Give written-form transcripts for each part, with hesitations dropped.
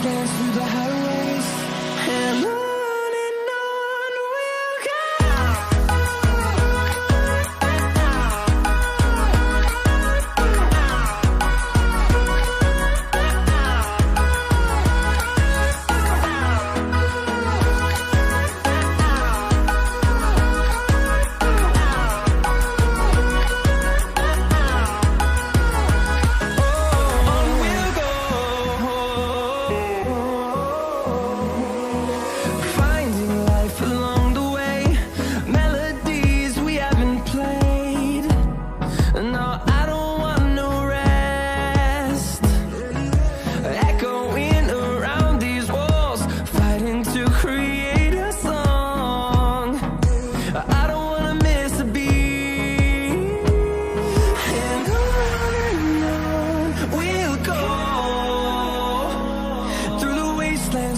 wastelands, through the highways, and on we'll go.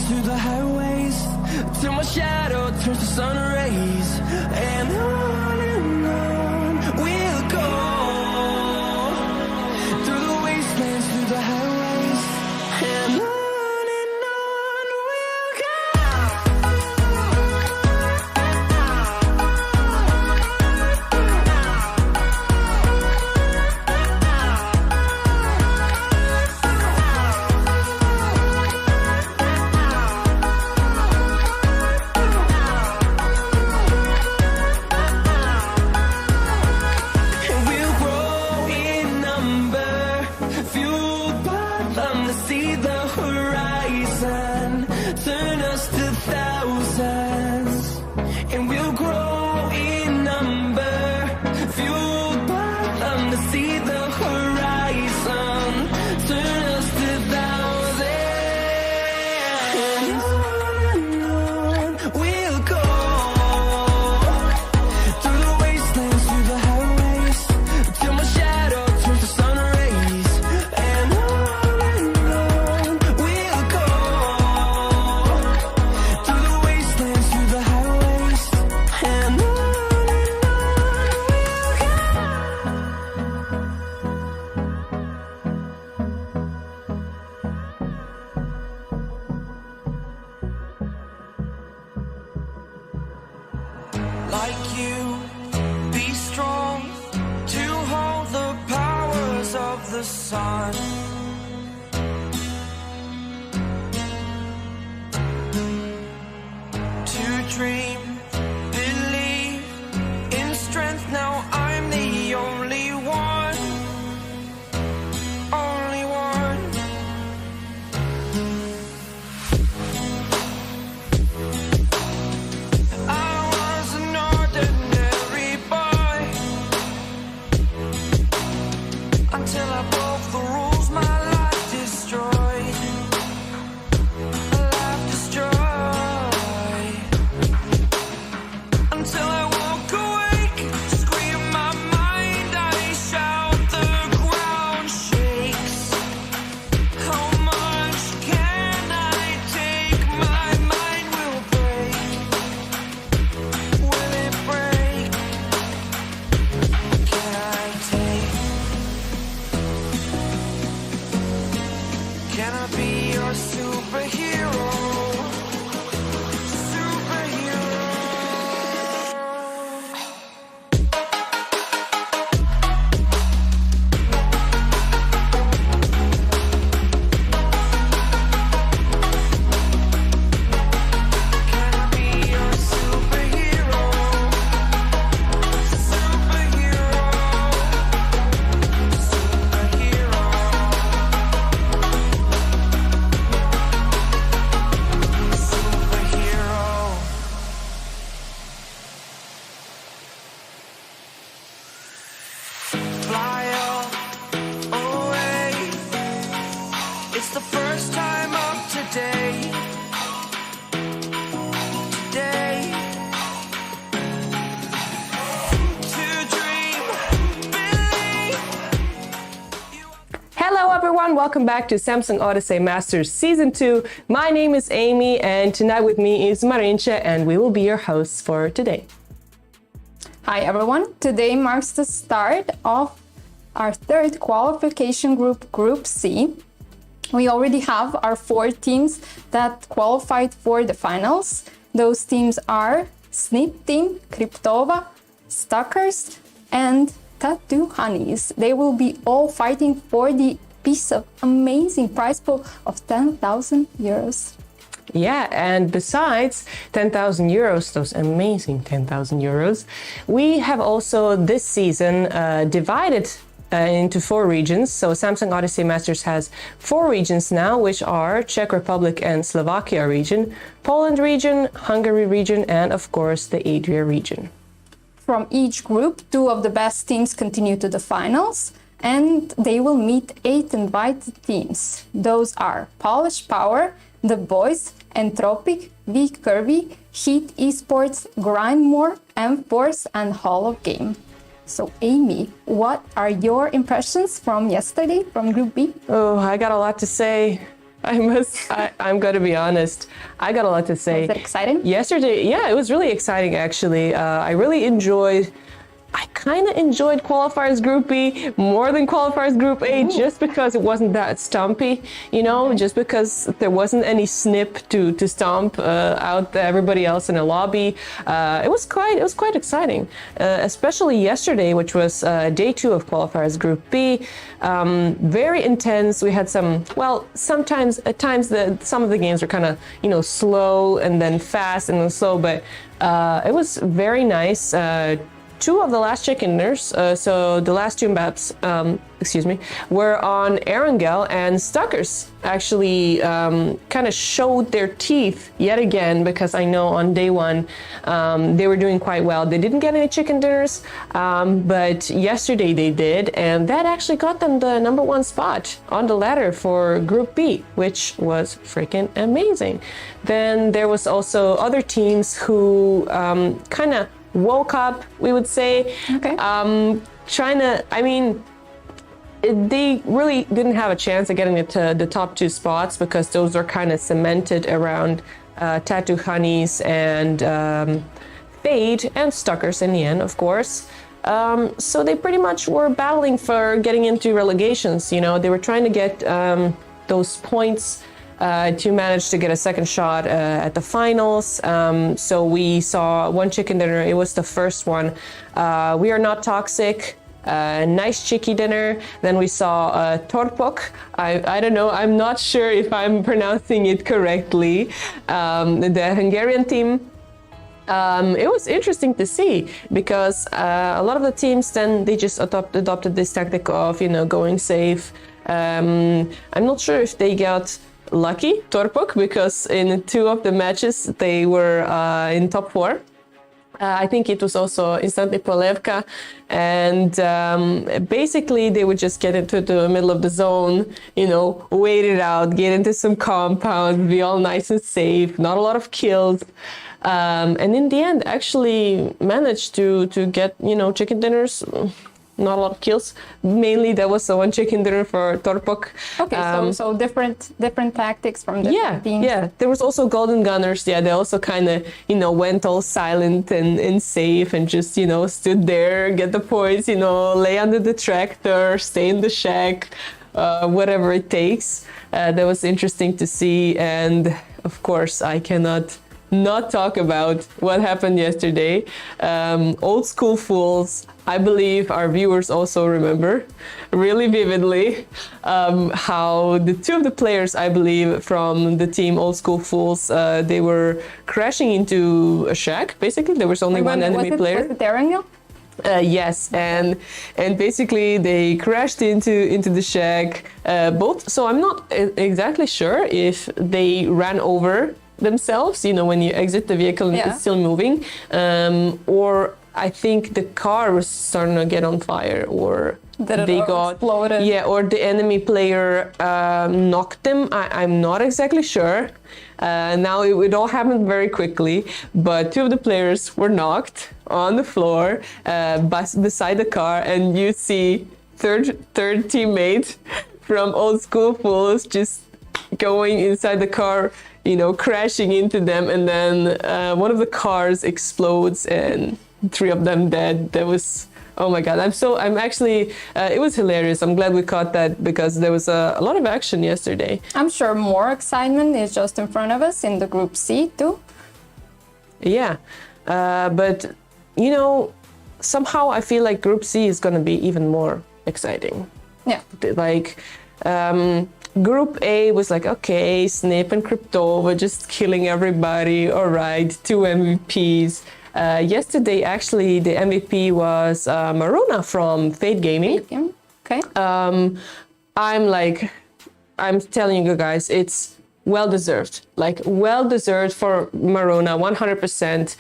Through the highways, till my shadow turns to sun rays, and on we'll go. Through the wastelands, through the highways, and on we'll go. See the horizon, turn us to thousands, and we'll grow in number, fueled by them to see the horizon, turn us to thousands, and on we'll go. Through the wastelands, through the highways, till my shadow turns to sun rays, and like you, be strong to hold the powers of the sun. To dream, believe in strength. Now I'm the only one, only one. Until I broke the rules, my life destroyed. A life destroyed. Until I walk awake, scream my mind, I shout, the ground shakes. How much can I take? My mind will break. Will it break? Can I take? Can I be your superhero? Superhero. Can I be your superhero? Superhero. Superhero. Fly away. It's the first time of today. Today. To dream, believe. Hello everyone, welcome back to Samsung Odyssey Masters Season 2. My name is Amy and tonight with me is Marincha and we will be your hosts for today. Hi everyone, today marks the start of our third qualification group, Group C. We already have our 4 teams that qualified for the finals. Those teams are Snip Team, Kryptova, Stuckers, and Tattoo Honeys. They will be all fighting for the piece of amazing prize pool of 10,000 euros. Yeah, and besides 10,000 euros, those amazing 10,000 euros, we have also this season divided into 4 regions. So Samsung Odyssey Masters has 4 regions now, which are Czech Republic and Slovakia region, Poland region, Hungary region, and of course the Adria region. From each group, 2 of the best teams continue to the finals, and they will meet 8 invited teams. Those are Polish Power, The Boys, Entropic, V Kirby, Heat Esports, Grindmore, M-Force, and Hall of Game. So Amy, what are your impressions from yesterday from Group B? Oh, I got a lot to say. I'm going to be honest. I got a lot to say. Was it exciting? Yesterday, yeah, it was really exciting actually. I kind of enjoyed Qualifiers Group B more than Qualifiers Group A. Ooh. Just because it wasn't that stumpy, just because there wasn't any snip to stomp out everybody else in the lobby. It was quite exciting, especially yesterday, which was day 2 of Qualifiers Group B. Very intense. We had some at times some of the games were kind of slow and then fast and then slow, but it was very nice. 2 of the last chicken dinners, so the last 2 maps, were on Erangel, and Stuckers actually kind of showed their teeth yet again, because I know on day 1 they were doing quite well. They didn't get any chicken dinners, but yesterday they did, and that actually got them the number 1 spot on the ladder for Group B, which was freaking amazing. Then there was also other teams who kind of woke up, we would say. Okay. They really didn't have a chance of getting to the top 2 spots, because those are kind of cemented around Tattoo Honeys and Fade and Stuckers in the end, of course. So they pretty much were battling for getting into relegations. They were trying to get those points to manage to get a second shot at the finals. So we saw 1 chicken dinner. It was the first one. We Are Not Toxic. Nice cheeky dinner. Then we saw Torpok. I don't know. I'm not sure if I'm pronouncing it correctly. The Hungarian team. It was interesting to see, because a lot of the teams then they just adopted this tactic of going safe. I'm not sure if they got lucky, Torpok, because in 2 of the matches they were in top 4. I think it was also instantly Polevka, and basically they would just get into the middle of the zone, wait it out, get into some compounds, be all nice and safe, not a lot of kills. And in the end actually managed to get chicken dinners. Not a lot of kills. Mainly there was 1 chicken dinner for Torpok. Okay, so different tactics from different teams. Yeah. There was also Golden Gunners. Yeah, they also kind of went all silent and safe and just stood there, get the points. Lay under the tractor, stay in the shack, whatever it takes. That was interesting to see, and of course I cannot not talk about what happened yesterday. Old School Fools. I believe our viewers also remember really vividly how the 2 of the players, I believe, from the team Old School Fools, they were crashing into a shack. Basically, there was only one enemy player. Was it Erangel? Yes, and basically they crashed into the shack. Both. So I'm not exactly sure if they ran over themselves. When you exit the vehicle and it's still moving, or I think the car was starting to get on fire, or they got exploded. Yeah, or the enemy player knocked them. I'm not exactly sure. Now it all happened very quickly, but 2 of the players were knocked on the floor beside the car, and you see third teammate from Old School Fools just going inside the car, crashing into them, and then one of the cars explodes and 3 of them dead. That was Oh my God. I'm actually, it was hilarious. I'm glad we caught that because there was a lot of action yesterday. I'm sure more excitement is just in front of us in the Group C too. Yeah. But, somehow I feel like Group C is going to be even more exciting. Yeah. Like, Group A was like, okay, Snip and Crypto were just killing everybody. All right, 2 MVPs. Yesterday, actually, the MVP was Maruna from Fate Gaming. Okay. I'm telling you guys, it's well deserved. Like well deserved for Maruna, 100%.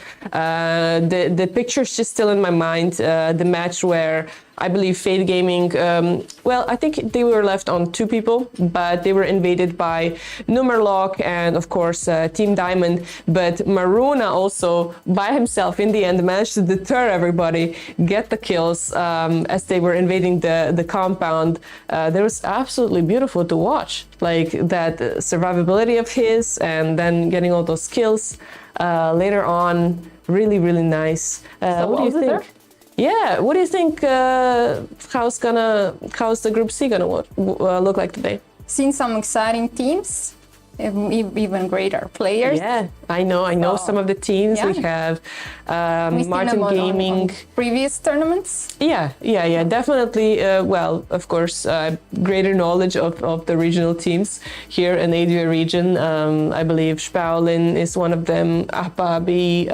The picture's just still in my mind. The match where I believe Fate Gaming, I think they were left on 2 people, but they were invaded by Numerlock and of course Team Diamond. But Maruna also by himself in the end managed to deter everybody, get the kills as they were invading the compound. That was absolutely beautiful to watch, like that survivability of his and then getting all those kills later on. Really, really nice. What do you think? Yeah, what do you think? How's the Group C gonna look like today? Seen some exciting teams, even greater players. Yeah, I know some of the teams. Yeah. We have We've seen Martin them Gaming. on previous tournaments. Yeah, definitely. Of course, greater knowledge of the regional teams here in Adria region. I believe Spaulin is one of them, Apabi,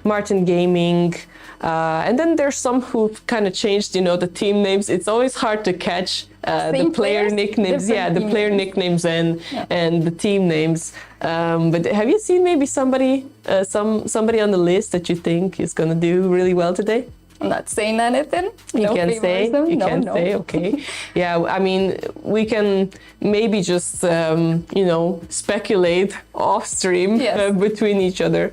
Martin Gaming. And then there's some who've kind of changed, the team names. It's always hard to catch the player players, nicknames. Yeah, the team player names. nicknames and the team names. But have you seen maybe somebody on the list that you think is going to do really well today? I'm not saying anything. You can't say. favoritism. You No, can't no. say. Okay. Yeah. I mean, we can maybe just speculate off stream Yes. between each other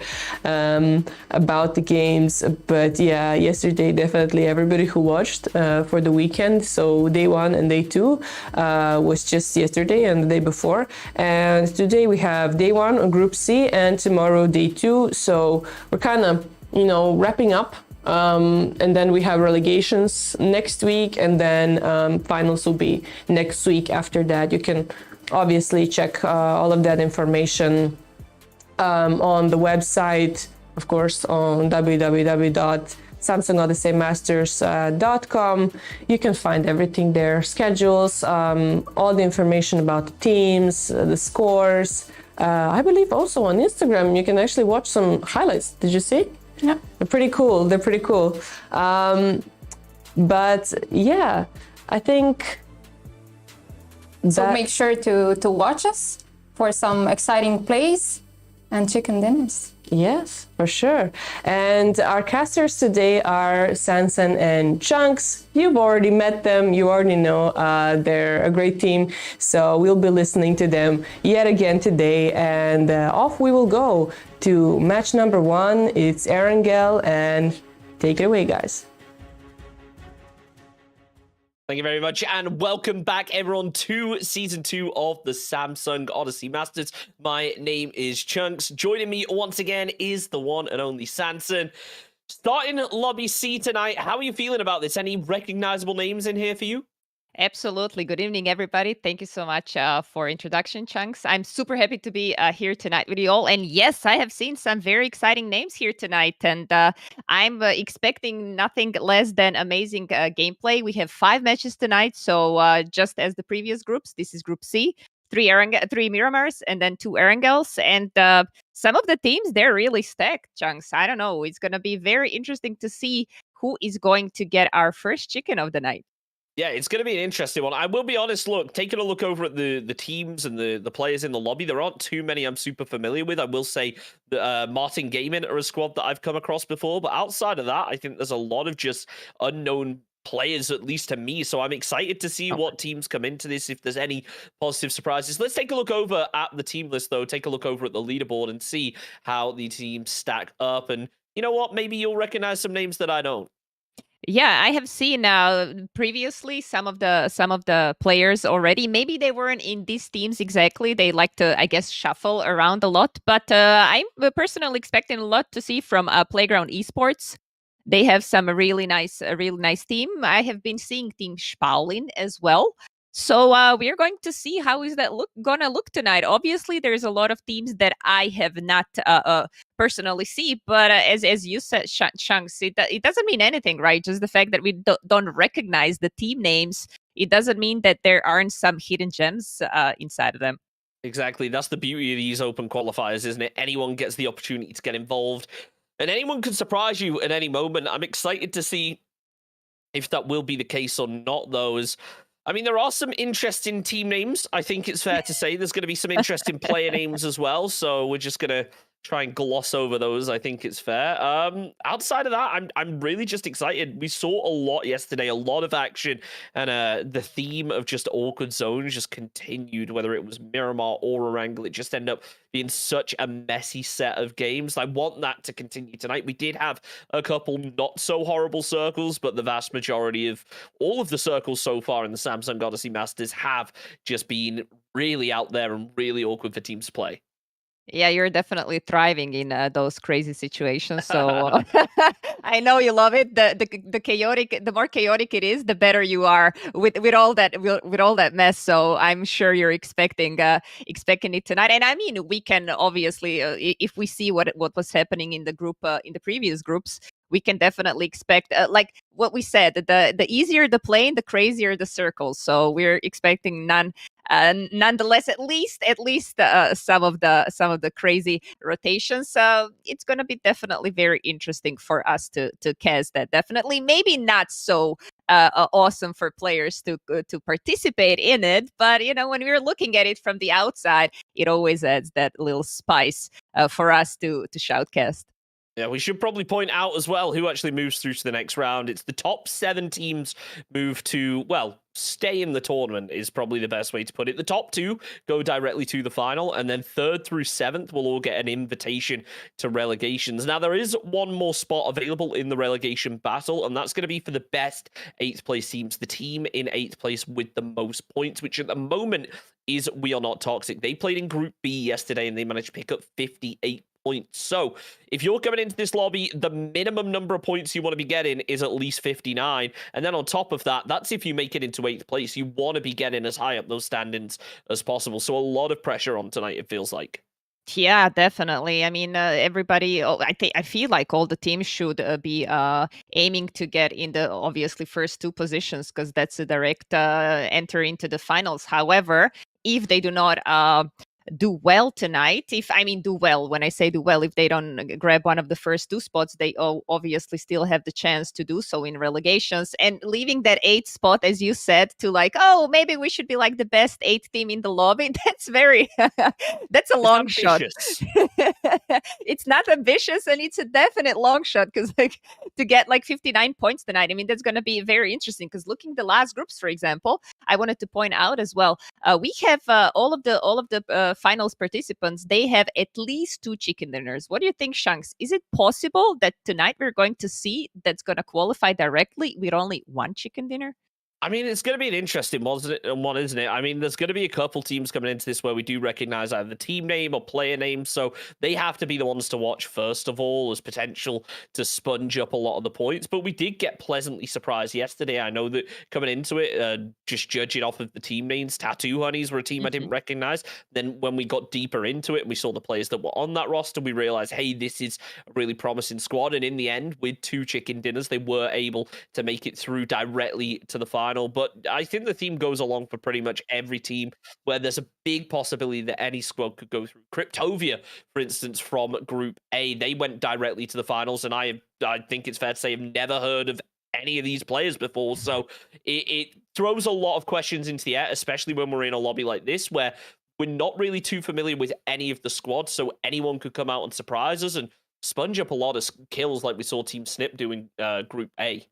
about the games. But yeah, yesterday definitely everybody who watched for the weekend. So day 1 and day 2 was just yesterday and the day before. And today we have day 1 on Group C and tomorrow day 2. So we're kind of wrapping up. And then we have relegations next week, and then finals will be next week after that. You can obviously check all of that information on the website, of course, on www.samsungodysseymasters.com. You can find everything there, schedules, all the information about the teams, the scores. I believe also on Instagram, you can actually watch some highlights. Did you see? Yeah. They're pretty cool. But yeah, I think So make sure to watch us for some exciting plays and chicken dinners. Yes, for sure. And our casters today are Sansan and Chunks. You've already met them. You already know they're a great team. So we'll be listening to them yet again today. And off we will go to match number 1. It's Erangel, and take it away, guys. Thank you very much, and welcome back, everyone, to Season 2 of the Samsung Odyssey Masters. My name is Chunks. Joining me once again is the one and only Sanson. Starting Lobby C tonight, how are you feeling about this? Any recognizable names in here for you? Absolutely. Good evening, everybody. Thank you so much for introduction, Chunks. I'm super happy to be here tonight with you all. And yes, I have seen some very exciting names here tonight. And I'm expecting nothing less than amazing gameplay. We have 5 matches tonight. So just as the previous groups, this is Group C. 3 Miramars and then 2 Erangels. And some of the teams, they're really stacked, Chunks. I don't know. It's going to be very interesting to see who is going to get our first chicken of the night. Yeah, it's going to be an interesting one. I will be honest, look, taking a look over at the teams and the players in the lobby, there aren't too many I'm super familiar with. I will say that Martin Gaming are a squad that I've come across before, but outside of that, I think there's a lot of just unknown players, at least to me. So I'm excited to see what teams come into this, if there's any positive surprises. Let's take a look over at the team list, though. Take a look over at the leaderboard and see how the teams stack up. And you know what? Maybe you'll recognize some names that I don't. Yeah, I have seen previously some of the players already. Maybe they weren't in these teams exactly. They like to, I guess, shuffle around a lot. But I'm personally expecting a lot to see from Playground Esports. They have some really nice, a really nice team. I have been seeing Team Spaulin as well. So we are going to see how is that gonna look tonight. Obviously, there's a lot of teams that I have not personally see, but as you said, Chunks, it doesn't mean anything, right? Just the fact that we don't recognize the team names, it doesn't mean that there aren't some hidden gems inside of them. Exactly. That's the beauty of these open qualifiers, isn't it? Anyone gets the opportunity to get involved, and anyone can surprise you at any moment. I'm excited to see if that will be the case or not, though. I mean, there are some interesting team names. I think it's fair to say there's going to be some interesting player names as well. So we're just going to try and gloss over those. I think it's fair. Outside of that, I'm really just excited. We saw a lot yesterday, a lot of action, and the theme of just awkward zones just continued. Whether it was Miramar or Orangel, it just ended up being such a messy set of games. I want that to continue tonight. We did have a couple not so horrible circles, but the vast majority of all of the circles so far in the Samsung Odyssey Masters have just been really out there and really awkward for teams to play. Yeah, you're definitely thriving in those crazy situations. So I know you love it. The chaotic, the more chaotic it is, the better you are with all that with all that mess. So I'm sure you're expecting it tonight. And I mean, we can obviously, if we see what was happening in the group in the previous groups, we can definitely expect like what we said. The easier the plane, the crazier the circles. So we're expecting nonetheless, at least some of the crazy rotations. So it's going to be definitely very interesting for us to cast that. Definitely, maybe not so awesome for players to participate in it, but when we're looking at it from the outside, it always adds that little spice for us to shoutcast. Yeah, we should probably point out as well who actually moves through to the next round. It's the top 7 teams move to, well, stay in the tournament is probably the best way to put it. The top 2 go directly to the final, and then 3rd through 7th will all get an invitation to relegations. Now, there is one more spot available in the relegation battle, and that's going to be for the best 8th place teams, the team in 8th place with the most points, which at the moment is We Are Not Toxic. They played in Group B yesterday, and they managed to pick up 58 points. So if you're coming into this lobby, the minimum number of points you want to be getting is at least 59. And then on top of that, that's if you make it into 8th place. You want to be getting as high up those standings as possible. So a lot of pressure on tonight, it feels like. Yeah, definitely. I mean, everybody. I feel like all the teams should be aiming to get in the obviously first 2 positions because that's a direct enter into the finals. However, if they do not do well tonight, do well, when I say do well, if they don't grab one of the first 2 spots, they obviously still have the chance to do so in relegations, and leaving that 8th spot, as you said, to like, oh, maybe we should be like the best 8th team in the lobby. That's very that's a long shot. It's not ambitious, and it's a definite long shot because like to get like 59 points tonight, I mean, that's going to be very interesting because looking the last groups, for example, I wanted to point out as well, we have all of the finals participants, they have at least 2 chicken dinners. What do you think, Shanks? Is it possible that tonight we're going to see that's going to qualify directly with only 1 chicken dinner? I mean, it's going to be an interesting one, isn't it? I mean, there's going to be a couple teams coming into this where we do recognize either the team name or player name, so they have to be the ones to watch first of all as potential to sponge up a lot of the points. But we did get pleasantly surprised yesterday. I know that coming into it, just judging off of the team names, Tattoo Honeys were a team I didn't recognize. Then when we got deeper into it and we saw the players that were on that roster, we realized, hey, this is a really promising squad. And in the end, with 2 chicken dinners, they were able to make it through directly to the final. But I think the theme goes along for pretty much every team where there's a big possibility that any squad could go through. Cryptovia, for instance, from Group A, they went directly to the finals, and I think it's fair to say I've never heard of any of these players before. So it throws a lot of questions into the air, especially when we're in a lobby like this where we're not really too familiar with any of the squads, so anyone could come out and surprise us and sponge up a lot of kills like we saw Team Snip doing Group A.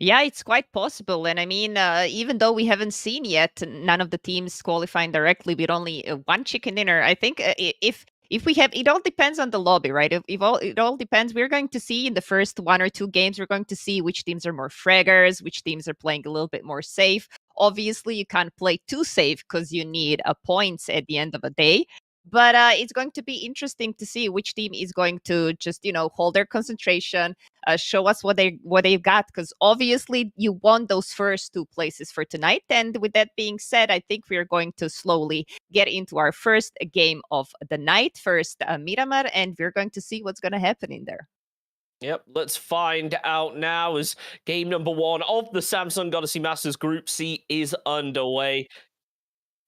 Yeah, it's quite possible. And I mean, even though we haven't seen yet none of the teams qualifying directly with only 1 chicken dinner, I think if we have, it all depends on the lobby, right? It all depends. We're going to see in the first 1 or 2 games, we're going to see which teams are more fraggers, which teams are playing a little bit more safe. Obviously, you can't play too safe because you need points at the end of the day. But it's going to be interesting to see which team is going to just hold their concentration, show us what they've got, because obviously you want those first two places for tonight. And with that being said, I think we are going to slowly get into our first game of the night, first Miramar, and we're going to see what's going to happen in there. Yep, let's find out now as game number 1 of the Samsung Odyssey Masters Group C is underway.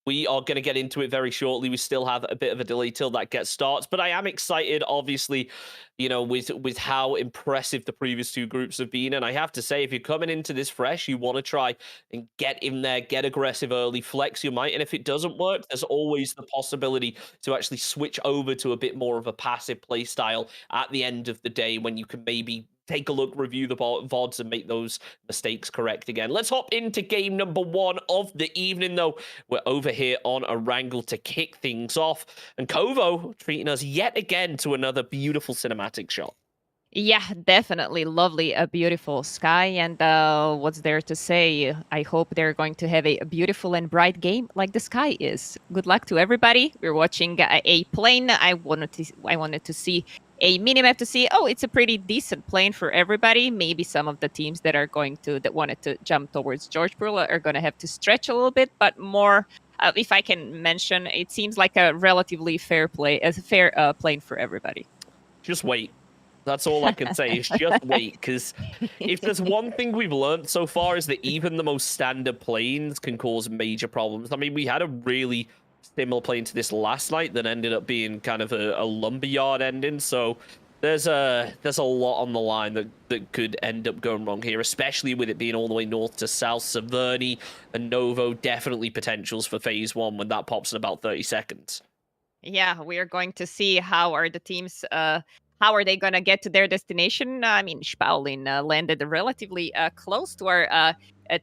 We are going to get into it very shortly. We still have a bit of a delay till that gets started, but I am excited, obviously, with how impressive the previous 2 groups have been. And I have to say, if you're coming into this fresh, you want to try and get in there, get aggressive early, flex your might. And if it doesn't work, there's always the possibility to actually switch over to a bit more of a passive play style at the end of the day, when you can maybe take a look, review the VODs, and make those mistakes correct again. Let's hop into game number 1 of the evening, though. We're over here on Erangel to kick things off. And Kovo treating us yet again to another beautiful cinematic shot. Yeah, definitely lovely, a beautiful sky. And what's there to say? I hope they're going to have a beautiful and bright game like the sky is. Good luck to everybody. We're watching a plane. I wanted to see a minimap to see, it's a pretty decent plane for everybody. Maybe some of the teams that wanted to jump towards Georgeport are going to have to stretch a little bit, but more, if I can mention, it seems like a relatively fair plane for everybody. Just wait. That's all I can say is just wait, because if there's one thing we've learned so far is that even the most standard planes can cause major problems. I mean, we had a really similar plane to this last night that ended up being kind of a lumberyard ending, so there's a lot on the line that could end up going wrong here, especially with it being all the way north to south. Severny and Novo definitely potentials for phase 1 when that pops in about 30 seconds. Yeah, we are going to see how are the teams how are they going to get to their destination? I mean, Spaulin landed relatively close to our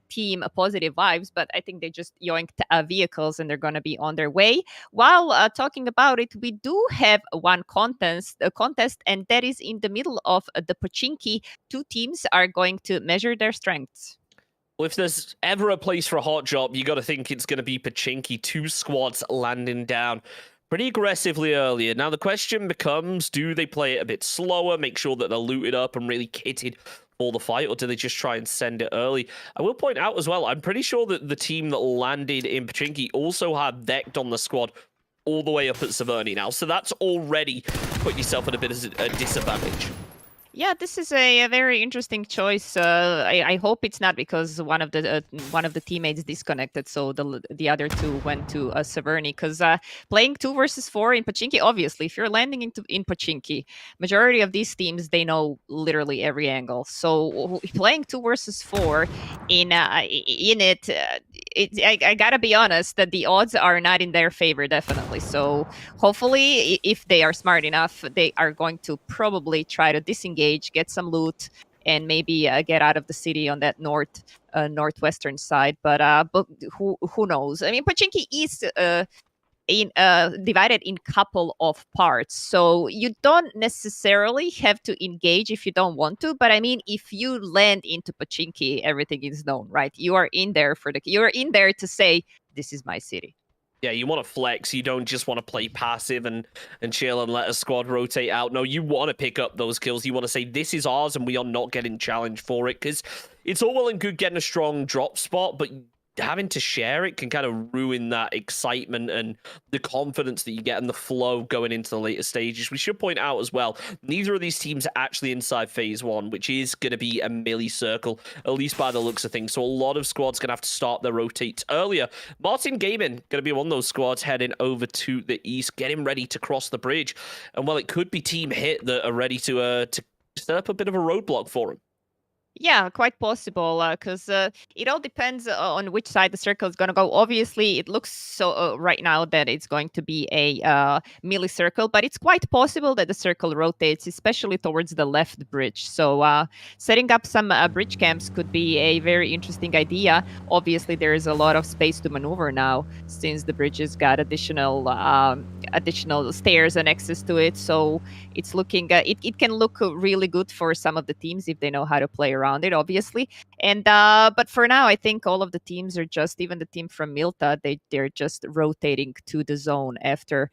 team positive vibes, but I think they just yoinked vehicles and they're going to be on their way. While talking about it, we do have one contest, and that is in the middle of the Pochinki. 2 teams are going to measure their strengths. Well, if there's ever a place for a hot job, you got to think it's going to be Pochinki. 2 squads landing down pretty aggressively earlier. Now, the question becomes, do they play it a bit slower, make sure that they're looted up and really kitted for the fight, or do they just try and send it early? I will point out as well, I'm pretty sure that the team that landed in Pochinki also had Vect on the squad all the way up at Severny now, so that's already put yourself at a bit of a disadvantage. Yeah, this is a very interesting choice. I hope it's not because one of the teammates disconnected, so the other 2 went to Severny. Because playing 2 versus 4 in Pochinki, obviously, if you're landing in Pochinki, majority of these teams they know literally every angle. So playing 2 versus 4 I gotta be honest that the odds are not in their favor, definitely. So hopefully, if they are smart enough, they are going to probably try to disengage, get some loot, and maybe get out of the city on that northwestern side. But who knows? I mean, Pochinki is divided in couple of parts, so you don't necessarily have to engage if you don't want to. But I mean, if you land into Pochinki, everything is known, right? You are in there you're in there to say, this is my city. Yeah, you want to flex. You don't just want to play passive and chill and let a squad rotate out. No, you want to pick up those kills. You want to say, this is ours, and we are not getting challenged for it. Because it's all well and good getting a strong drop spot, but having to share it can kind of ruin that excitement and the confidence that you get and the flow going into the later stages. We should point out as well, neither of these teams are actually inside phase 1, which is going to be a melee circle, at least by the looks of things. So a lot of squads going to have to start their rotates earlier. Martin Gaming going to be one of those squads heading over to the east, getting ready to cross the bridge. And well, it could be Team Hit that are ready to set up a bit of a roadblock for him. Yeah, quite possible, because it all depends on which side the circle is going to go. Obviously, it looks so right now that it's going to be a melee circle, but it's quite possible that the circle rotates, especially towards the left bridge. So setting up some bridge camps could be a very interesting idea. Obviously, there is a lot of space to maneuver now, since the bridges got additional stairs and access to it. So it's looking, it can look really good for some of the teams if they know how to play around around it, obviously. And but for now, I think all of the teams are just, even the team from Milta, they're just rotating to the zone after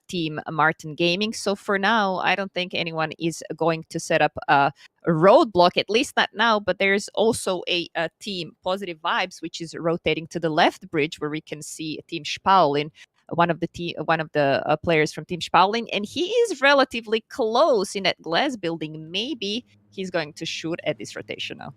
Team Martin Gaming. So for now, I don't think anyone is going to set up a roadblock, at least not now. But there's also a team Positive Vibes, which is rotating to the left bridge, where we can see Team Spaulin, one of the players from Team Spaulin, and he is relatively close in that glass building. Maybe he's going to shoot at this rotation now.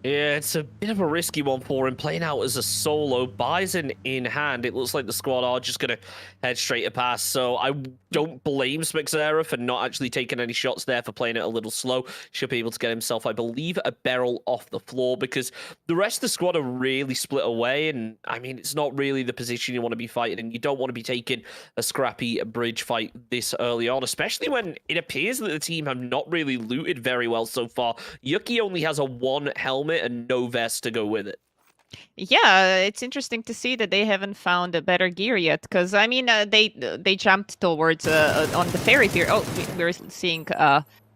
Yeah, it's a bit of a risky one for him, playing out as a solo. Bison in hand, it looks like the squad are just going to head straight to pass. So I don't blame Smixera for not actually taking any shots there, for playing it a little slow. Should be able to get himself, I believe, a barrel off the floor, because the rest of the squad are really split away. And I mean, it's not really the position you want to be fighting, and you don't want to be taking a scrappy bridge fight this early on, especially when it appears that the team have not really looted very well so far. Yuki only has a 1 helmet and no vest to go with it. Yeah, it's interesting to see that they haven't found a better gear yet. Because I mean, they jumped towards on the ferry pier. Oh, we're seeing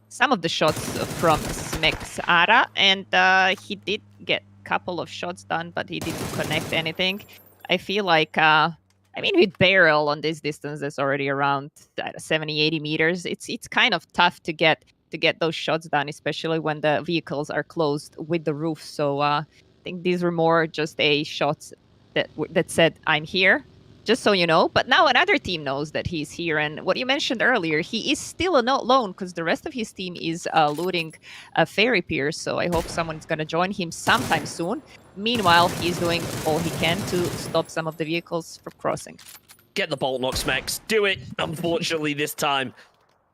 some of the shots from Smexara, and he did get a couple of shots done, but he didn't connect anything. I feel like, I mean, with barrel on this distance, that's already around 70, 80 meters. It's kind of tough to get those shots done, especially when the vehicles are closed with the roof. So I think these were more just a shots that said, I'm here, just so you know. But now another team knows that he's here. And what you mentioned earlier, he is still not alone, because the rest of his team is looting a ferry pier. So I hope someone's going to join him sometime soon. Meanwhile, he's doing all he can to stop some of the vehicles from crossing. Get the bolt knock, Smex. Do it. Unfortunately, this time,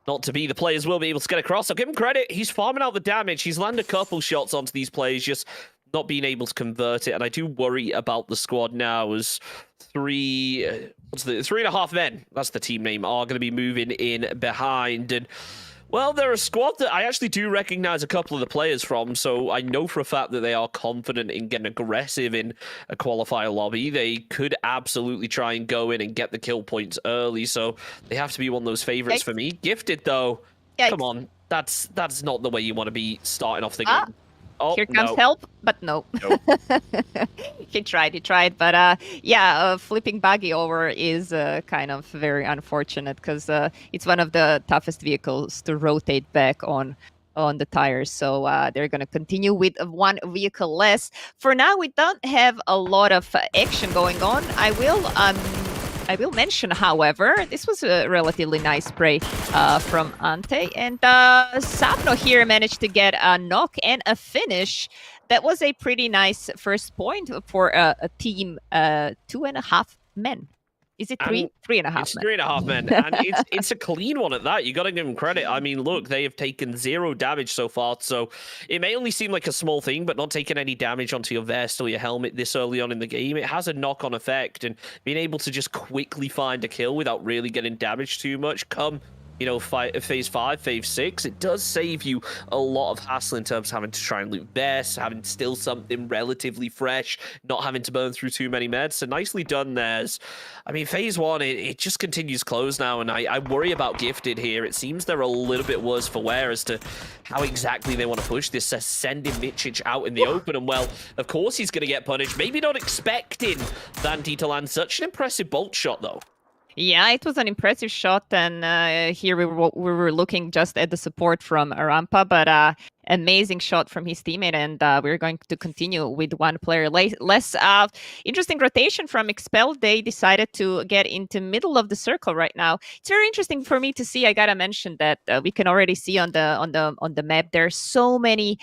not to be. The players will be able to get across. I'll give him credit. He's farming out the damage. He's landed a couple shots onto these players, just not being able to convert it. And I do worry about the squad now, as 3.5 men, that's the team name, are going to be moving in behind. And well, they're a squad that I actually do recognize a couple of the players from, so I know for a fact that they are confident in getting aggressive in a qualifier lobby. They could absolutely try and go in and get the kill points early, so they have to be one of those favorites for me. Gifted, though, come on, that's not the way you want to be starting off the game. Oh, here comes help, but no. He tried, but yeah, flipping buggy over is kind of very unfortunate, because it's one of the toughest vehicles to rotate back on the tires. So they're going to continue with 1 vehicle less. For now, we don't have a lot of action going on. I will mention, however, this was a relatively nice spray from Ante, and Sapno here managed to get a knock and a finish. That was a pretty nice first point for a team 2.5 men. Is it 3.5 men? It's 3.5 men, and it's a clean one at that. You got to give them credit. I mean, look, they have taken 0 damage so far, so it may only seem like a small thing, but not taking any damage onto your vest or your helmet this early on in the game, it has a knock-on effect, and being able to just quickly find a kill without really getting damaged too much, come phase 5, phase 6, it does save you a lot of hassle in terms of having to try and loot vests, having still something relatively fresh, not having to burn through too many meds. So nicely done there. I mean, phase 1, it just continues closed now, and I worry about Gifted here. It seems they're a little bit worse for wear as to how exactly they want to push this, sending Mičić out in the open. And well, of course he's going to get punished. Maybe not expecting Vanti to land such an impressive bolt shot, though. Yeah, it was an impressive shot, and here we were looking just at the support from Rampa, but amazing shot from his teammate, and we're going to continue with 1 player less. Interesting rotation from Expel. They decided to get into middle of the circle right now. It's very interesting for me to see. I gotta mention that we can already see on the map there are so many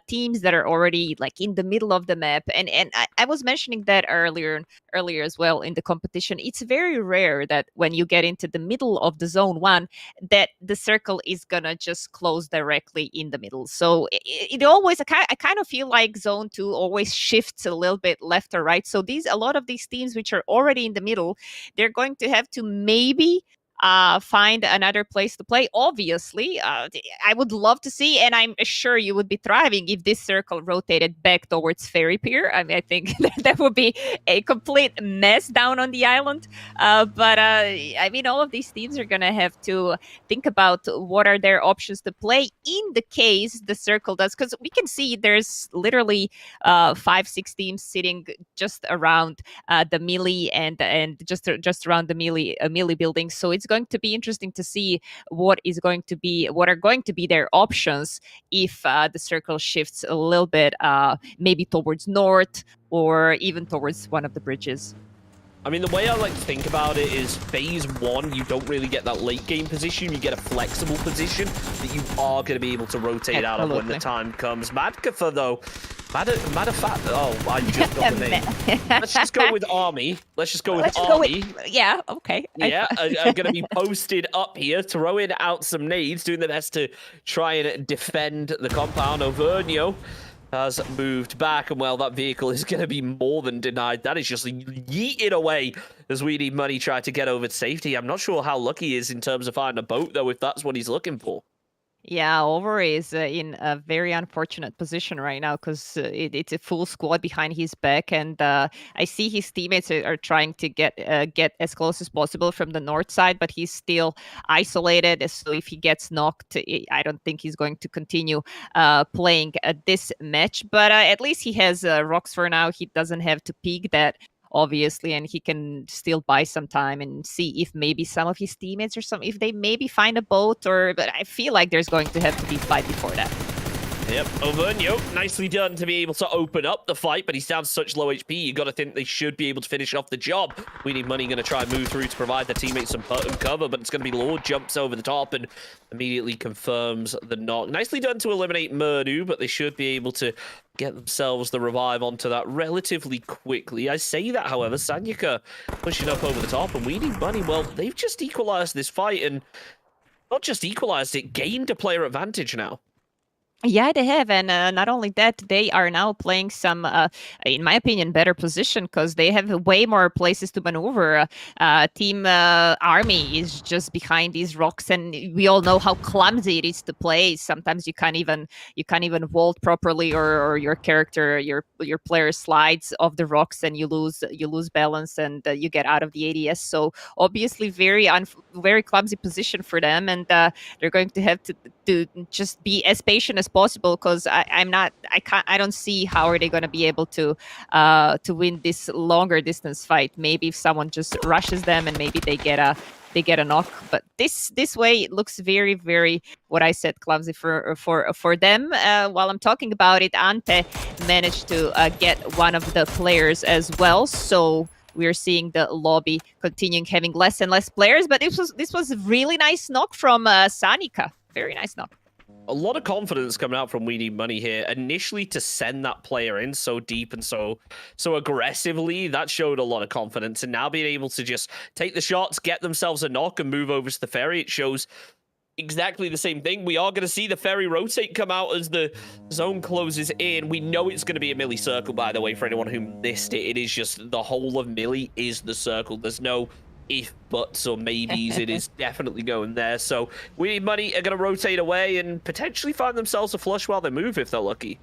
teams that are already like in the middle of the map, and I was mentioning that earlier as well in the competition. It's very rare that when you get into the middle of the zone 1, that the circle is gonna just close directly in the middle. So it always, I kind of feel like zone 2 always shifts a little bit left or right. So a lot of these teams which are already in the middle, they're going to have to maybe find another place to play. Obviously, I would love to see, and I'm sure you would be thriving if this circle rotated back towards Ferry Pier. I mean, I think that would be a complete mess down on the island. But I mean, all of these teams are gonna have to think about what are their options to play in the case the circle does, because we can see there's literally 5-6 teams sitting just around the melee and just around the melee building. So it's going to be interesting to see what are going to be their options if the circle shifts a little bit, maybe towards north or even towards one of the bridges. I mean, the way I like to think about it is phase 1, you don't really get that late game position. You get a flexible position that you are going to be able to rotate out of when the time comes. Madkafa, though, I just got the name. Let's just go with Army. Let's just go with Army. Yeah, okay. Yeah, I'm going to be posted up here, throwing out some nades, doing the best to try and defend the compound. Auvergne has moved back, and well, that vehicle is going to be more than denied. That is just yeeted away as We Need Money try to get over to safety. I'm not sure how lucky he is in terms of finding a boat, though, if that's what he's looking for. Yeah, Over is in a very unfortunate position right now because it's a full squad behind his back, and I see his teammates are trying to get as close as possible from the north side, but he's still isolated. So if he gets knocked, I don't think he's going to continue playing this match. But at least he has rocks for now. He doesn't have to peak that, obviously, and he can still buy some time and see if maybe some of his teammates if they maybe find a boat, but I feel like there's going to have to be fight before that. Yep, Auvergne, nicely done to be able to open up the fight, but he's down to such low HP, you got to think they should be able to finish off the job. We Need Money going to try and move through to provide their teammates some cover, but it's going to be Lord jumps over the top and immediately confirms the knock. Nicely done to eliminate Murdu, but they should be able to get themselves the revive onto that relatively quickly. I say that, however, Sanyika pushing up over the top, and We Need Money, well, they've just equalized this fight, and not just equalized it, gained a player advantage now. Yeah, they have, and not only that, they are now playing some, in my opinion, better position because they have way more places to maneuver. Team Army is just behind these rocks, and we all know how clumsy it is to play. Sometimes you can't even vault properly, or your character, your player slides off the rocks, and you lose balance, and you get out of the ADS. So obviously, very clumsy position for them, and they're going to have to just be as patient as possible because I don't see how are they going to be able to win this longer distance fight. Maybe if someone just rushes them and maybe they get a knock, but this way it looks very, very, what I said, clumsy for them. While I'm talking about it, Ante managed to get one of the players as well, so we're seeing the lobby continuing having less and less players, but this was a really nice knock from Sanika. Very nice knock. A lot of confidence coming out from We Need Money here. Initially, to send that player in so deep and so aggressively, that showed a lot of confidence. And now being able to just take the shots, get themselves a knock, and move over to the ferry, it shows exactly the same thing. We are going to see the ferry rotate come out as the zone closes in. We know it's going to be a melee circle, by the way, for anyone who missed it. It is just the whole of melee is the circle. There's no if, buts, or maybes. It is definitely going there. So We Need Money are going to rotate away and potentially find themselves a flush while they move if they're lucky.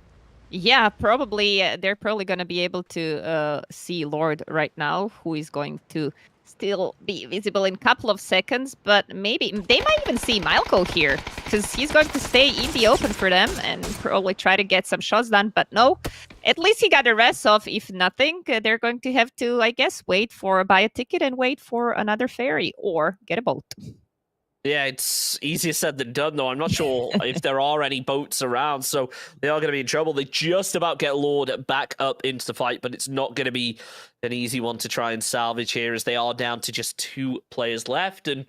Yeah, probably. They're probably going to be able to see Lord right now, who is going to still be visible in a couple of seconds, but maybe they might even see Malco here because he's going to stay in the open for them and probably try to get some shots done, but no, at least he got the rest off. If nothing, they're going to have to, I guess, buy a ticket and wait for another ferry or get a boat. Yeah, it's easier said than done, though. I'm not sure if there are any boats around, so they are going to be in trouble. They just about get Lord back up into the fight, but it's not going to be an easy one to try and salvage here as they are down to just 2 players left. And,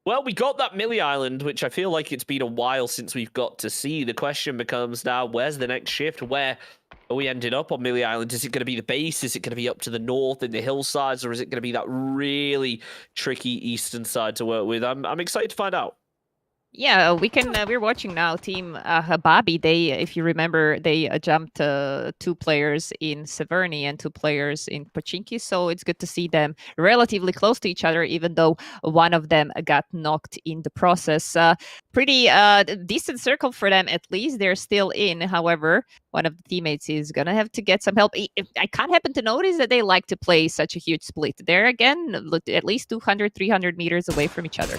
well, we got that Millie Island, which I feel like it's been a while since we've got to see. The question becomes now, where's the next shift? Where are we ended up on Millie Island? Is it going to be the base? Is it going to be up to the north in the hillsides? Or is it going to be that really tricky eastern side to work with? I'm excited to find out. Yeah, we can. We're watching now. Team Hababi. They, if you remember, they jumped 2 players in Severny and 2 players in Pochinki. So it's good to see them relatively close to each other, even though one of them got knocked in the process. Pretty decent circle for them, at least. They're still in. However, one of the teammates is gonna have to get some help. I can't happen to notice that they like to play such a huge split. They're again at least 200, 300 meters away from each other.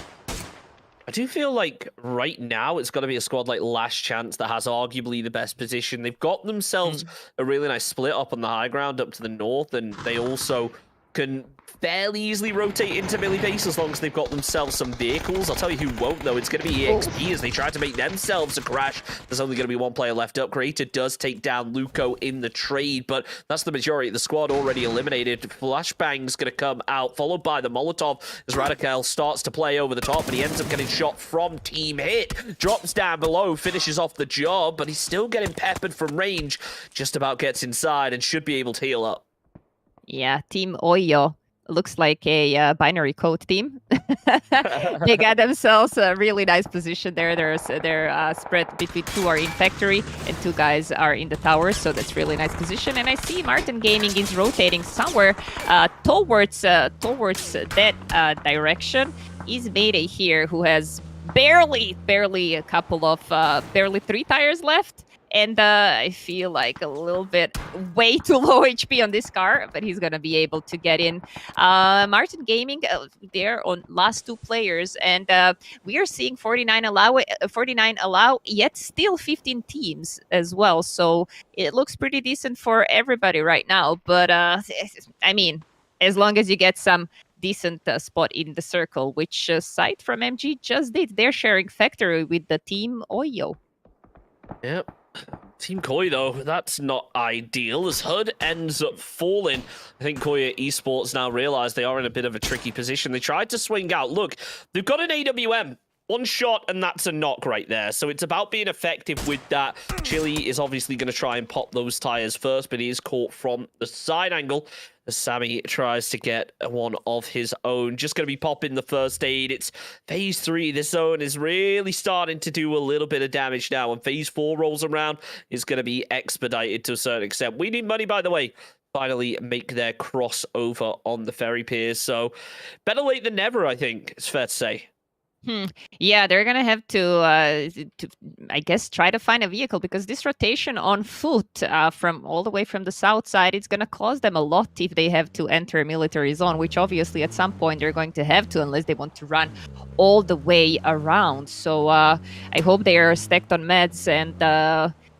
I do feel like right now it's going to be a squad like Last Chance that has arguably the best position. They've got themselves a really nice split up on the high ground up to the north, and they also can fairly easily rotate into Millie base as long as they've got themselves some vehicles. I'll tell you who won't, though. It's going to be EXP as they try to make themselves a crash. There's only going to be one player left up. Creator does take down Luco in the trade, but that's the majority of the squad already eliminated. Flashbang's going to come out, followed by the Molotov as Radical starts to play over the top, and he ends up getting shot from Team Hit. Drops down below, finishes off the job, but he's still getting peppered from range. Just about gets inside and should be able to heal up. Yeah, Team Oyo looks like a binary code team. They got themselves a really nice position there. They're spread between 2 are in factory and 2 guys are in the tower, so that's really nice position. And I see Martin Gaming is rotating somewhere towards that direction. Is Mayday here, who has barely a couple of barely 3 tires left. And I feel like a little bit way too low HP on this car, but he's going to be able to get in. Martin Gaming, they're on last 2 players, and we are seeing 49 allow, yet still 15 teams as well. So it looks pretty decent for everybody right now. But I mean, as long as you get some decent spot in the circle, which side from MG just did. They're sharing factory with the Team Oyo. Yep. Team Koi, though, that's not ideal as HUD ends up falling. I think Koya Esports now realize they are in a bit of a tricky position. They tried to swing out. Look, they've got an AWM. 1 shot, and that's a knock right there. So it's about being effective with that. Chili is obviously going to try and pop those tires first, but he is caught from the side angle as Sammy tries to get one of his own. Just going to be popping the first aid. It's phase 3. This zone is really starting to do a little bit of damage now. When phase 4 rolls around, it's going to be expedited to a certain extent. We need money, by the way. Finally make their crossover on the ferry piers. So better late than never, I think it's fair to say. Yeah, they're gonna have to, I guess, try to find a vehicle, because this rotation on foot from all the way from the south side, it's gonna cost them a lot if they have to enter a military zone, which obviously at some point they're going to have to, unless they want to run all the way around. So I hope they are stacked on meds, and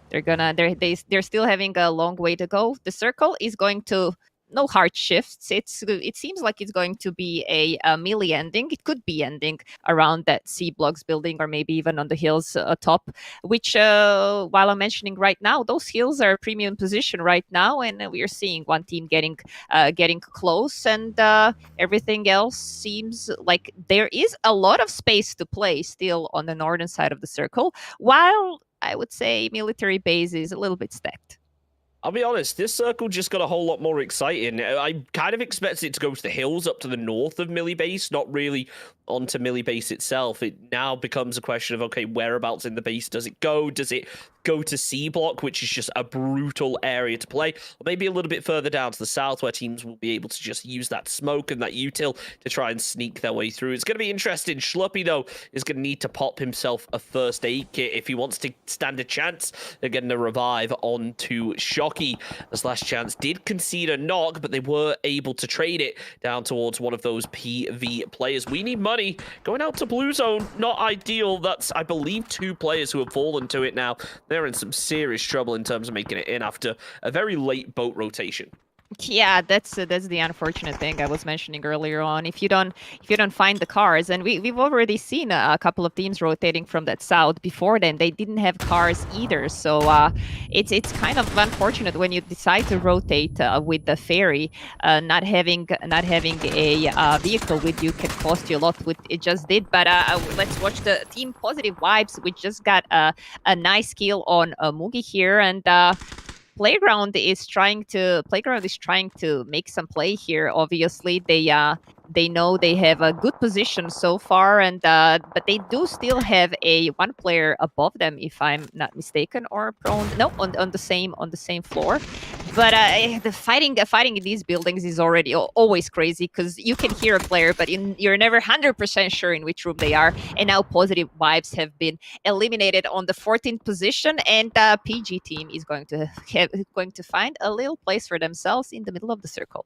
they're still having a long way to go. The circle is going to. No hard shifts. It seems like it's going to be a melee ending. It could be ending around that C blocks building, or maybe even on the hills top. Which, while I'm mentioning right now, those hills are a premium position right now, and we are seeing one team getting close, and everything else seems like there is a lot of space to play still on the northern side of the circle. While I would say military base is a little bit stacked. I'll be honest, this circle just got a whole lot more exciting. I kind of expected it to go to the hills up to the north of Millie Base, not really onto Millie Base itself. It now becomes a question of, okay, whereabouts in the base does it go? Does it go to C block, which is just a brutal area to play? Or maybe a little bit further down to the south, where teams will be able to just use that smoke and that util to try and sneak their way through. It's going to be interesting. Schluppy, though, is going to need to pop himself a first aid kit if he wants to stand a chance of getting a revive onto Shocky. As Last Chance did concede a knock, but they were able to trade it down towards one of those PV players. We need money. Going out to Blue Zone, not ideal. That's, I believe, 2 players who have fallen to it now. They're in some serious trouble in terms of making it in after a very late boat rotation. Yeah, that's the unfortunate thing I was mentioning earlier on. If you don't find the cars, and we've already seen a couple of teams rotating from that south before then. They didn't have cars either, so it's kind of unfortunate when you decide to rotate with the ferry. Not having a vehicle with you can cost you a lot. With it just did. But let's watch the team Positive Vibes, which just got a nice kill on Mugi here, and. Playground is trying to make some play here. Obviously, they They know they have a good position so far, and but they do still have a one player above them, if I'm not mistaken, or prone. No, on the same floor. But the fighting in these buildings is already always crazy because you can hear a player, but you're never 100% sure in which room they are. And now positive vibes have been eliminated on the 14th position, and PG team is going to find a little place for themselves in the middle of the circle.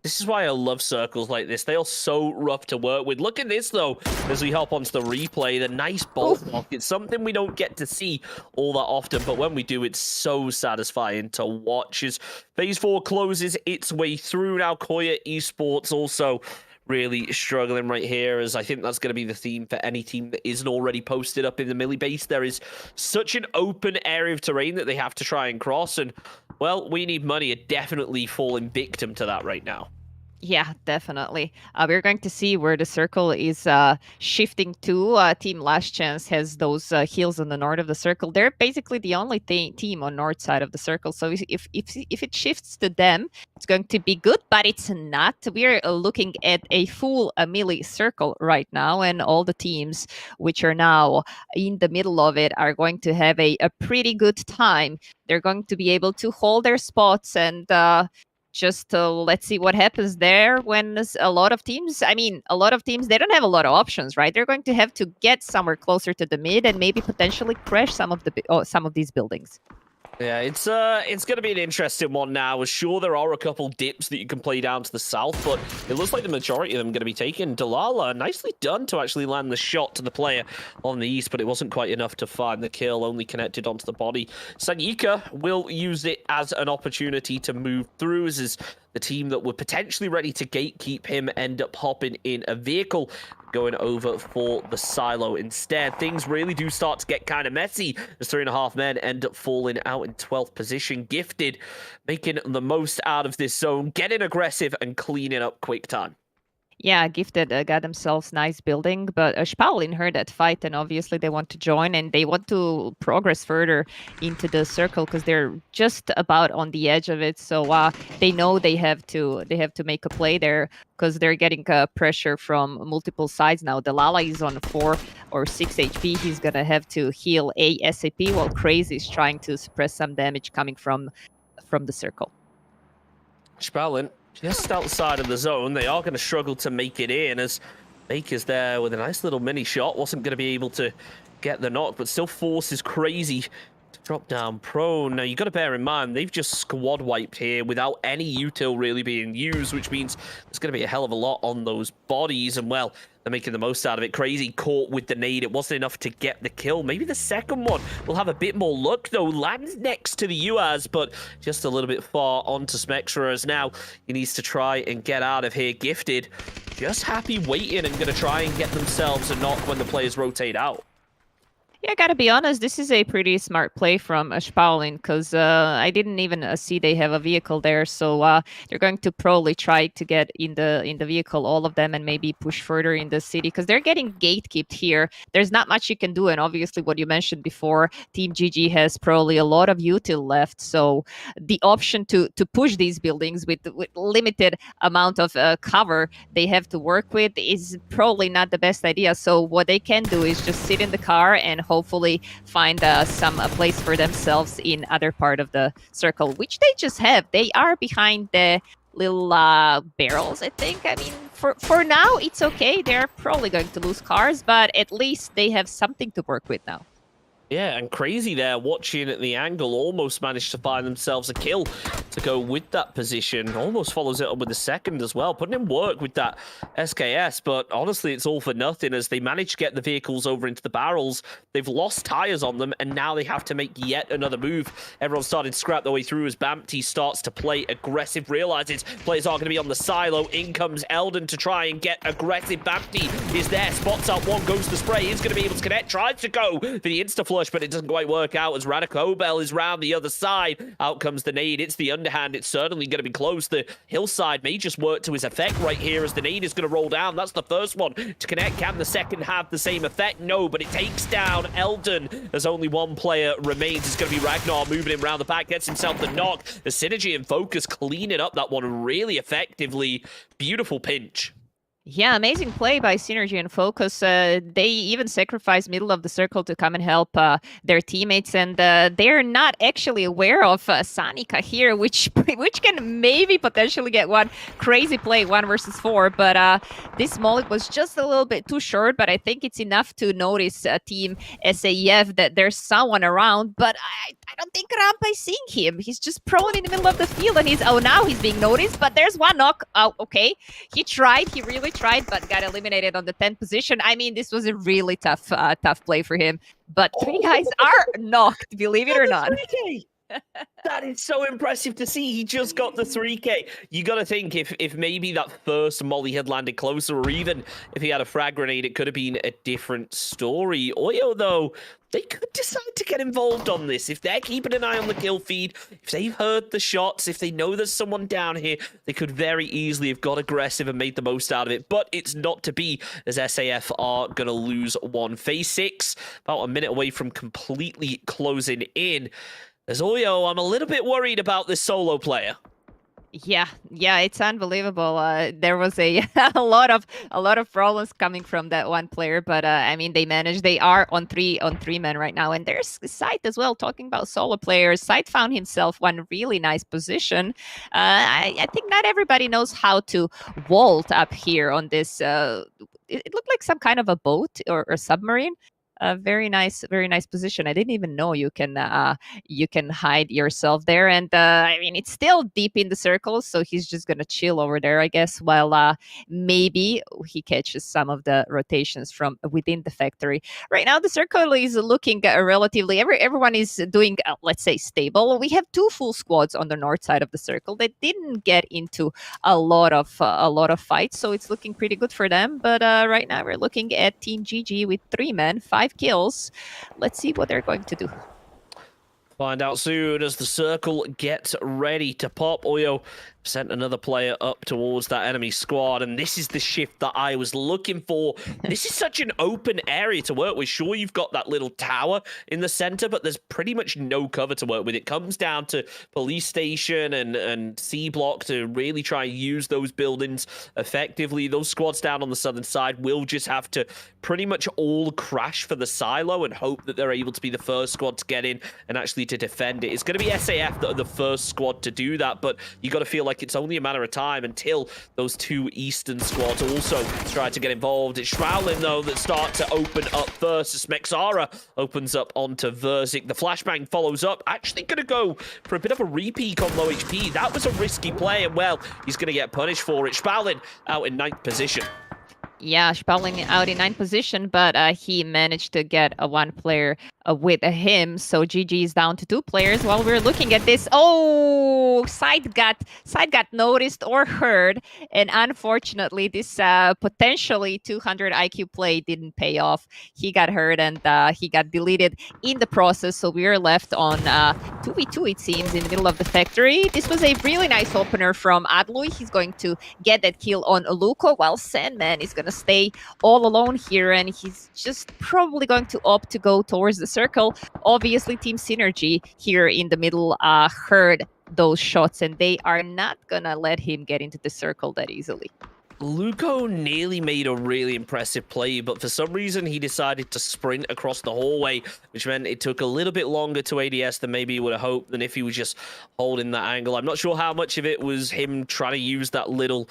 This is why I love circles like this. They are so rough to work with. Look at this, though, as we hop onto the replay. The nice bolt block. It's something we don't get to see all that often, but when we do, it's so satisfying to watch. As Phase 4 closes its way through now, Koya Esports also really struggling right here, as I think that's going to be the theme for any team that isn't already posted up in the Millie base. There is such an open area of terrain that they have to try and cross, and, well, We Need Money are definitely falling victim to that right now. Yeah, definitely. We're going to see where the circle is shifting to. Team Last Chance has those hills on the north of the circle. They're basically the only team on north side of the circle. So if it shifts to them, it's going to be good, but it's not. We're looking at a full melee circle right now, and all the teams which are now in the middle of it are going to have a pretty good time. They're going to be able to hold their spots and just let's see what happens there when a lot of teams, they don't have a lot of options, right? They're going to have to get somewhere closer to the mid and maybe potentially crash some of these buildings. Yeah, it's going to be an interesting one now. Sure, there are a couple dips that you can play down to the south, but it looks like the majority of them are going to be taken. Dalala, nicely done to actually land the shot to the player on the east, but it wasn't quite enough to find the kill, only connected onto the body. Sanyika will use it as an opportunity to move through, as the team that were potentially ready to gatekeep him end up hopping in a vehicle, going over for the silo instead. Things really do start to get kind of messy as 3.5 men end up falling out in 12th position. Gifted making the most out of this zone, getting aggressive and cleaning up quick time. Yeah, Gifted got themselves nice building, but Spaulin heard that fight, and obviously they want to join and they want to progress further into the circle because they're just about on the edge of it. So they know they have to make a play there because they're getting pressure from multiple sides now. Dalala is on 4 or 6 HP. He's gonna have to heal ASAP while Crazy is trying to suppress some damage coming from the circle. Spaulin just outside of the zone. They are going to struggle to make it in, as Baker's there with a nice little mini shot. Wasn't going to be able to get the knock, but still forces Crazy to drop down prone. Now, you got to bear in mind, they've just squad wiped here without any util really being used, which means there's going to be a hell of a lot on those bodies, and, well, they're making the most out of it. Crazy caught with the nade. It wasn't enough to get the kill. Maybe the second one will have a bit more luck, though. Lands next to the UAZ, but just a little bit far onto Smextra, as now he needs to try and get out of here. Gifted just happy waiting and going to try and get themselves a knock when the players rotate out. Yeah, I gotta be honest, this is a pretty smart play from Spaulin, because I didn't even see they have a vehicle there, so they're going to probably try to get in the vehicle, all of them, and maybe push further in the city, because they're getting gatekept here. There's not much you can do, and obviously what you mentioned before, Team GG has probably a lot of util left, so the option to push these buildings with limited amount of cover they have to work with is probably not the best idea. So what they can do is just sit in the car and hopefully find some place for themselves in other part of the circle, which they just have. They are behind the little barrels, I think. I mean, for now, it's okay. They're probably going to lose cars, but at least they have something to work with now. Yeah, and Crazy there, watching at the angle, almost managed to find themselves a kill to go with that position. Almost follows it up with the second as well, putting in work with that SKS, but honestly, it's all for nothing as they managed to get the vehicles over into the barrels. They've lost tires on them, and now they have to make yet another move. Everyone started to scrap their way through as Bampty starts to play aggressive, realizes players are going to be on the silo. In comes Eldon to try and get aggressive. Bampty is there, spots out one, goes to spray, is going to be able to connect, tries to go for the insta-flush, but it doesn't quite work out as Radikobel is round the other side. Out comes the nade. It's the underhand. It's certainly going to be close. The hillside may just work to his effect right here as the nade is going to roll down. That's the first one to connect. Can the second have the same effect? No, but it takes down Eldon as only one player remains. It's going to be Ragnar moving him around the back, gets himself the knock. The synergy and focus cleaning up that one really effectively. Beautiful pinch. Yeah, amazing play by Synergy and Focus. They even sacrificed middle of the circle to come and help their teammates, and they're not actually aware of Sanika here, which can maybe potentially get one crazy play, 1 versus 4. But this Moloch was just a little bit too short, but I think it's enough to notice Team SAF that there's someone around, but I don't think Rampa is seeing him. He's just prone in the middle of the field, and now he's being noticed, but there's one knock. Oh, okay. He really tried, but got eliminated on the 10th position. I mean, this was a really tough play for him. But 3 guys are knocked, believe it or not. 3K. That is so impressive to see. He just got the 3K. You got to think if maybe that first molly had landed closer, or even if he had a frag grenade, it could have been a different story. Oyo, though, they could decide to get involved on this. If they're keeping an eye on the kill feed, if they've heard the shots, if they know there's someone down here, they could very easily have got aggressive and made the most out of it. But it's not to be, as SAF are going to lose one. Phase 6, about a minute away from completely closing in. As Oyo, I'm a little bit worried about this solo player. Yeah, it's unbelievable. There was a a lot of problems coming from that one player, but I mean they managed. They are on three men right now, and there's Sight as well. Talking about solo players, Sight found himself one really nice position. I think not everybody knows how to vault up here on this. It looked like some kind of a boat or submarine. A very nice position. I didn't even know you can hide yourself there. And I mean, it's still deep in the circle, so he's just gonna chill over there, I guess, while maybe he catches some of the rotations from within the factory. Right now, the circle is looking relatively. Everyone is doing, let's say, stable. We have 2 full squads on the north side of the circle that didn't get into a lot of fights, so it's looking pretty good for them. But right now, we're looking at Team GG with 3 men, 5 kills. Let's see what they're going to do. Find out soon as the circle gets ready to pop. Oyo sent another player up towards that enemy squad, and this is the shift that I was looking for. This is such an open area to work with. Sure, you've got that little tower in the center, but there's pretty much no cover to work with. It comes down to police station and C block to really try and use those buildings effectively. Those squads down on the southern side will just have to pretty much all crash for the silo and hope that they're able to be the first squad to get in and actually to defend it. It's going to be SAF that are the first squad to do that, but you got to feel like it's only a matter of time until those 2 eastern squads also try to get involved. It's Shroudlin, though, that start to open up first. Smexara opens up onto Verzik. The flashbang follows up. Actually going to go for a bit of a repeat on low HP. That was a risky play, and well, he's going to get punished for it. Shroudlin out in 9th position. Yeah, Spalling out in 9th position, but he managed to get a 1 player with him. So GG is down to 2 players while we're looking at this. Oh, Side got noticed or heard. And unfortunately, this potentially 200 IQ play didn't pay off. He got hurt and he got deleted in the process. So we are left on 2v2, it seems, in the middle of the factory. This was a really nice opener from Adlui. He's going to get that kill on Luko, while Sandman is going to stay all alone here. And he's just probably going to opt to go towards the circle. Obviously, Team Synergy here in the middle heard those shots, and they are not gonna let him get into the circle that easily. Luko nearly made a really impressive play, but for some reason he decided to sprint across the hallway, which meant it took a little bit longer to ADS than maybe he would have hoped than if he was just holding that angle. I'm not sure how much of it was him trying to use that little,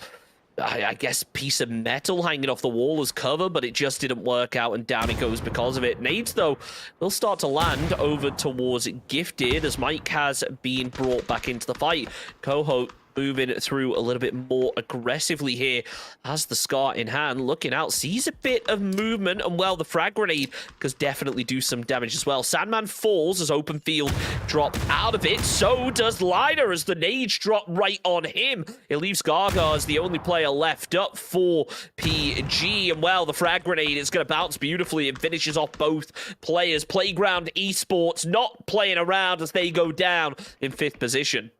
I guess, piece of metal hanging off the wall as cover, but it just didn't work out, and down it goes because of it. Nades, though, will start to land over towards Gifted as Mike has been brought back into the fight. Coho moving through a little bit more aggressively here, has the Scar in hand, looking out, sees a bit of movement, and well, the frag grenade does definitely do some damage as well. Sandman falls as open field drop out of it, so does Liner as the nades drop right on him. It leaves Gaga as the only player left up for PG, and well, the frag grenade is going to bounce beautifully and finishes off both players. Playground Esports not playing around as they go down in 5th position.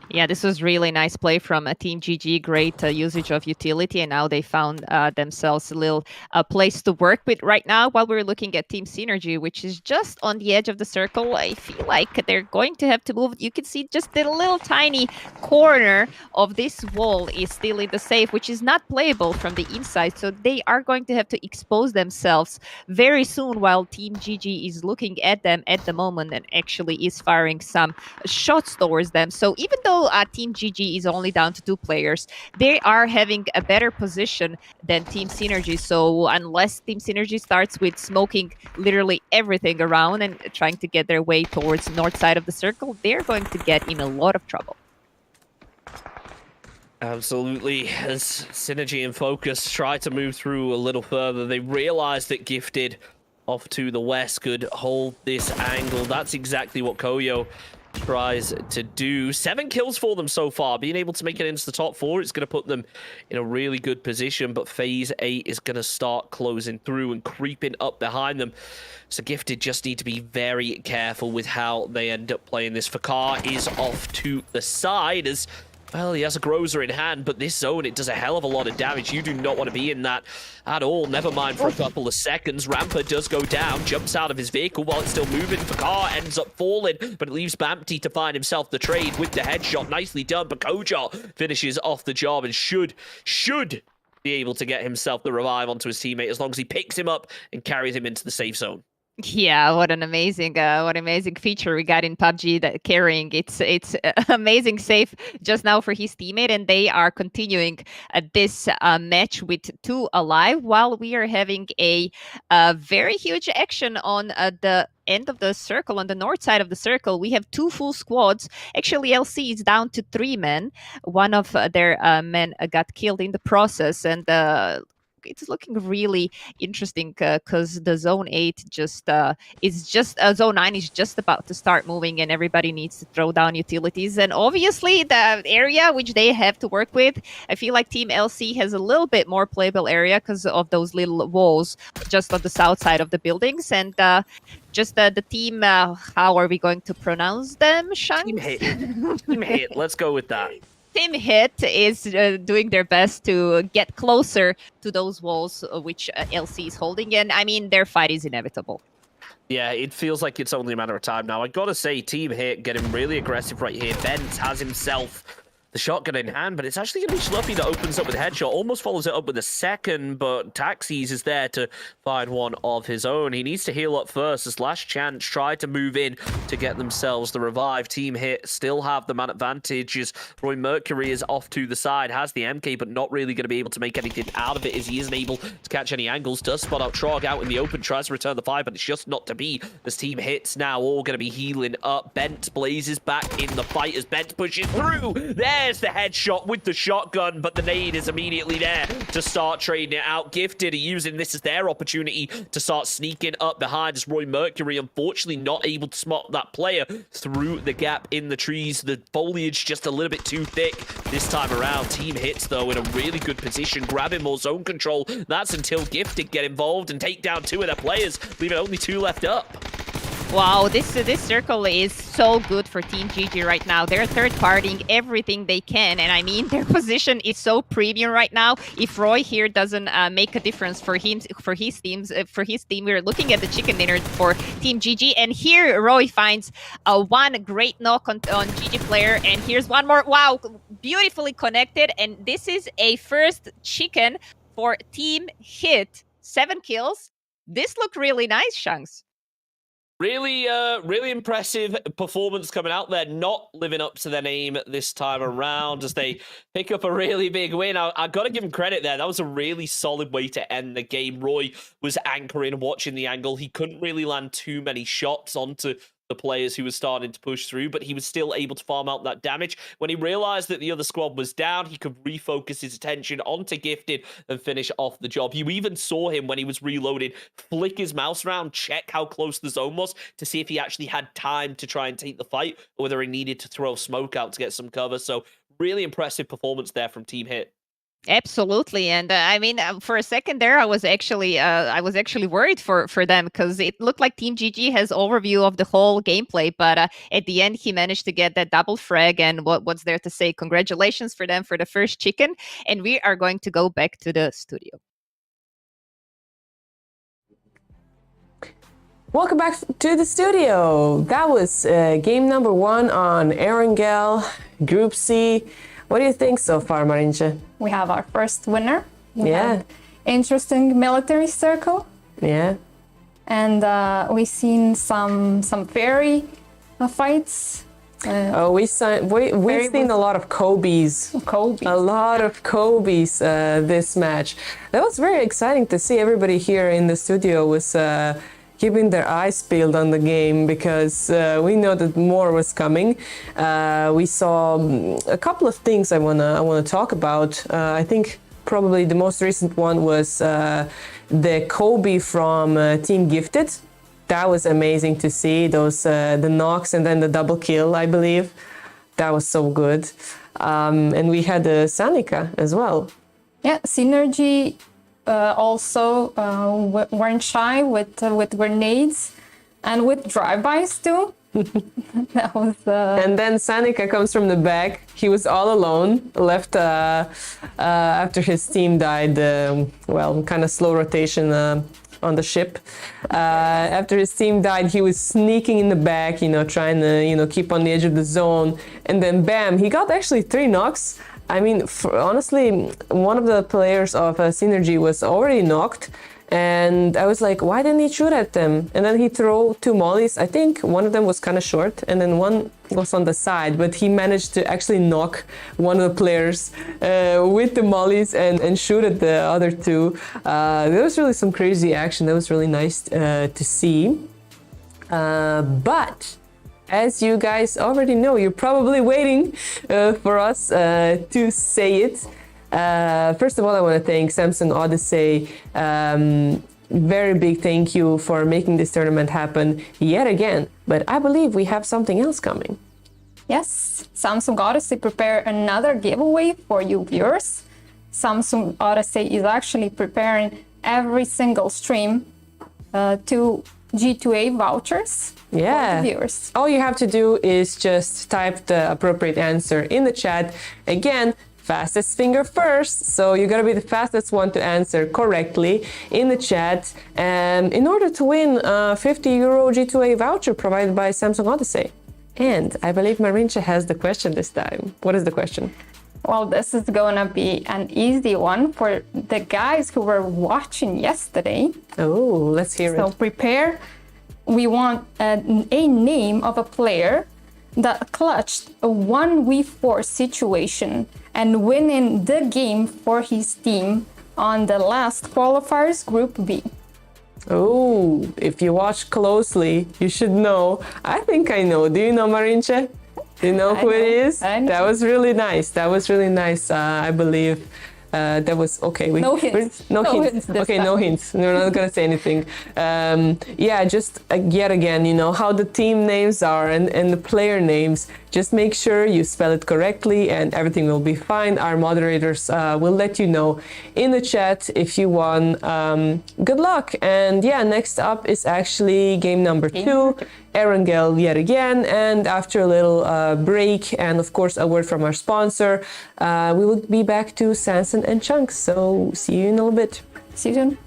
Yeah, this was really nice play from Team GG. Great usage of utility, and now they found themselves a little place to work with right now. While we're looking at Team Synergy, which is just on the edge of the circle, I feel like they're going to have to move. You can see just the little tiny corner of this wall is still in the safe, which is not playable from the inside. So they are going to have to expose themselves very soon. While Team GG is looking at them at the moment and actually is firing some shots towards them. So even though Team GG is only down to 2 players, they are having a better position than Team Synergy. So unless Team Synergy starts with smoking literally everything around and trying to get their way towards north side of the circle, they're going to get in a lot of trouble. Absolutely. As Synergy and Focus try to move through a little further, they realize that Gifted off to the west could hold this angle. That's exactly what Koyo tries to do. 7 kills for them so far. Being able to make it into the top 4, it's going to put them in a really good position, but Phase 8 is going to start closing through and creeping up behind them. So Gifted just need to be very careful with how they end up playing this. Fakar is off to the side as, well, he has a Grozer in hand, but this zone, it does a hell of a lot of damage. You do not want to be in that at all. Never mind for a couple of seconds. Rampa does go down, jumps out of his vehicle while it's still moving. Fakar ends up falling, but it leaves Bampty to find himself the trade with the headshot. Nicely done, but Kojo finishes off the job and should be able to get himself the revive onto his teammate as long as he picks him up and carries him into the safe zone. Yeah, what an amazing feature we got in PUBG, that carrying. It's amazing save just now for his teammate, and they are continuing this match with 2 alive while we are having a very huge action on the end of the circle. On the north side of the circle, we have 2 full squads. Actually, LC is down to 3 men. One of their men got killed in the process, and it's looking really interesting because the zone 8 just is just zone 9 is just about to start moving, and everybody needs to throw down utilities. And obviously the area which they have to work with, I feel like Team LC has a little bit more playable area because of those little walls just on the south side of the buildings. And just the team, how are we going to pronounce them, Shanks? Team Hit. Team Hit. Let's go with that. Team Hit is doing their best to get closer to those walls which LC is holding, and I mean, their fight is inevitable. Yeah, it feels like it's only a matter of time now. I gotta say, Team Hit getting really aggressive right here. Bent has himself the shotgun in hand, but it's actually going to be Schluffy that opens up with a headshot, almost follows it up with a second, but Taxis is there to find one of his own. He needs to heal up first as Last Chance tried to move in to get themselves the revive. Team Hit still have the man advantage as Roy Mercury is off to the side, has the MK, but not really going to be able to make anything out of it as he isn't able to catch any angles. Does spot out Trog out in the open, tries to return the fire, but it's just not to be as Team Hit's now all going to be healing up. Bent blazes back in the fight as Bent pushes through. There's the headshot with the shotgun, but the nade is immediately there to start trading it out. Gifted are using this as their opportunity to start sneaking up behind as Roy Mercury, unfortunately not able to spot that player through the gap in the trees. The foliage just a little bit too thick this time around. Team Hits, though, in a really good position, grabbing more zone control. That's until Gifted get involved and take down 2 of their players, leaving only 2 left up. Wow, this circle is so good for Team GG right now. They're third-partying everything they can, and I mean, their position is so premium right now. If Roy here doesn't make a difference for him, for his team, we're looking at the chicken dinner for Team GG, and here Roy finds one great knock on GG player, and here's one more. Wow, beautifully connected, and this is a first chicken for Team Hit. 7 kills. This looked really nice, Shanks. Really impressive performance coming out there, not living up to their name this time around as they pick up a really big win. I got to give him credit there. That was a really solid way to end the game. Roy was anchoring, watching the angle. He couldn't really land too many shots onto the players who were starting to push through, but he was still able to farm out that damage. When he realized that the other squad was down, he could refocus his attention onto Gifted and finish off the job. You even saw him when he was reloading, flick his mouse around, check how close the zone was to see if he actually had time to try and take the fight or whether he needed to throw smoke out to get some cover. So really impressive performance there from Team Hit. Absolutely, and I mean, for a second there, I was actually worried for them because it looked like Team GG has overview of the whole gameplay, but at the end he managed to get that double frag. And what's there to say? Congratulations for them for the first chicken, and we are going to go back to the studio. Welcome back to the studio. That was game number 1 on Erangel, Group C. What do you think so far, Marinche? We have our first winner. We Yeah. had interesting military circle, Yeah. and we've seen some fairy fights. We've seen a lot of Kobe's. Kobe. A lot of Kobe's this match. That was very exciting to see. Everybody here in the studio was keeping their eyes peeled on the game because we know that more was coming. We saw a couple of things I wanna talk about. I think probably the most recent one was the Kobe from Team Gifted. That was amazing to see, those the knocks and then the double kill, I believe. That was so good. And we had Sanika as well. Yeah, Synergy also weren't shy with grenades and with drive-bys too. That was. And then Sanika comes from the back. He was all alone, left after his team died. Kind of slow rotation on the ship. After his team died, he was sneaking in the back, trying to, keep on the edge of the zone. And then bam, he got actually 3 knocks. I mean, honestly, one of the players of Synergy was already knocked. And I was like, why didn't he shoot at them? And then he threw 2 mollies. I think one of them was kind of short and then one was on the side, but he managed to actually knock one of the players with the mollies and shoot at the other 2. There was really some crazy action. That was really nice to see. But as you guys already know, you're probably waiting for us to say it. First of all, I want to thank Samsung Odyssey. Very big thank you for making this tournament happen yet again. But I believe we have something else coming. Yes, Samsung Odyssey prepared another giveaway for you viewers. Samsung Odyssey is actually preparing every single stream 2 G2A vouchers for the viewers. All you have to do is just type the appropriate answer in the chat. Again, fastest finger first, so you gotta be the fastest one to answer correctly in the chat, in order to win a €50 G2A voucher provided by Samsung Odyssey. And I believe Marinche has the question this time. What is the question? Well, this is gonna be an easy one for the guys who were watching yesterday. Oh, let's hear So it. prepare. We want a name of a player that clutched a 1v4 situation and winning the game for his team on the last qualifiers Group B. Oh, if you watch closely, you should know. I think I know. Do you know, Marinche? Do you know who it is? I know. That was really nice. That was really nice. I believe that was okay. No hints. No No hints. hints this Okay, no time. hints. We're not gonna say anything. Just yet again, how the team names are and the player names. Just make sure you spell it correctly and everything will be fine. Our moderators will let you know in the chat if you won. Good luck. And yeah, next up is actually game number 2. Erangel yet again. And after a little break and of course a word from our sponsor, we will be back to Sanson and Chunks. So see you in a little bit. See you soon.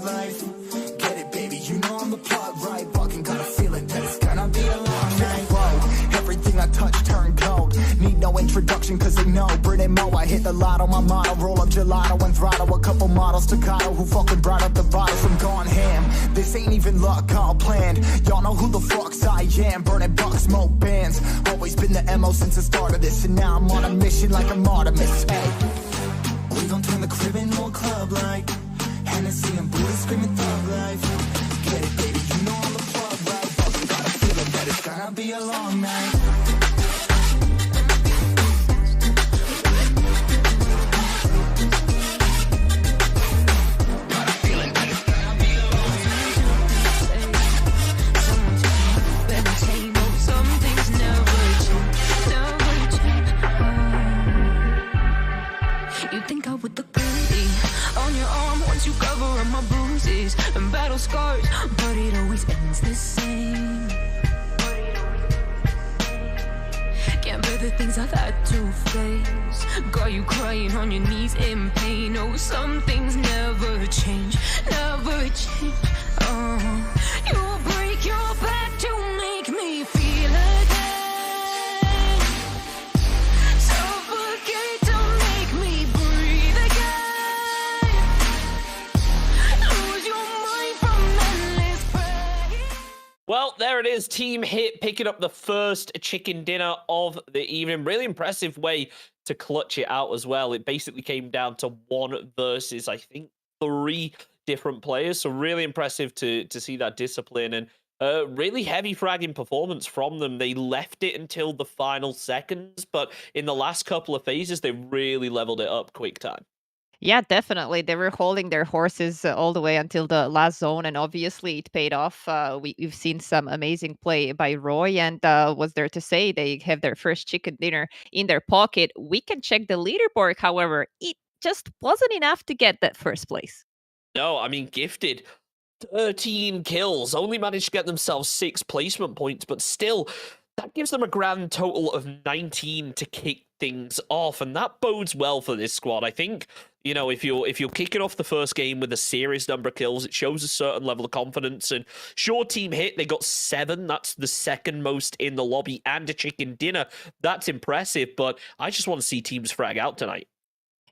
club life. Get it, baby, you know I'm the plug, right? Fucking got a feeling that it's gonna be a long night. Whoa, everything I touch turn cold. Need no introduction cause they know Brit and Mo. I hit the lotto, my motto. Roll up gelato and throttle a couple models staccato who fucking brought up the bottles from gone ham. This ain't even luck, all planned. Y'all know who the fucks I am. Burning bucks, smoke bands. Always been the MO since the start of this. And now I'm on a mission like I'm Artemis. Hey, we gon' turn the crib into a club like Hennessy and Buddha screaming thug life. Get it, baby, you know I'm the plug, right? Fucking got a feeling that it's gonna be a long night. You think I would look pretty on your arm once you cover up my bruises and battle scars, but it always ends the same. Can't bear the things I've had to face. Got you crying on your knees in pain. Oh, some things never change, never change. Oh, you'll break your back to make me feel again. Suffocate to make me breathe again. Lose your mind from endless pain. Well, there it is. Team Hit picking up the first chicken dinner of the evening. Really impressive way to clutch it out as well. It basically came down to 1 versus, I think, 3 different players. So really impressive to see that discipline and really heavy fragging performance from them. They left it until the final seconds, but in the last couple of phases, they really leveled it up quick time. Yeah, definitely. They were holding their horses all the way until the last zone, and obviously it paid off. We've seen some amazing play by Roy, and was there to say they have their first chicken dinner in their pocket. We can check the leaderboard, however, it just wasn't enough to get that first place. No, I mean, Gifted, 13 kills, only managed to get themselves 6 placement points, but still, that gives them a grand total of 19 to kick things off, and that bodes well for this squad. I think, you know, if you're kicking off the first game with a serious number of kills, it shows a certain level of confidence. And sure, Team Hit, they got 7. That's the second most in the lobby, and a chicken dinner. That's impressive, but I just want to see teams frag out tonight.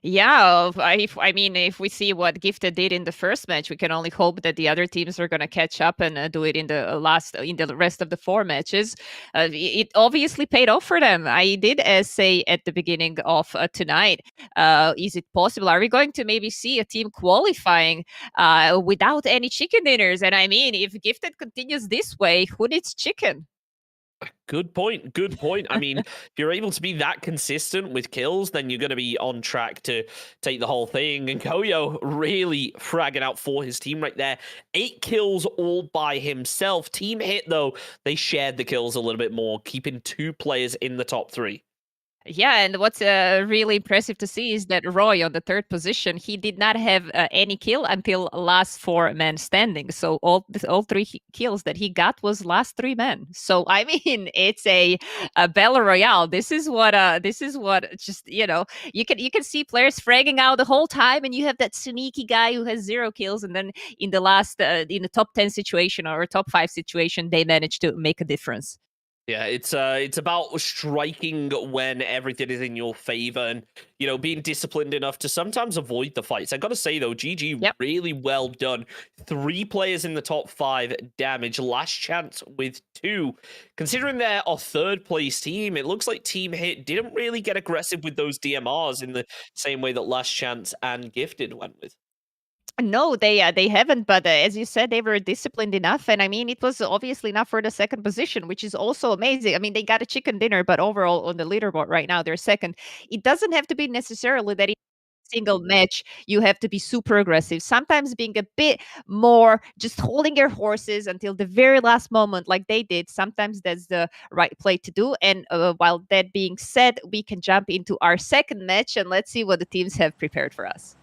Yeah, I mean, if we see what Gifted did in the first match, we can only hope that the other teams are going to catch up and do it in the rest of the 4 matches. It obviously paid off for them. I did say at the beginning of tonight, is it possible? Are we going to maybe see a team qualifying without any chicken dinners? And I mean, if Gifted continues this way, who needs chicken? Good point. Good point. I mean, if you're able to be that consistent with kills, then you're going to be on track to take the whole thing. And Koyo really fragging out for his team right there. 8 kills all by himself. Team Hit, though, they shared the kills a little bit more, keeping 2 players in the top 3. Yeah, and what's really impressive to see is that Roy on the 3rd position, he did not have any kill until last 4 men standing. So all 3 kills that he got was last 3 men. So I mean, it's a battle royale. This is what just, you know, you can see players fragging out the whole time, and you have that sneaky guy who has 0 kills, and then in the last in the top 10 situation or top 5 situation, they manage to make a difference. Yeah, it's about striking when everything is in your favor, and you know, being disciplined enough to sometimes avoid the fights. I gotta say though, GG, Yep. really well done. 3 players in the top 5 damage. Last chance with 2. Considering they're a 3rd place team, it looks like Team Hit didn't really get aggressive with those DMRs in the same way that Last Chance and Gifted went with. No, they haven't. But as you said, they were disciplined enough, and I mean, it was obviously enough for the 2nd position, which is also amazing. I mean, they got a chicken dinner, but overall on the leaderboard right now, they're 2nd. It doesn't have to be necessarily that in a single match you have to be super aggressive. Sometimes being a bit more, just holding your horses until the very last moment, like they did. Sometimes that's the right play to do. And while that being said, we can jump into our 2nd match, and let's see what the teams have prepared for us.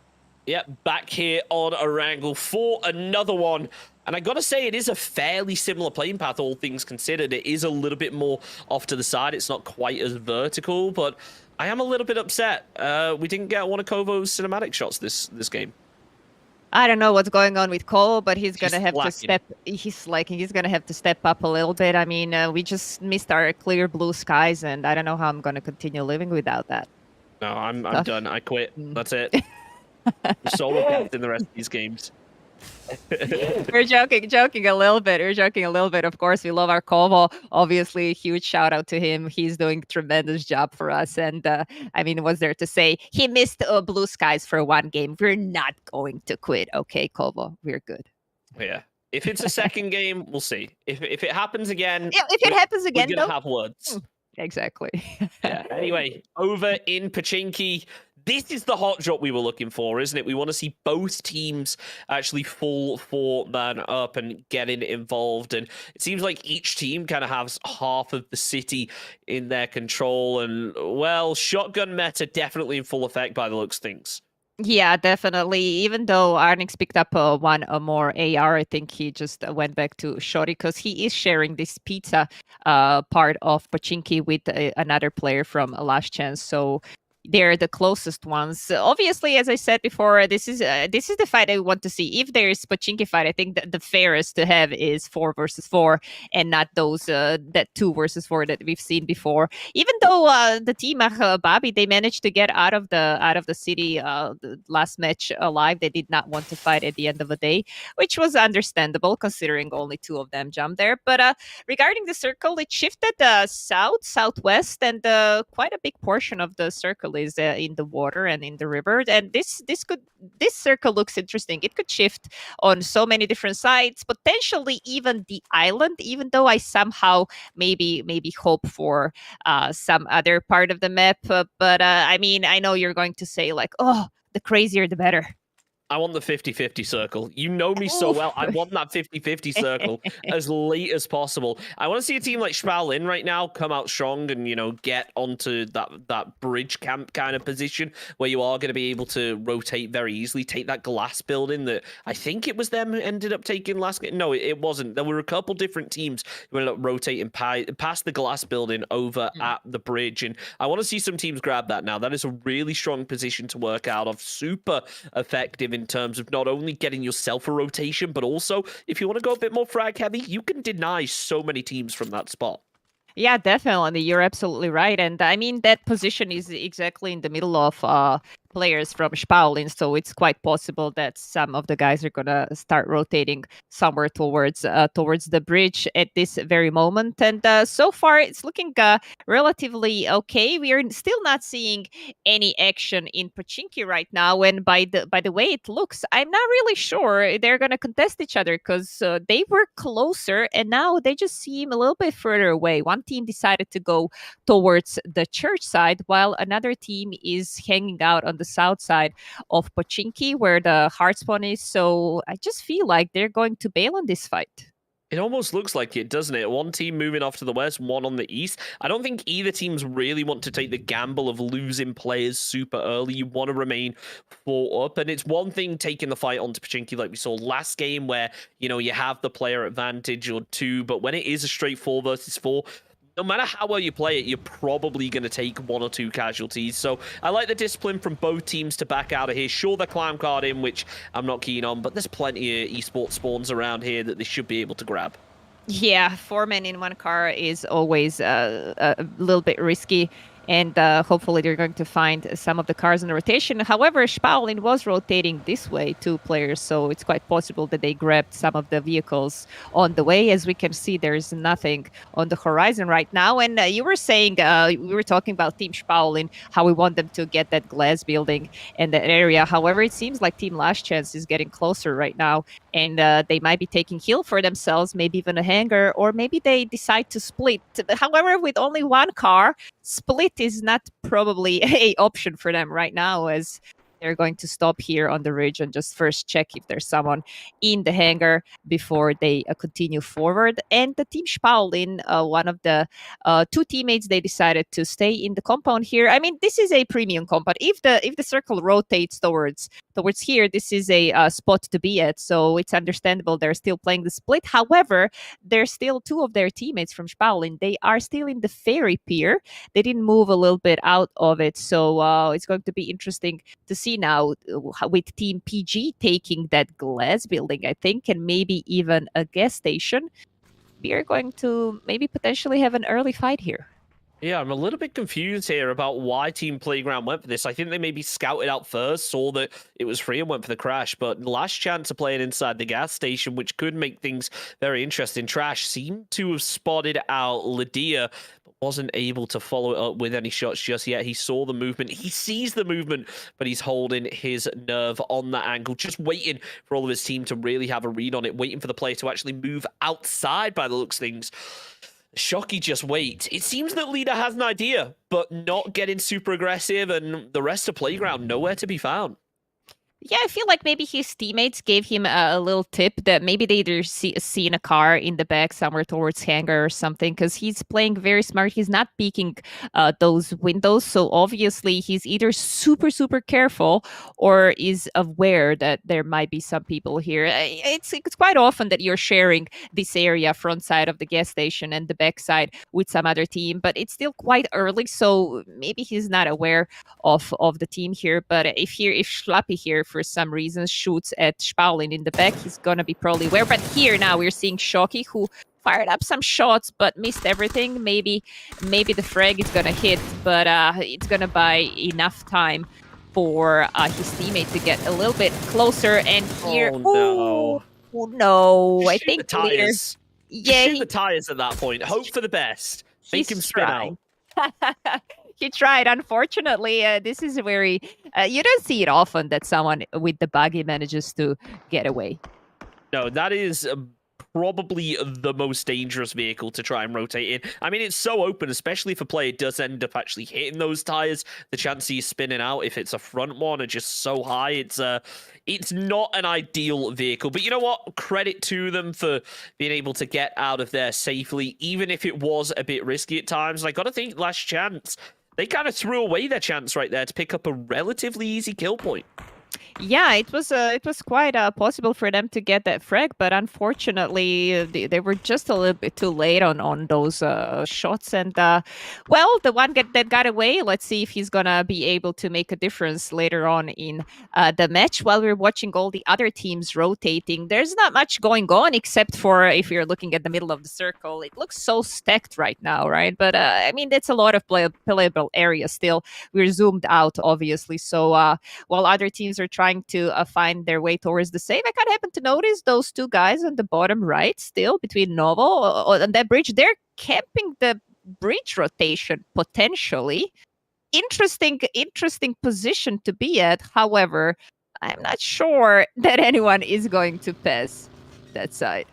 Yep, back here on Erangel for another one. And I gotta say, it is a fairly similar playing path, all things considered. It is a little bit more off to the side. It's not quite as vertical, but I am a little bit upset. We didn't get one of Kovo's cinematic shots this game. I don't know what's going on with Cole, but he's She's gonna have to slacking. He's slacking. He's gonna have to step up a little bit. I mean, we just missed our clear blue skies, and I don't know how I'm gonna continue living without that. No, I'm Tough. done. I quit. Mm. That's it. Solo capped in the rest of these games. We're joking a little bit. We're joking a little bit. Of course, we love our Como. Obviously, huge shout out to him. He's doing a tremendous job for us. And I mean, what's there to say? He missed blue skies for one game. We're not going to quit. Okay, Como, we're good. Yeah. If it's a second game, we'll see. If it happens again, Yeah, if it happens again, we're gonna though, have words. exactly. Yeah. Anyway, over in Pachinki, this is the hot drop we were looking for, isn't it? We want to see both teams actually full 4-man up and getting involved. And it seems like each team kind of has half of the city in their control. And, well, shotgun meta definitely in full effect by the looks of things. Yeah, definitely. Even though Arnix picked up one more AR, I think he just went back to Shori because he is sharing this pizza part of Pachinki with another player from Last Chance. So they're the closest ones. Obviously, as I said before, this is the fight I want to see. If there's Pachinki fight, I think that the fairest to have is 4 versus 4, and not those that 2 versus 4 that we've seen before. Even though the team Babi, they managed to get out of the city the last match alive, they did not want to fight at the end of the day, which was understandable considering only 2 of them jumped there. But regarding the circle, it shifted southwest, and quite a big portion of the circle is in the water and in the river. And this circle looks interesting. It could shift on so many different sides, potentially even the island. Even though I somehow maybe hope for some other part of the map, but I mean, I know you're going to say like, oh, the crazier the better. I want the 50-50 circle. You know me so well. I want that 50-50 circle as late as possible. I want to see a team like Shaolin right now come out strong and, get onto that bridge camp kind of position where you are going to be able to rotate very easily, take that glass building that I think it was them ended up taking last game. No, it wasn't. There were a couple different teams who ended up rotating past the glass building over at the bridge. And I want to see some teams grab that now. That is a really strong position to work out of. Super effective in terms of not only getting yourself a rotation, but also if you want to go a bit more frag heavy, you can deny so many teams from that spot. Yeah, definitely. You're absolutely right. And I mean, that position is exactly in the middle of players from Spaulin. So it's quite possible that some of the guys are going to start rotating somewhere towards the bridge at this very moment. And so far, it's looking relatively okay. We are still not seeing any action in Pachinki right now. And by the way it looks, I'm not really sure they're going to contest each other because they were closer and now they just seem a little bit further away. One team decided to go towards the church side while another team is hanging out on the south side of Pachinki where the hard spawn is. So I just feel like they're going to bail on this fight. It almost looks like it, doesn't it? One team moving off to the west, one on the east. I don't think either teams really want to take the gamble of losing players super early. You want to remain 4 up. And it's one thing taking the fight onto Pachinki like we saw last game where, you have the player advantage or 2. But when it is a straight 4 versus 4, no matter how well you play it, you're probably going to take 1 or 2 casualties. So I like the discipline from both teams to back out of here. Sure, the clown card in, which I'm not keen on, but there's plenty of esports spawns around here that they should be able to grab. Yeah, 4 men in one car is always a little bit risky. And hopefully they're going to find some of the cars in the rotation. However, Spaulin was rotating this way, 2 players, so it's quite possible that they grabbed some of the vehicles on the way. As we can see, there's nothing on the horizon right now. And you were saying, we were talking about Team Spaulin, how we want them to get that glass building in that area. However, it seems like Team Last Chance is getting closer right now. And they might be taking heal for themselves, maybe even a hangar, or maybe they decide to split. However, with only 1 car, split is not probably a option for them right now, as they're going to stop here on the ridge and just first check if there's someone in the hangar before they continue forward. And the team Spaulin, one of the 2 teammates, they decided to stay in the compound here. I mean, this is a premium compound. If the circle rotates towards here, this is a spot to be at. So it's understandable they're still playing the split. However, there's still 2 of their teammates from Spaulin. They are still in the ferry pier. They didn't move a little bit out of it. So it's going to be interesting to see see now with Team PG taking that glass building, I think, and maybe even a gas station, we are going to maybe potentially have an early fight here. Yeah, I'm a little bit confused here about why Team Playground went for this. I think they maybe scouted out first, saw that it was free and went for the crash, but last chance of playing inside the gas station, which could make things very interesting. Trash seemed to have spotted out Lydia, but wasn't able to follow it up with any shots just yet. He saw the movement, he sees the movement, but he's holding his nerve on that angle, just waiting for all of his team to really have a read on it, waiting for the player to actually move outside by the looks of things. Shocky just wait. It seems that Leader has an idea, but not getting super aggressive, and the rest of Playground nowhere to be found. Yeah, I feel like maybe his teammates gave him a little tip that maybe they either seen a car in the back somewhere towards hangar or something, because he's playing very smart. He's not peeking those windows. So obviously he's either super, super careful or is aware that there might be some people here. It's quite often that you're sharing this area, front side of the gas station and the back side with some other team, but it's still quite early. So maybe he's not aware of the team here. But if Schlappy here for some reason shoots at Spalin in the back, he's gonna be probably aware. But here now we're seeing Shocky, who fired up some shots but missed everything. Maybe the frag is gonna hit, but it's gonna buy enough time for his teammate to get a little bit closer. And here, Oh no, I Shoot think the Leader, tires. yeah, Shoot the tires at that point. Hope for the best. Make him spin out. He tried. Unfortunately, this is very. You don't see it often that someone with the buggy manages to get away. No, that is probably the most dangerous vehicle to try and rotate in. I mean, it's so open, especially if a player does end up actually hitting those tires. The chance he's spinning out, if it's a front one, are just so high. It's not an ideal vehicle. But you know what? Credit to them for being able to get out of there safely, even if it was a bit risky at times. And I got to think, last chance, they kind of threw away their chance right there to pick up a relatively easy kill point. Yeah, it was quite possible for them to get that frag, but unfortunately they were just a little bit too late on those shots. And well, the one that got away, let's see if he's gonna be able to make a difference later on in the match. While we're watching all the other teams rotating, there's not much going on except for if you're looking at the middle of the circle, it looks so stacked right now, right? But I mean, that's a lot of playable area still. We're zoomed out, obviously, so while other teams are trying to find their way towards the save, I kind of happen to notice those two guys on the bottom right, still between Novo on that bridge. They're camping the bridge rotation potentially. Interesting position to be at. However, I'm not sure that anyone is going to pass that side.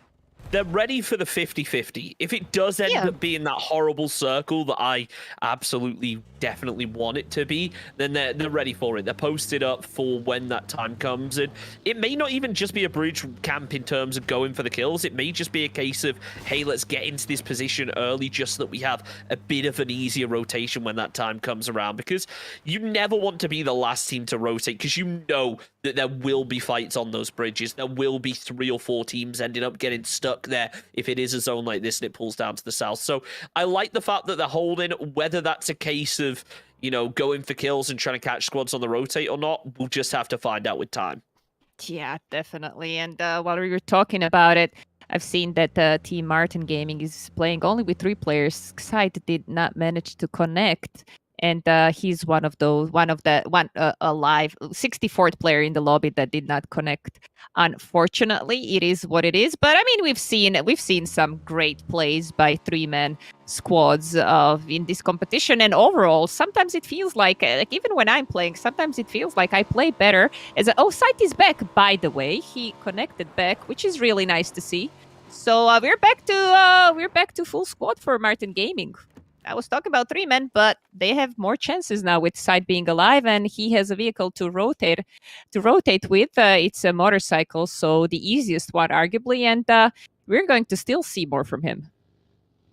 They're ready for the 50-50. If it does end up being that horrible circle that I absolutely, definitely want it to be, then they're ready for it. They're posted up for when that time comes. And it may not even just be a bridge camp in terms of going for the kills. It may just be a case of, hey, let's get into this position early just so that we have a bit of an easier rotation when that time comes around. Because you never want to be the last team to rotate, because you know that there will be fights on those bridges. There will be 3 or 4 teams ending up getting stuck there if it is a zone like this and it pulls down to the south. So I like the fact that they're holding. Whether that's a case of, you know, going for kills and trying to catch squads on the rotate or not, we'll just have to find out with time. Yeah, definitely. And while we were talking about it, I've seen that Team Martin Gaming is playing only with 3 players. Site did not manage to connect. And he's one of a live 64th player in the lobby that did not connect. Unfortunately, it is what it is. But I mean, we've seen some great plays by 3-man squads in this competition. And overall, sometimes it feels like even when I'm playing, sometimes it feels like I play better. Sight is back, by the way. He connected back, which is really nice to see. So we're back to full squad for Martin Gaming. I was talking about 3-men, but they have more chances now with Sight being alive, and he has a vehicle to rotate with. It's a motorcycle, so the easiest one, arguably, and we're going to still see more from him.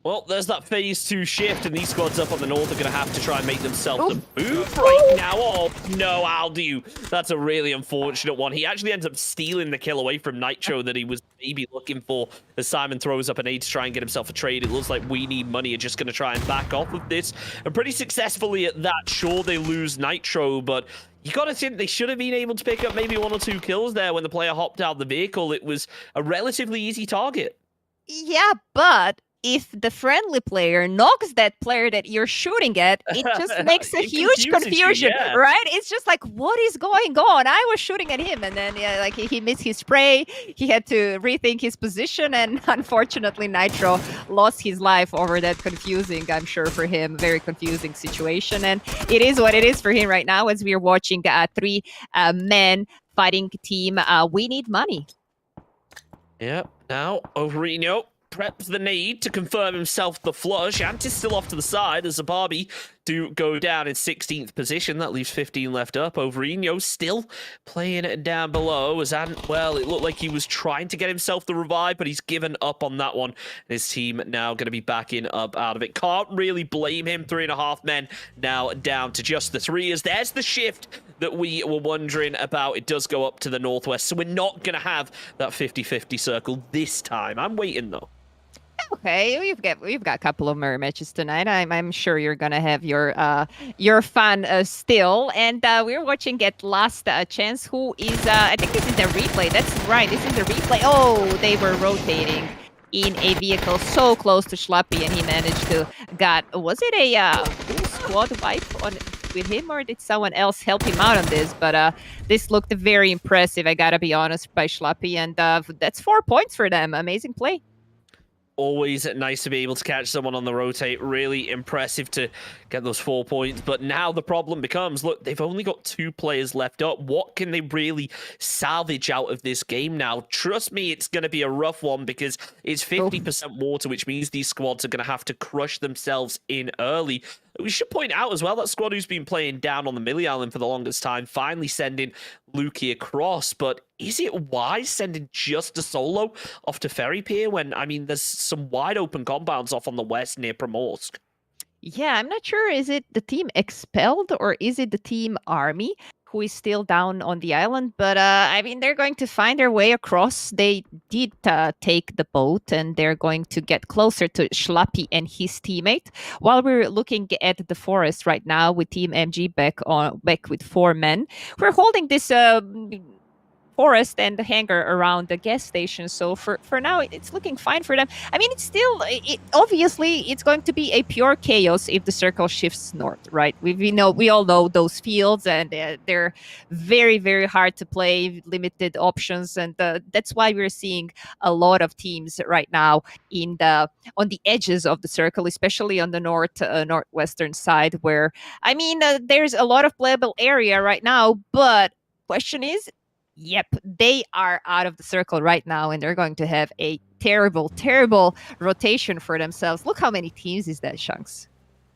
Well, there's that phase 2 shift, and these squads up on the north are going to have to try and make themselves the move right now. Oh, no, Aldu. That's a really unfortunate one. He actually ends up stealing the kill away from Nitro that he was maybe looking for as Simon throws up an aid to try and get himself a trade. It looks like We Need Money are just going to try and back off of this. And pretty successfully at that. Sure, they lose Nitro, but you got to think they should have been able to pick up maybe 1 or 2 kills there when the player hopped out of the vehicle. It was a relatively easy target. Yeah, but if the friendly player knocks that player that you're shooting at, it just makes a huge confusion, yeah. right? It's just like, what is going on? I was shooting at him, and then like he missed his spray. He had to rethink his position, and unfortunately, Nitro lost his life over that confusing, I'm sure for him, very confusing situation. And it is what it is for him right now as we are watching 3 men fighting team. We Need Money. Yep, now Overino preps the nade to confirm himself the flush. Anti's still off to the side as Zababi do go down in 16th position. That leaves 15 left up. Overino still playing it down below. As well, it looked like he was trying to get himself the revive, but he's given up on that one. His team now going to be backing up out of it. Can't really blame him. 3.5 men now down to just the 3. As there's the shift that we were wondering about. It does go up to the northwest, so we're not going to have that 50-50 circle this time. I'm waiting, though. Okay, we've got a couple of mirror matches tonight. I'm sure you're gonna have your fun still. And we're watching at last chance. Who is? I think this is the replay. That's right. This is the replay. Oh, they were rotating in a vehicle so close to Schlappy, and he managed to was it a full squad wipe on with him, or did someone else help him out on this? But this looked very impressive. I gotta be honest, by Schlappy, and that's 4 points for them. Amazing play. Always nice to be able to catch someone on the rotate. Really impressive to get those 4 points. But now the problem becomes, look, they've only got 2 players left up. What can they really salvage out of this game now? Trust me, it's going to be a rough one because it's 50% water, which means these squads are going to have to crush themselves in early. We should point out as well that squad who's been playing down on the Millie Island for the longest time, finally sending Lukey across. But is it wise sending just a solo off to Ferry Pier when, I mean, there's some wide open compounds off on the west near Primorsk? Yeah, I'm not sure. Is it the team Expelled or is it the team Army who is still down on the island? But I mean, they're going to find their way across. They did take the boat, and they're going to get closer to Schlappy and his teammate. While we're looking at the forest right now with Team MG back with 4 men, we're holding this forest and the hangar around the gas station. So for now, it's looking fine for them. I mean, it's still, obviously, it's going to be a pure chaos if the circle shifts north, right? We all know those fields, and they're very, very hard to play, limited options. And that's why we're seeing a lot of teams right now on the edges of the circle, especially on the northwestern side, where, I mean, there's a lot of playable area right now, but question is, yep, they are out of the circle right now, and they're going to have a terrible, terrible rotation for themselves. Look how many teams is that, Shanks?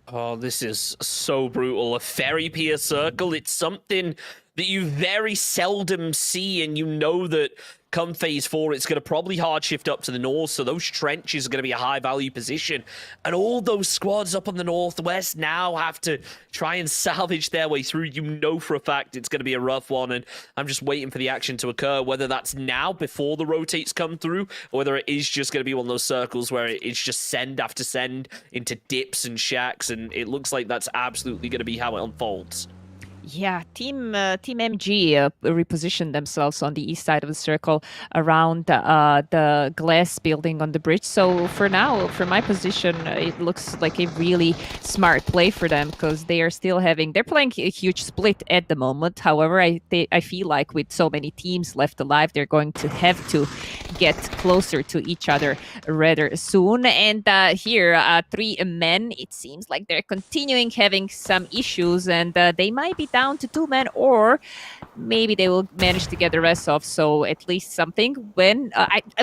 Oh, this is so brutal. A Ferry Pier circle, it's something that you very seldom see, and you know that come phase 4, it's going to probably hard shift up to the north, so those trenches are going to be a high-value position. And all those squads up on the northwest now have to try and salvage their way through. You know for a fact it's going to be a rough one, and I'm just waiting for the action to occur, whether that's now before the rotates come through, or whether it is just going to be one of those circles where it's just send after send into dips and shacks, and it looks like that's absolutely going to be how it unfolds. Yeah, Team MG repositioned themselves on the east side of the circle around the glass building on the bridge. So for now, from my position, it looks like a really smart play for them because they're playing a huge split at the moment. However, I feel like with so many teams left alive, they're going to have to get closer to each other rather soon. And here, 3 men, it seems like they're continuing having some issues, and they might be down to 2 men, or maybe they will manage to get the rest off. So at least something. When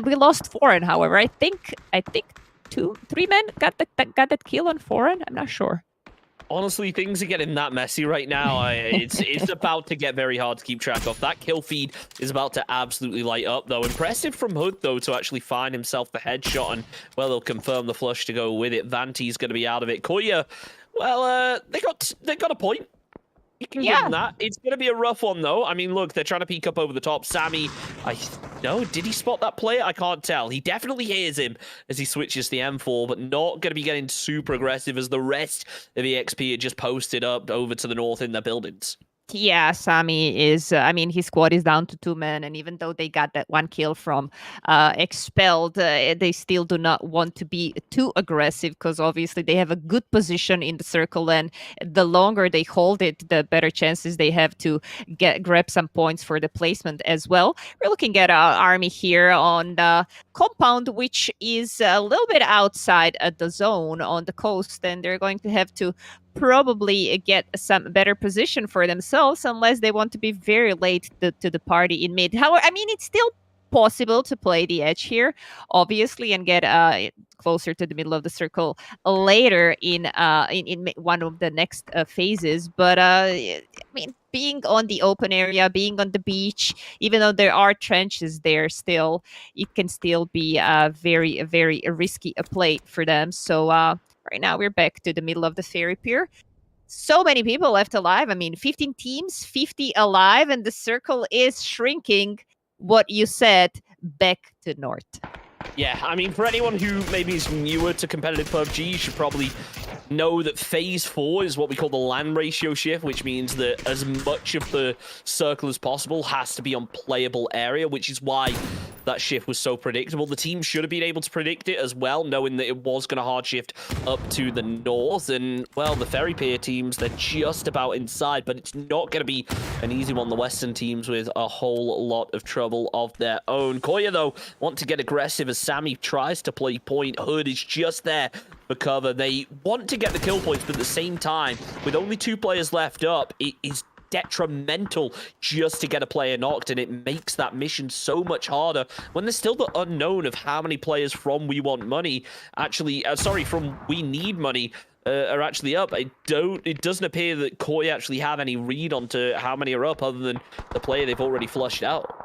we lost Foreign, however, I think 3 men got that kill on Foreign. I'm not sure. Honestly, things are getting that messy right now. It's about to get very hard to keep track of. That kill feed is about to absolutely light up, though. Impressive from Hood, though, to actually find himself the headshot, and, well, they'll confirm the flush to go with it. Vanti's going to be out of it. Koya, well, they got a point. You can give them that. It's going to be a rough one, though. I mean, look, they're trying to peek up over the top. Sammy, did he spot that player? I can't tell. He definitely hears him as he switches the M4, but not going to be getting super aggressive as the rest of EXP are just posted up over to the north in their buildings. Yeah, Sammy is, his squad is down to 2 men, and even though they got that 1 kill from Expelled, they still do not want to be too aggressive, because obviously they have a good position in the circle, and the longer they hold it, the better chances they have to grab some points for the placement as well. We're looking at our army here on the compound, which is a little bit outside the zone on the coast, and they're going to have to probably get some better position for themselves, unless they want to be very late to the party in mid. However, it's still possible to play the edge here, obviously, and get closer to the middle of the circle later in one of the next phases. But being on the open area, being on the beach, even though there are trenches there still, it can still be a very, very risky play for them. So right now we're back to the middle of the ferry pier. So many people left alive. 15 teams, 50 alive, and the circle is shrinking. What you said, back to north. Yeah, for anyone who maybe is newer to competitive PUBG, you should probably know that Phase 4 is what we call the land ratio shift, which means that as much of the circle as possible has to be on playable area, which is why that shift was so predictable. The team should have been able to predict it as well, knowing that it was going to hard shift up to the north. And, well, the Ferry Pier teams, they're just about inside, but it's not going to be an easy one. The Western teams with a whole lot of trouble of their own. Koya, though, want to get aggressive as Sammy tries to play point. Hood is just there for cover. They want to get the kill points, but at the same time, with only 2 players left up, it is detrimental just to get a player knocked, and it makes that mission so much harder when there's still the unknown of how many players from We Want Money from We Need Money are actually up. It doesn't appear that Koi actually have any read onto how many are up other than the player they've already flushed out.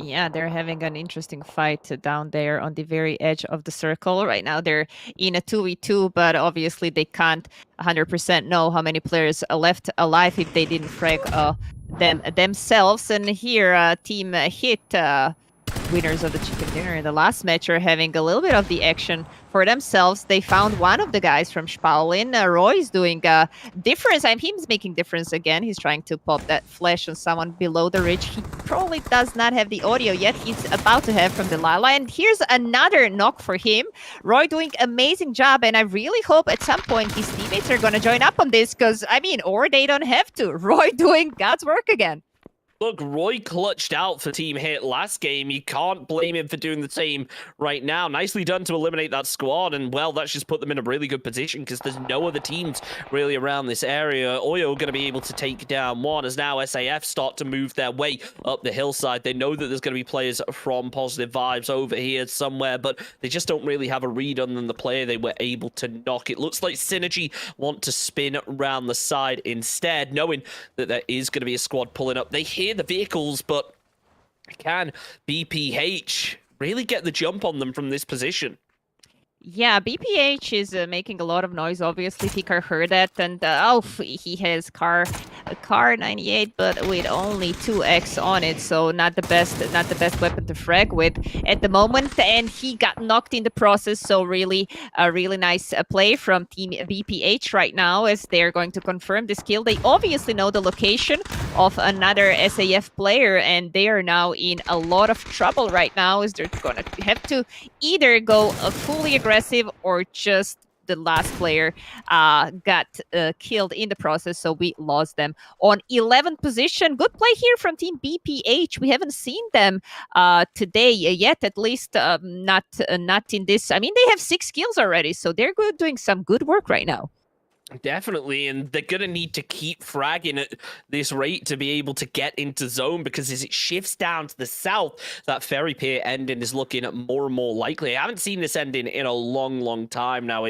Yeah, they're having an interesting fight down there on the very edge of the circle. Right now, they're in a 2v2, but obviously they can't 100% know how many players are left alive if they didn't frag them themselves. And here, Team Hit, winners of the chicken dinner in the last match, are having a little bit of the action for themselves. They found one of the guys from Spalin. Roy's doing a difference. He's making difference again. He's trying to pop that flash on someone below the ridge. He probably does not have the audio yet. He's about to have from Delilah. And here's another knock for him. Roy doing amazing job. And I really hope at some point his teammates are going to join up on this, because, or they don't have to. Roy doing God's work again. Look, Roy clutched out for Team Hit last game. You can't blame him for doing the same right now. Nicely done to eliminate that squad, and, well, that's just put them in a really good position because there's no other teams really around this area. Oyo going to be able to take down one as now SAF start to move their way up the hillside. They know that there's going to be players from Positive Vibes over here somewhere, but they just don't really have a read on them, the player they were able to knock. It looks like Synergy want to spin around the side instead, knowing that there is going to be a squad pulling up. They hear the vehicles, but can BPH really get the jump on them from this position? Yeah, BPH is making a lot of noise. Obviously, Picard heard that, and he has car 98, but with only 2x on it, so not the best weapon to frag with at the moment. And he got knocked in the process. So really, a really nice play from Team BPH right now, as they're going to confirm this kill. They obviously know the location of another SAF player, and they are now in a lot of trouble right now, as they're gonna have to either go fully aggressive or just the last player got killed in the process, so we lost them on 11th position. Good play here from Team BPH. We haven't seen them today yet, at least not in this. They have 6 kills already, so they're doing some good work right now. Definitely, and they're going to need to keep fragging at this rate to be able to get into zone, because as it shifts down to the south, that ferry pier ending is looking more and more likely. I haven't seen this ending in a long time now.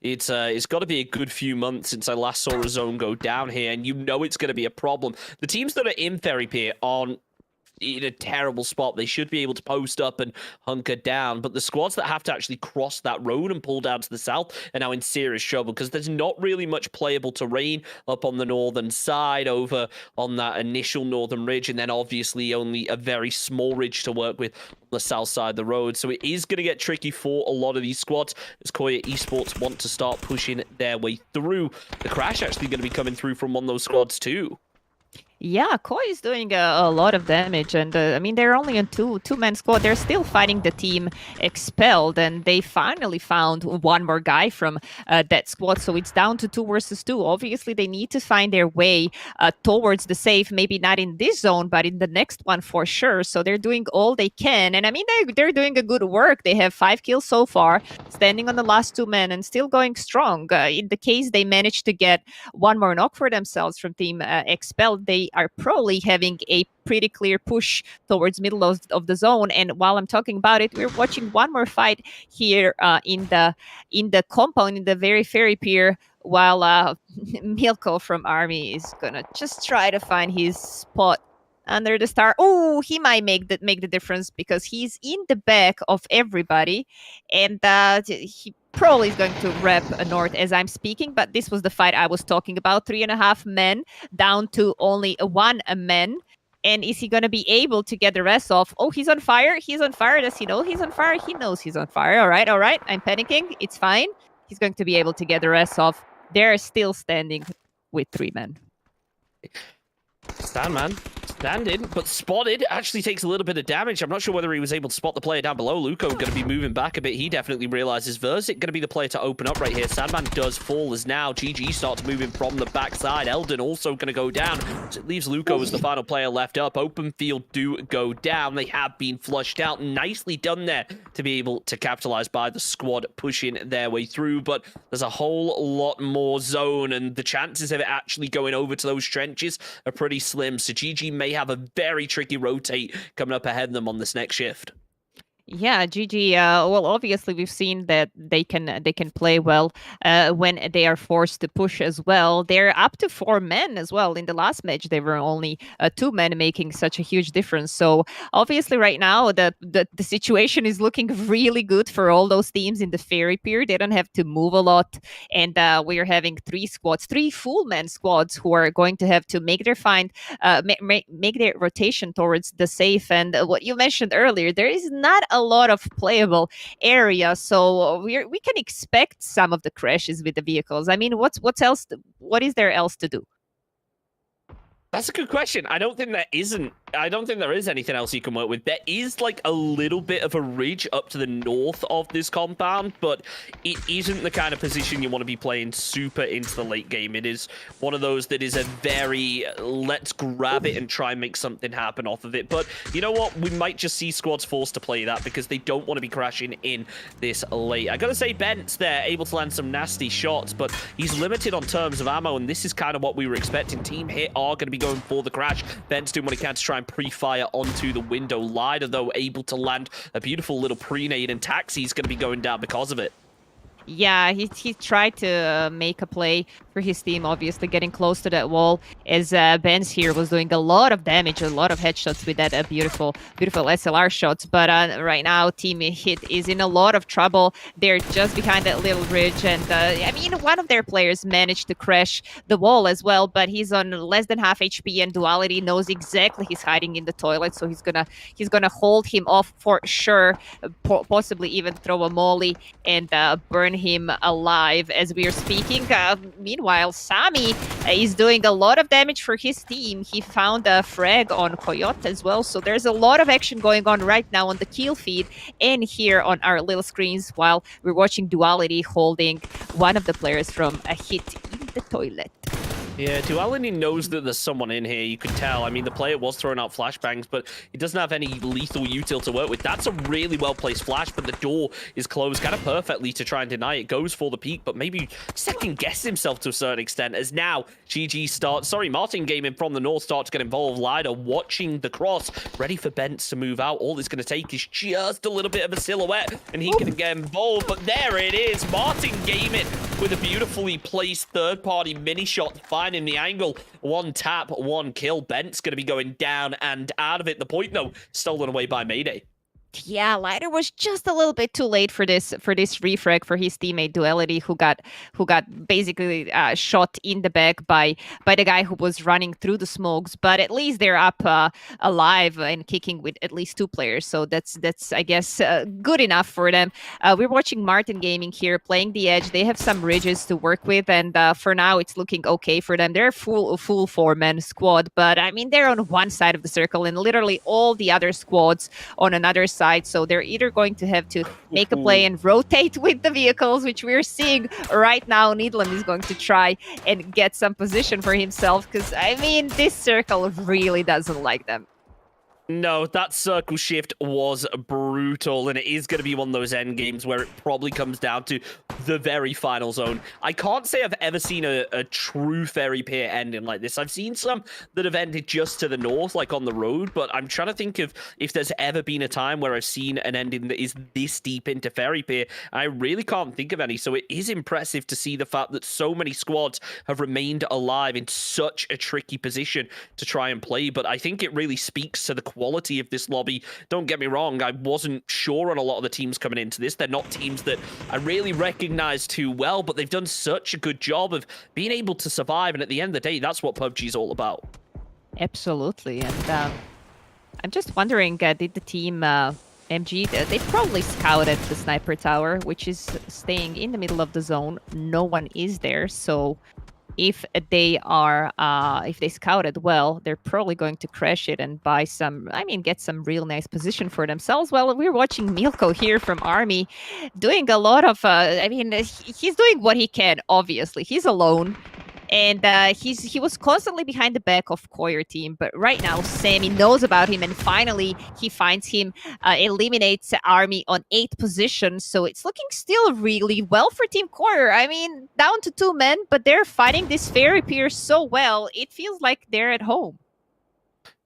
It's got to be a good few months since I last saw a zone go down here, and you know it's going to be a problem. The teams that are in ferry pier aren't in a terrible spot. They should be able to post up and hunker down, but the squads that have to actually cross that road and pull down to the south are now in serious trouble, because there's not really much playable terrain up on the northern side over on that initial northern ridge, and then obviously only a very small ridge to work with on the south side of the road. So it is going to get tricky for a lot of these squads as Koya Esports want to start pushing their way through. The crash actually going to be coming through from one of those squads too. Yeah, Koi is doing a lot of damage, and I mean, they're only a two-man squad. They're still fighting the team expelled, and they finally found one more guy from that squad, so it's down to 2 versus 2. Obviously, they need to find their way towards the safe, maybe not in this zone, but in the next one for sure. So they're doing all they can, and I mean, they're doing a good work. They have 5 kills so far, standing on the last 2 men, and still going strong. In the case they managed to get one more knock for themselves from team expelled, they are probably having a pretty clear push towards middle of the zone. And while I'm talking about it, we're watching one more fight here in the compound, in the very ferry pier, while Milko from Army is gonna just try to find his spot under the star. Oh, he might make the difference, because he's in the back of everybody, and he probably is going to rep north as I'm speaking. But this was the fight I was talking about. 3.5 men down to only 1 man. And is he going to be able to get the rest off? Oh, he's on fire. He's on fire. Does he know he's on fire? He knows he's on fire. All right. I'm panicking. It's fine. He's going to be able to get the rest off. They're still standing with 3 men. Stand, man. Standing, but spotted. Actually takes a little bit of damage. I'm not sure whether he was able to spot the player down below. Luco going to be moving back a bit. He definitely realizes Verzik going to be the player to open up right here. Sandman does fall as now GG starts moving from the backside. Eldon also going to go down. So it leaves Luco as the final player left up. Open field do go down. They have been flushed out. Nicely done there to be able to capitalize by the squad pushing their way through. But there's a whole lot more zone, and the chances of it actually going over to those trenches are pretty slim. So GG may have a very tricky rotate coming up ahead of them on this next shift. Yeah, GG. Well, obviously we've seen that they can play well when they are forced to push as well. They're up to 4 men as well. In the last match, they were only 2 men, making such a huge difference. So obviously, right now the situation is looking really good for all those teams in the ferry pier. They don't have to move a lot, and we are having 3 squads, 3 full men squads, who are going to have to make their make their rotation towards the safe. And what you mentioned earlier, there is not a lot of playable area, so we can expect some of the crashes with the vehicles. I mean, what is there else to do? That's a good question. I don't think there is anything else you can work with. There is like a little bit of a ridge up to the north of this compound, but it isn't the kind of position you want to be playing super into the late game. It is one of those that is a very let's grab it and try and make something happen off of it. But you know what? We might just see squads forced to play that, because they don't want to be crashing in this late. I gotta say, Bent's there, able to land some nasty shots, but he's limited on terms of ammo, and this is kind of what we were expecting. Team Hit are going to be going for the crash. Ben's doing what he can to try and pre-fire onto the window. Lider, though, able to land a beautiful little pre-nade, and Taxi's going to be going down because of it. Yeah, he tried to make a play for his team, obviously getting close to that wall, as Benz here was doing a lot of damage, a lot of headshots with that beautiful SLR shots. But right now, Team Hit is in a lot of trouble. They're just behind that little ridge, and I mean, one of their players managed to crash the wall as well, but he's on less than half HP, and Duality knows exactly he's hiding in the toilet, so he's gonna hold him off for sure, possibly even throw a molly and burn him alive as we are speaking. Meanwhile, Sami is doing a lot of damage for his team. He found a frag on Coyote as well, so there's a lot of action going on right now on the kill feed and here on our little screens, while we're watching Duality holding one of the players from a hit in the toilet. Yeah, Duality knows that there's someone in here. You could tell. I mean, the player was throwing out flashbangs, but he doesn't have any lethal util to work with. That's a really well-placed flash, but the door is closed kind of perfectly to try and deny it. Goes for the peak, but maybe second-guess himself to a certain extent, as now Martin Gaming from the north starts to get involved. Lida watching the cross, ready for Bents to move out. All it's going to take is just a little bit of a silhouette, and he can get involved. But there it is, Martin Gaming with a beautifully placed third-party mini shot, finding the angle. One tap, one kill. Bent's going to be going down and out of it. The point, though, stolen away by Mayday. Yeah, Lighter was just a little bit too late for this refrag for his teammate Duality, who got basically shot in the back by the guy who was running through the smokes. But at least they're up alive and kicking with at least 2 players, so that's I guess good enough for them. We're watching Martin Gaming here playing the edge. They have some ridges to work with, and for now it's looking okay for them. They're a full 4-man squad, but I mean they're on one side of the circle, and literally all the other squads on another side. So they're either going to have to make a play and rotate with the vehicles, which we're seeing right now. Needlam is going to try and get some position for himself, because, I mean, this circle really doesn't like them. No, that circle shift was brutal, and it is going to be one of those end games where it probably comes down to the very final zone. I can't say I've ever seen a true Fairy Pier ending like this. I've seen some that have ended just to the north, like on the road, but I'm trying to think of if there's ever been a time where I've seen an ending that is this deep into Fairy Pier. I really can't think of any, so it is impressive to see the fact that so many squads have remained alive in such a tricky position to try and play, but I think it really speaks to the quality of this lobby. Don't get me wrong, I wasn't sure on a lot of the teams coming into this. They're not teams that I really recognize too well, but they've done such a good job of being able to survive, and at the end of the day, that's what PUBG is all about. Absolutely, and I'm just wondering, did the team MG, they probably scouted the sniper tower, which is staying in the middle of the zone. No one is there, so if they scouted well, they're probably going to crash it and buy some, get some real nice position for themselves. Well, we're watching Milko here from Army doing a lot of, he's doing what he can, obviously. He's alone. And he was constantly behind the back of Koyer team, but right now Sammy knows about him, and finally he finds him, eliminates Army on 8th position. So it's looking still really well for Team Koyer. I mean, down to 2 men, but they're fighting this Fairy Pier so well. It feels like they're at home.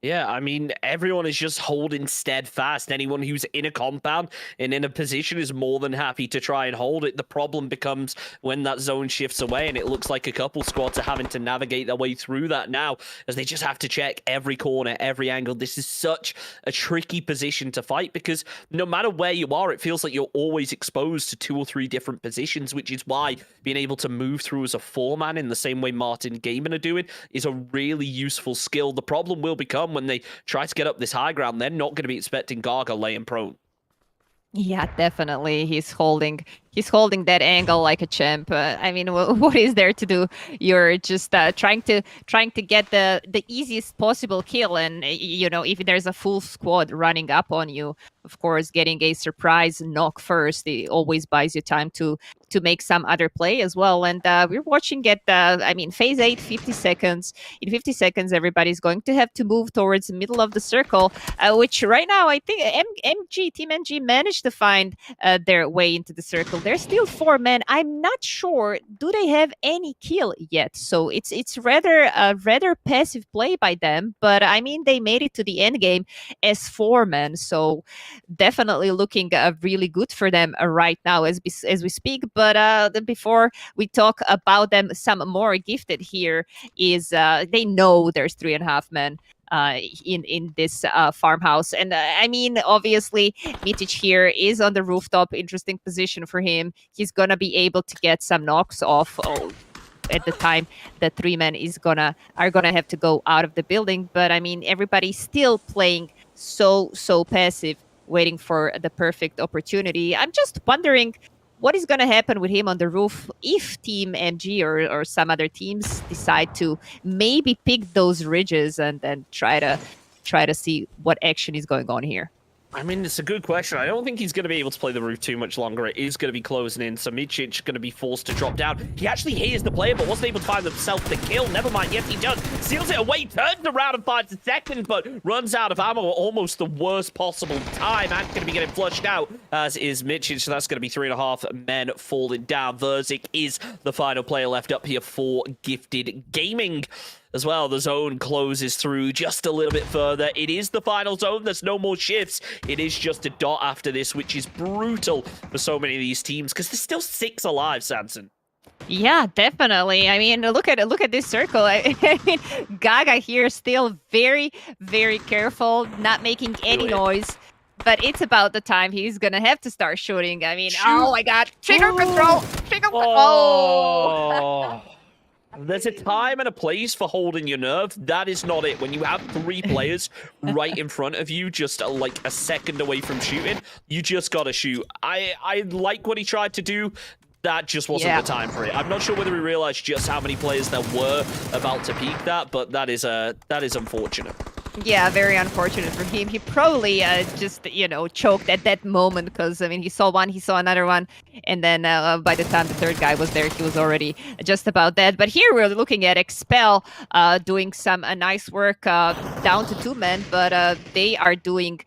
Yeah, I mean, everyone is just holding steadfast. Anyone who's in a compound and in a position is more than happy to try and hold it. The problem becomes when that zone shifts away, and it looks like a couple squads are having to navigate their way through that now, as they just have to check every corner, every angle. This is such a tricky position to fight, because no matter where you are, it feels like you're always exposed to 2 or 3 different positions, which is why being able to move through as a 4-man in the same way Martin Gaiman are doing is a really useful skill. The problem will become when they try to get up this high ground, they're not going to be expecting Gaga laying prone. Yeah, definitely. He's holding that angle like a champ. What is there to do? You're just trying to get the easiest possible kill, and if there's a full squad running up on you, of course, getting a surprise knock first, it always buys you time to make some other play as well. And we're watching it. Phase 8, 50 seconds. In 50 seconds, everybody's going to have to move towards the middle of the circle, which right now I think Team MG managed to find their way into the circle. There's still 4 men. I'm not sure. Do they have any kill yet? So it's rather passive play by them. But they made it to the end game as 4 men. So definitely looking really good for them right now as we speak. But before we talk about them, some more gifted here is they know there's 3.5 men in this farmhouse, and obviously Mitic here is on the rooftop. Interesting position for him. He's gonna be able to get some knocks off at the time that 3 men are gonna have to go out of the building. But everybody's still playing so passive, waiting for the perfect opportunity. I'm just wondering what is going to happen with him on the roof if Team MG or some other teams decide to maybe pick those ridges and then try to see what action is going on here. I mean, it's a good question. I don't think he's going to be able to play the roof too much longer. It is going to be closing in, so Micic going to be forced to drop down. He actually hears the player, but wasn't able to find himself the kill. Never mind, yes, he does. Seals it away, turns around and finds a second, but runs out of ammo at almost the worst possible time. And going to be getting flushed out, as is Micic, so that's going to be 3.5 men falling down. Verzik is the final player left up here for Gifted Gaming. As well, the zone closes through just a little bit further. It is the final zone. There's no more shifts. It is just a dot after this, which is brutal for so many of these teams because there's still 6 alive, Samson. Yeah, definitely. I mean, look at this circle. I mean, Gaga here still very, very careful, not making any noise. But it's about the time he's gonna have to start shooting. I mean, oh my God, trigger control, trigger. Oh. There's a time and a place for holding your nerve. That is not it. When you have 3 players right in front of you, just like a second away from shooting, you just gotta shoot. I like what he tried to do. That just wasn't the time for it. I'm not sure whether he realized just how many players there were about to peak that, but that is unfortunate. Yeah, very unfortunate for him. He probably just, choked at that moment because, I mean, he saw one, he saw another one, and then by the time the third guy was there, he was already just about dead. But here we're looking at Expel doing some nice work down to 2 men, but they are doing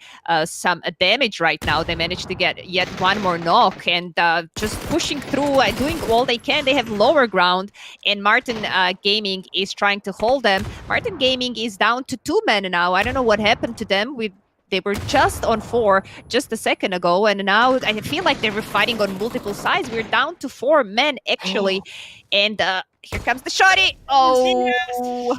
some damage right now. They managed to get yet one more knock and just pushing through, doing all they can. They have lower ground, and Martin Gaming is trying to hold them. Martin Gaming is down to 2 men now. I don't know what happened to them. They were just on 4 just a second ago, and now I feel like they were fighting on multiple sides. We're down to 4 men actually, and here comes the shotty. Oh.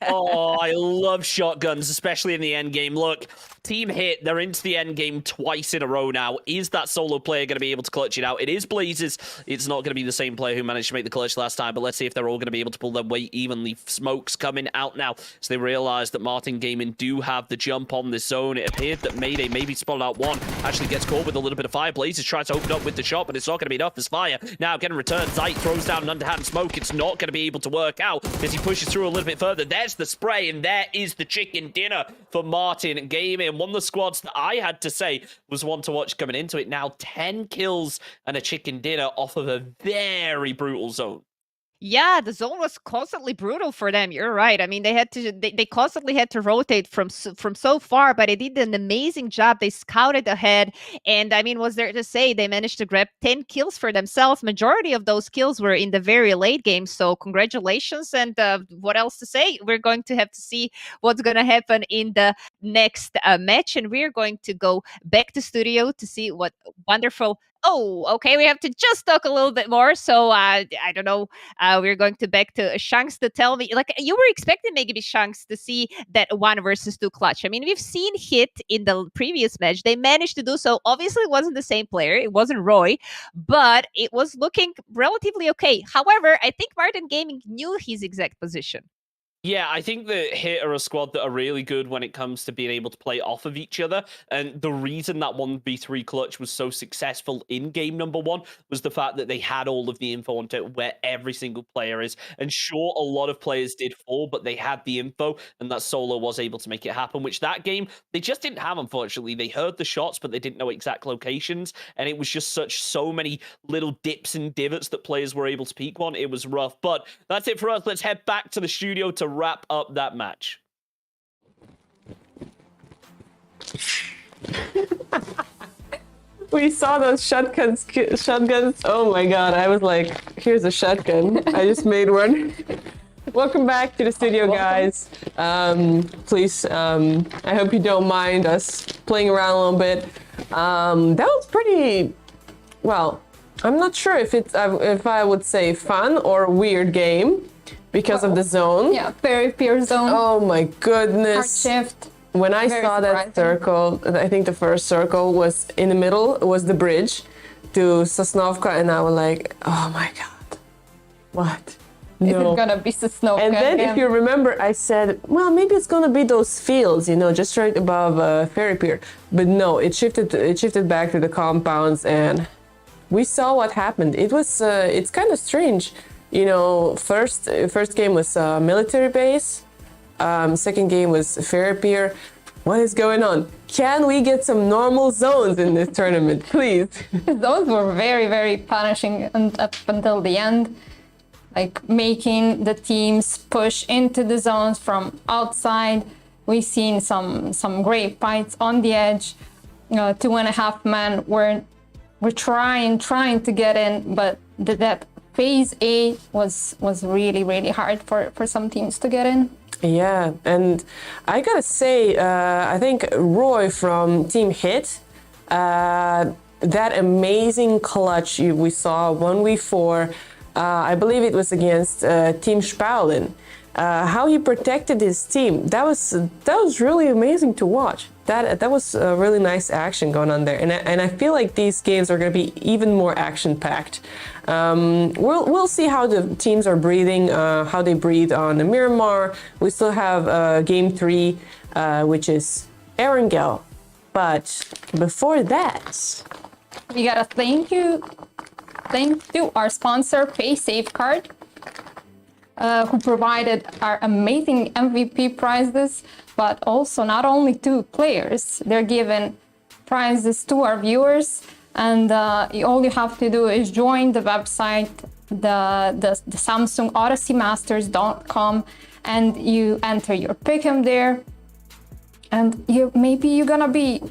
Oh, I love shotguns, especially in the end game. Look, team hit. They're into the end game twice in a row now. Is that solo player going to be able to clutch it out? It is Blazes. It's not going to be the same player who managed to make the clutch last time, but let's see if they're all going to be able to pull their weight evenly. Smoke's coming out now, so they realize that Martin Gaming do have the jump on this zone. It appeared that Mayday maybe spotted out one, actually gets caught with a little bit of fire. Blazes tries to open up with the shot, but it's not going to be enough as fire. Now getting returned, Zeit throws down an underhand smoke. It's not going to be able to work out as he pushes through a little bit further. There's the spray, and there is the chicken dinner for Martin Gaming. One of the squads that I had to say was one to watch coming into it. Now 10 kills and a chicken dinner off of a very brutal zone. Yeah, the zone was constantly brutal for them. You're right. I mean, they constantly had to rotate from so far, but they did an amazing job. They scouted ahead, and I mean, was there to say they managed to grab 10 kills for themselves. Majority of those kills were in the very late game. So congratulations. And what else to say? We're going to have to see what's going to happen in the next match, and we're going to go back to studio to see what wonderful. Oh, okay. We have to just talk a little bit more. So I don't know. We're going to back to Shanks to tell me, like, you were expecting maybe Shanks to see that 1 versus 2 clutch. I mean, we've seen Hit in the previous match. They managed to do so. Obviously, it wasn't the same player. It wasn't Roy, but it was looking relatively okay. However, I think Martin Gaming knew his exact position. Yeah, I think the Hit are a squad that are really good when it comes to being able to play off of each other. And the reason that 1v3 clutch was so successful in game number 1 was the fact that they had all of the info onto where every single player is. And sure, a lot of players did fall, but they had the info, and that solo was able to make it happen, which that game, they just didn't have, unfortunately. They heard the shots, but they didn't know exact locations. And it was just so many little dips and divots that players were able to peek on. It was rough. But that's it for us. Let's head back to the studio to wrap up that match. We saw those shotguns. Oh my god, I was like, here's a shotgun. I just made one. Welcome back to the studio, guys. Please, I hope you don't mind us playing around a little bit. That was pretty, well, I'm not sure if I would say fun or weird game. Because of the zone. Yeah, very pure zone. Oh my goodness. Hard shift. When I saw that circle, I think the first circle was in the middle, was the bridge to Sosnovka, and I was like, oh my god. What? No. Is No. it gonna be Sosnovka And then again? if you remember, I said, well, maybe it's gonna be those fields, just right above Ferry Pier. But no, it shifted back to the compounds, and we saw what happened. It's kind of strange. First game was military base. Second game was Ferry Pier. What is going on? Can we get some normal zones in this tournament, please? Those were very, very punishing up until the end, like making the teams push into the zones from outside. We've seen some great fights on the edge. 2.5 men were trying to get in, but that phase A was really, really hard for some teams to get in. Yeah, and I gotta say, I think Roy from Team Hit, that amazing clutch we saw 1v4, I believe it was against Team Spaulin. How he protected his team, that was really amazing to watch. That was a really nice action going on there, and I feel like these games are going to be even more action packed. We'll see how the teams are breathing, how they breathe on the Miramar. We still have game 3, which is Erangel, but before that, we gotta thank to our sponsor Pay Safeguard, who provided our amazing MVP prizes, but also not only to players, they're giving prizes to our viewers. And all you have to do is join the website, the Samsung Odyssey Masters.com, and you enter your pick'em there. And maybe you're gonna be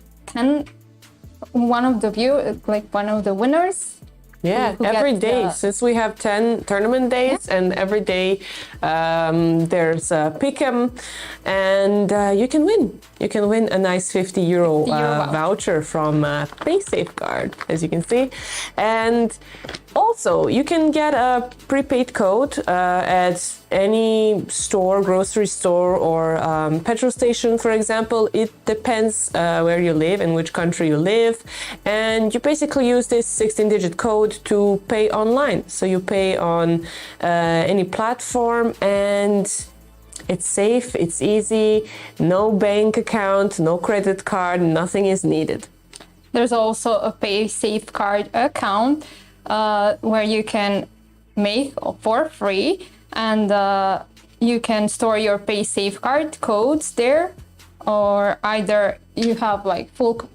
one of the winners. Yeah, every day, since we have 10 tournament days, and every day there's a pick'em, and you can win. You can win a nice €50 voucher from Pay Safeguard, as you can see. And also, you can get a prepaid code at any store, grocery store, or petrol station, for example. It depends where you live and which country you live. And you basically use this 16-digit code to pay online. So you pay on any platform, and it's safe, it's easy, no bank account, no credit card, nothing is needed. There's also a Pay Safeguard account where you can make for free, and you can store your Pay Safeguard codes there, or either you have like full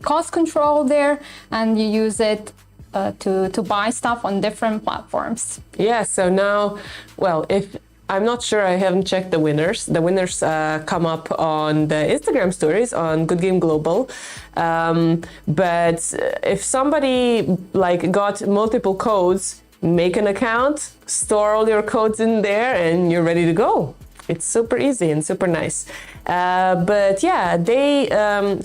cost control there and you use it to buy stuff on different platforms. Yeah, so now, well, if I'm not sure, I haven't checked the winners. The winners come up on the Instagram stories on Good Game Global. But if somebody like got multiple codes, make an account, store all your codes in there, and you're ready to go. It's super easy and super nice. But yeah, game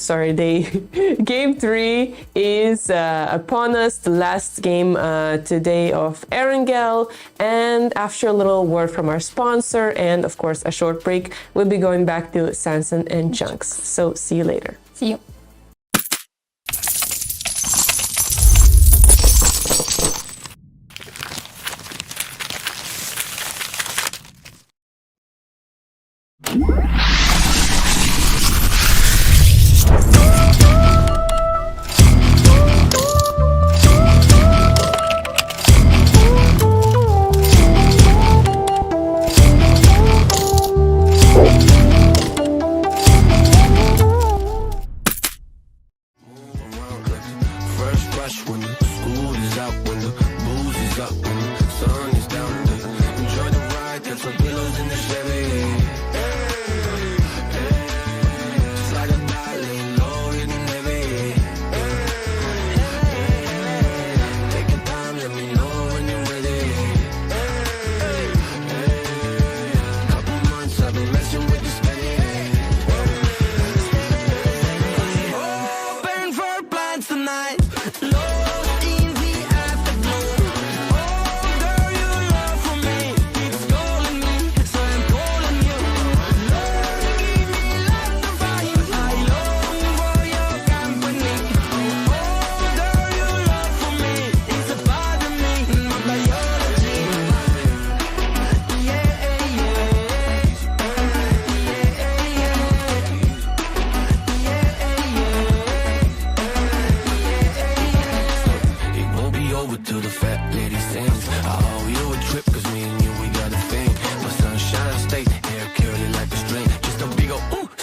3 is upon us, the last game today of Erangel. And after a little word from our sponsor and of course a short break, we'll be going back to Sanson and Chunks. So see you later. See you.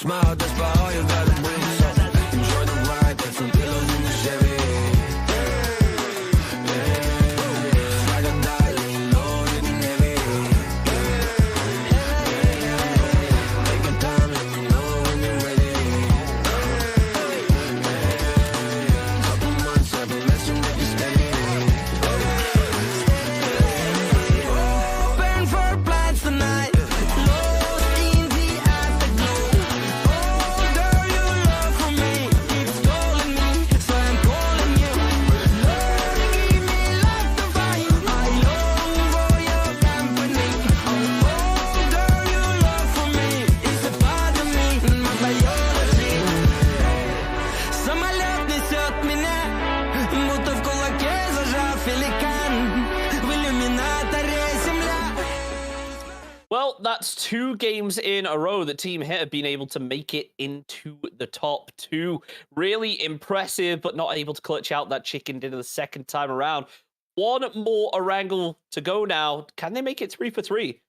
Smile, that's about all you got. that's 2 games in a row that Team Hit have been able to make it into the top 2. Really impressive, but not able to clutch out that chicken dinner the second time around. One more Orangle to go now. Can they make it 3 for 3?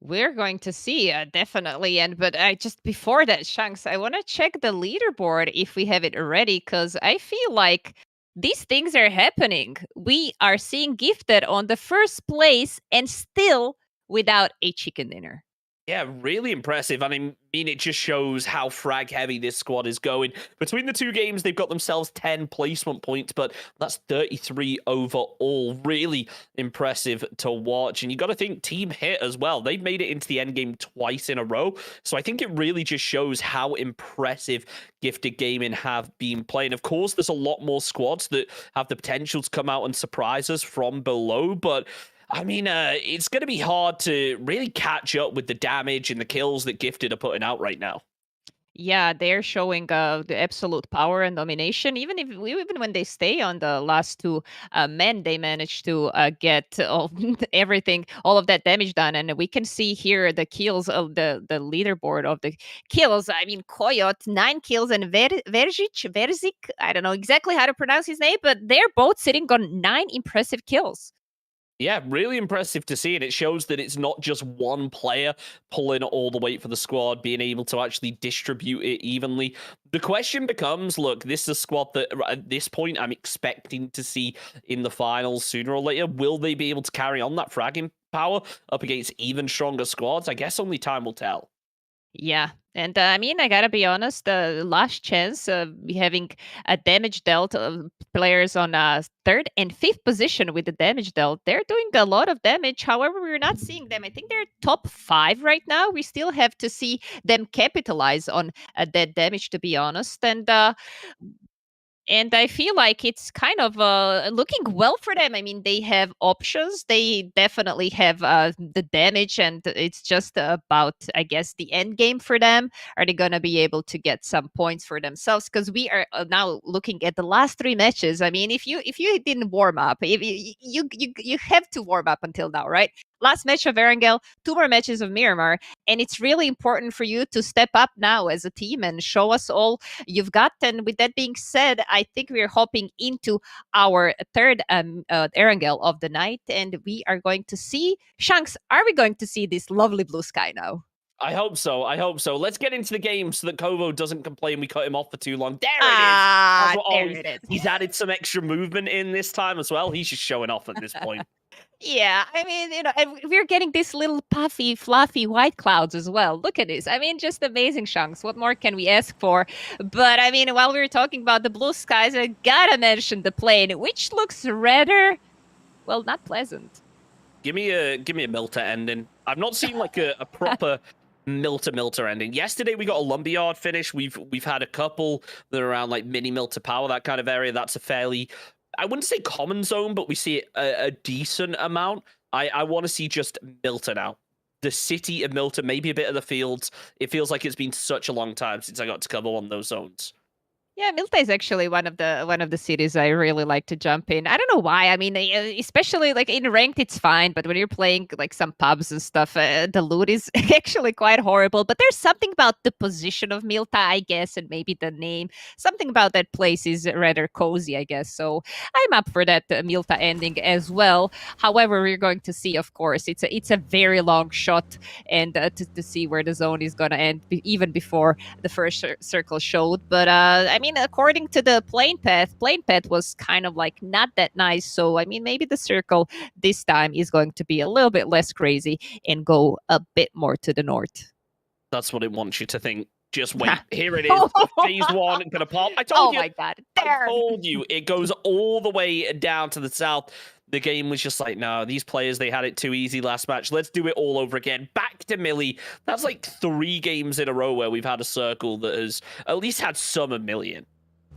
We're going to see, definitely. But I just before that, Shanks, I want to check the leaderboard if we have it already, because I feel like these things are happening. We are seeing Gifted on the first place and still without a chicken dinner. Yeah, really impressive. I mean, it just shows how frag heavy this squad is going. Between the 2 games, they've got themselves 10 placement points, but that's 33 overall. Really impressive to watch. And you got to think Team Hit as well. They've made it into the end game twice in a row. So I think it really just shows how impressive Gifted Gaming have been playing. Of course, there's a lot more squads that have the potential to come out and surprise us from below, but I mean, it's going to be hard to really catch up with the damage and the kills that Gifted are putting out right now. Yeah, they're showing the absolute power and domination. Even when they stay on the last 2 men, they manage to get everything, all of that damage done. And we can see here the kills of the leaderboard of the kills. I mean, Coyote 9 kills and Verzik. I don't know exactly how to pronounce his name, but they're both sitting on 9 impressive kills. Yeah, really impressive to see. And it shows that it's not just one player pulling all the weight for the squad, being able to actually distribute it evenly. The question becomes, look, this is a squad that at this point I'm expecting to see in the finals sooner or later. Will they be able to carry on that fragging power up against even stronger squads? I guess only time will tell. Yeah. And I mean, I gotta be honest, the last chance of having a damage dealt players on 3rd and 5th position with the damage dealt, they're doing a lot of damage. However, we're not seeing them. I think they're top 5 right now. We still have to see them capitalize on that damage, to be honest. And I feel like it's kind of looking well for them. I mean, they have options. They definitely have the damage, and it's just about, I guess, the end game for them. Are they going to be able to get some points for themselves? Because we are now looking at the last 3 matches. I mean, if you didn't warm up, if you have to warm up until now, right? Last match of Erangel, 2 more matches of Miramar, and it's really important for you to step up now as a team and show us all you've got. And with that being said, I think we're hopping into our 3rd Erangel of the night, and we are going to see, Shanks, are we going to see this lovely blue sky now? I hope so. I hope so. Let's get into the game so that Kovo doesn't complain we cut him off for too long. There it is. There it is. He's added some extra movement in this time as well. He's just showing off at this point. Yeah, I mean, and we're getting these little puffy, fluffy white clouds as well. Look at this. I mean, just amazing, Shanks. What more can we ask for? But I mean, while we were talking about the blue skies, I gotta mention the plane, which looks rather, well, not pleasant. Give me a Milta ending. I've not seen like a proper Milta ending. Yesterday we got a lumberyard finish. We've had a couple that are around like mini Milta power, that kind of area. That's a fairly, I wouldn't say common zone, but we see it a decent amount. I want to see just Milta now. The city of Milta, maybe a bit of the fields. It feels like it's been such a long time since I got to cover one of those zones. Yeah, Milta is actually one of the cities I really like to jump in. I don't know why. I mean, especially like in ranked, it's fine, but when you're playing like some pubs and stuff, the loot is actually quite horrible. But there's something about the position of Milta, I guess, and maybe the name. Something about that place is rather cozy, I guess. So I'm up for that Milta ending as well. However, we're going to see, of course, it's a very long shot, and to see where the zone is gonna end, even before the first circle showed. But I mean, according to the plane path was kind of like not that nice. So, I mean, maybe the circle this time is going to be a little bit less crazy and go a bit more to the north. That's what it wants you to think. Just wait. Here it is. Phase 1 gonna pop. I told you. Oh my god. I told you. It goes all the way down to the south. The game was just like, no, these players, they had it too easy last match. Let's do it all over again. Back to Millie. That's like 3 games in a row where we've had a circle that has at least had some 1 million.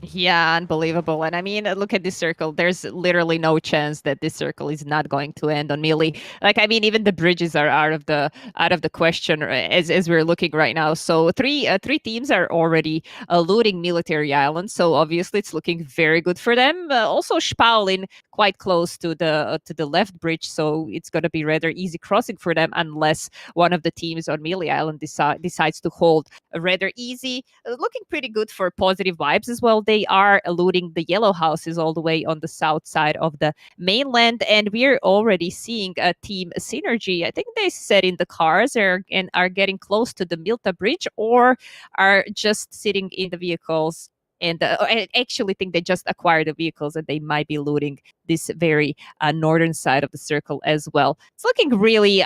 Yeah, unbelievable. And I mean, look at this circle. There's literally no chance that this circle is not going to end on melee. Like, I mean, even the bridges are out of the question as we're looking right now. So three teams are already looting military islands. So obviously, it's looking very good for them. Also, Spalin quite close to the left bridge, so it's going to be rather easy crossing for them unless one of the teams on melee island decides to hold rather easy. Looking pretty good for positive vibes as well. They are looting the yellow houses all the way on the south side of the mainland, and we're already seeing a team synergy. I think they set in the cars and are getting close to the Milta Bridge, or are just sitting in the vehicles. And I actually think they just acquired the vehicles, and they might be looting this very northern side of the circle as well. It's looking really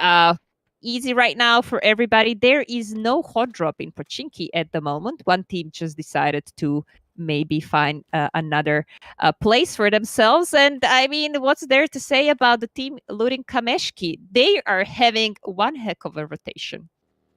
easy right now for everybody. There is no hot drop in Pochinki at the moment. One team just decided to maybe find another place for themselves. And I mean, what's there to say about the team looting Kameshki? They are having one heck of a rotation.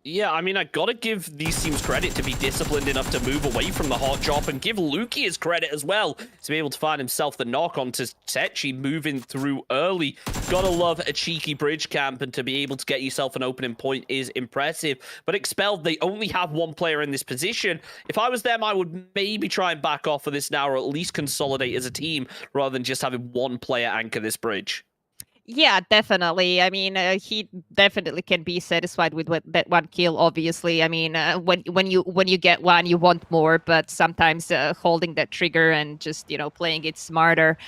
Yeah, I mean, I gotta give these teams credit to be disciplined enough to move away from the hot drop, and give Luki his credit as well to be able to find himself the knock on to Techi moving through early. Gotta love a cheeky bridge camp, and to be able to get yourself an opening point is impressive. But Expelled, they only have one player in this position. If I was them, I would maybe try and back off of this now, or at least consolidate as a team rather than just having one player anchor this bridge. Yeah, definitely. I mean, he definitely can be satisfied with that one kill. Obviously, I mean, when you get one, you want more. But sometimes holding that trigger and just playing it smarter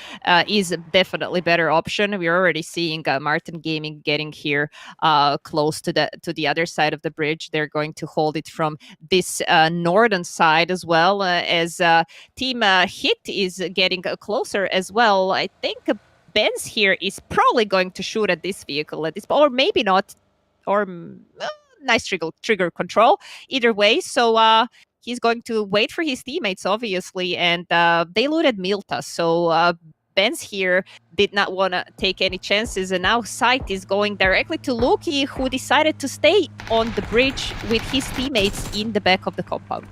is definitely better option. We're already seeing Martin Gaming getting here close to the other side of the bridge. They're going to hold it from this northern side as well, as Team Hit is getting closer as well. I think Benz here is probably going to shoot at this vehicle or maybe not, or nice trigger control. Either way, so he's going to wait for his teammates, obviously, and they looted Milta, so Benz here did not want to take any chances, and now Sight is going directly to Luki, who decided to stay on the bridge with his teammates in the back of the compound.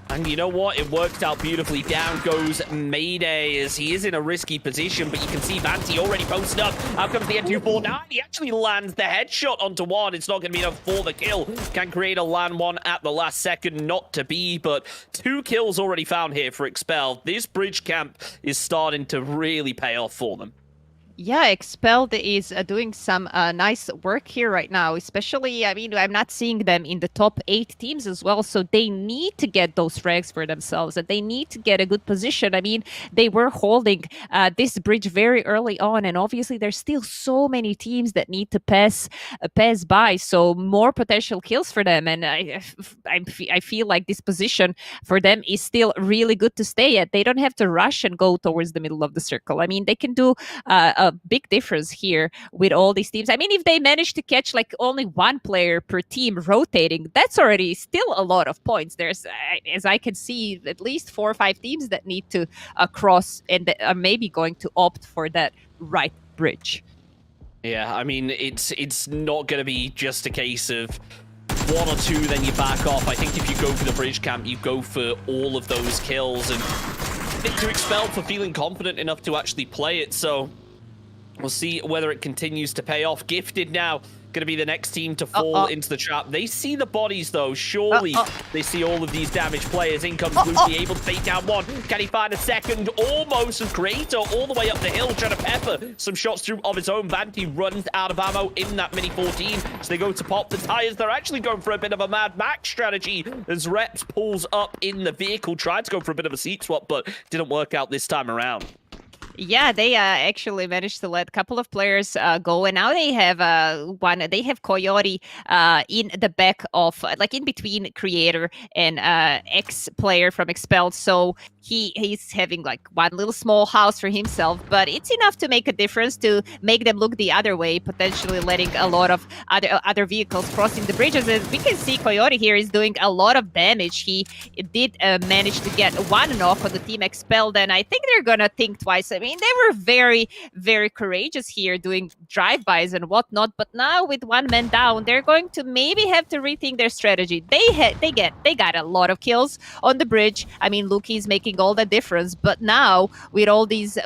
And you know what? It worked out beautifully. Down goes Mayday, as he is in a risky position, but you can see Vanti already posted up. Out comes the N249. He actually lands the headshot onto one. It's not going to be enough for the kill. Can create a land one at the last second. Not to be, but 2 kills already found here for Expelled. This bridge camp is starting to really pay off for them. Yeah, Expelled is doing some nice work here right now, especially, I mean, I'm not seeing them in the top 8 teams as well, so they need to get those frags for themselves, and they need to get a good position. I mean, they were holding this bridge very early on, and obviously there's still so many teams that need to pass by, so more potential kills for them, and I feel like this position for them is still really good to stay at. They don't have to rush and go towards the middle of the circle. I mean, they can do a big difference here with all these teams. I mean, if they manage to catch like only one player per team rotating, that's already still a lot of points. There's, as I can see, at least 4 or 5 teams that need to cross and that are maybe going to opt for that right bridge. Yeah, I mean, it's not going to be just a case of 1 or 2, then you back off. I think if you go for the bridge camp, you go for all of those kills, and to Expel for feeling confident enough to actually play it. So we'll see whether it continues to pay off. Gifted now going to be the next team to fall into the trap. They see the bodies, though. Surely they see all of these damaged players. In comes Lucy, able to bait down one. Can he find a second? Almost. As Creator all the way up the hill, trying to pepper some shots through of his own. Vanti runs out of ammo in that Mini 14, so they go to pop the tires. They're actually going for a bit of a Mad Max strategy as Reps pulls up in the vehicle. Tried to go for a bit of a seat swap, but didn't work out this time around. Yeah, they actually managed to let a couple of players go, and now they have They have Coyote in the back of, like in between Creator and X player from Expelled. So he's having like one little small house for himself, but it's enough to make a difference to make them look the other way, potentially letting a lot of other vehicles crossing the bridges. As we can see, Coyote here is doing a lot of damage. He did manage to get one knock on the team Expelled, and I think they're gonna think twice. mean, they were very, very courageous here doing drive-bys and whatnot. But now with one man down, they're going to maybe have to rethink their strategy. They got a lot of kills on the bridge. I mean, Luki is making all the difference. But now with all these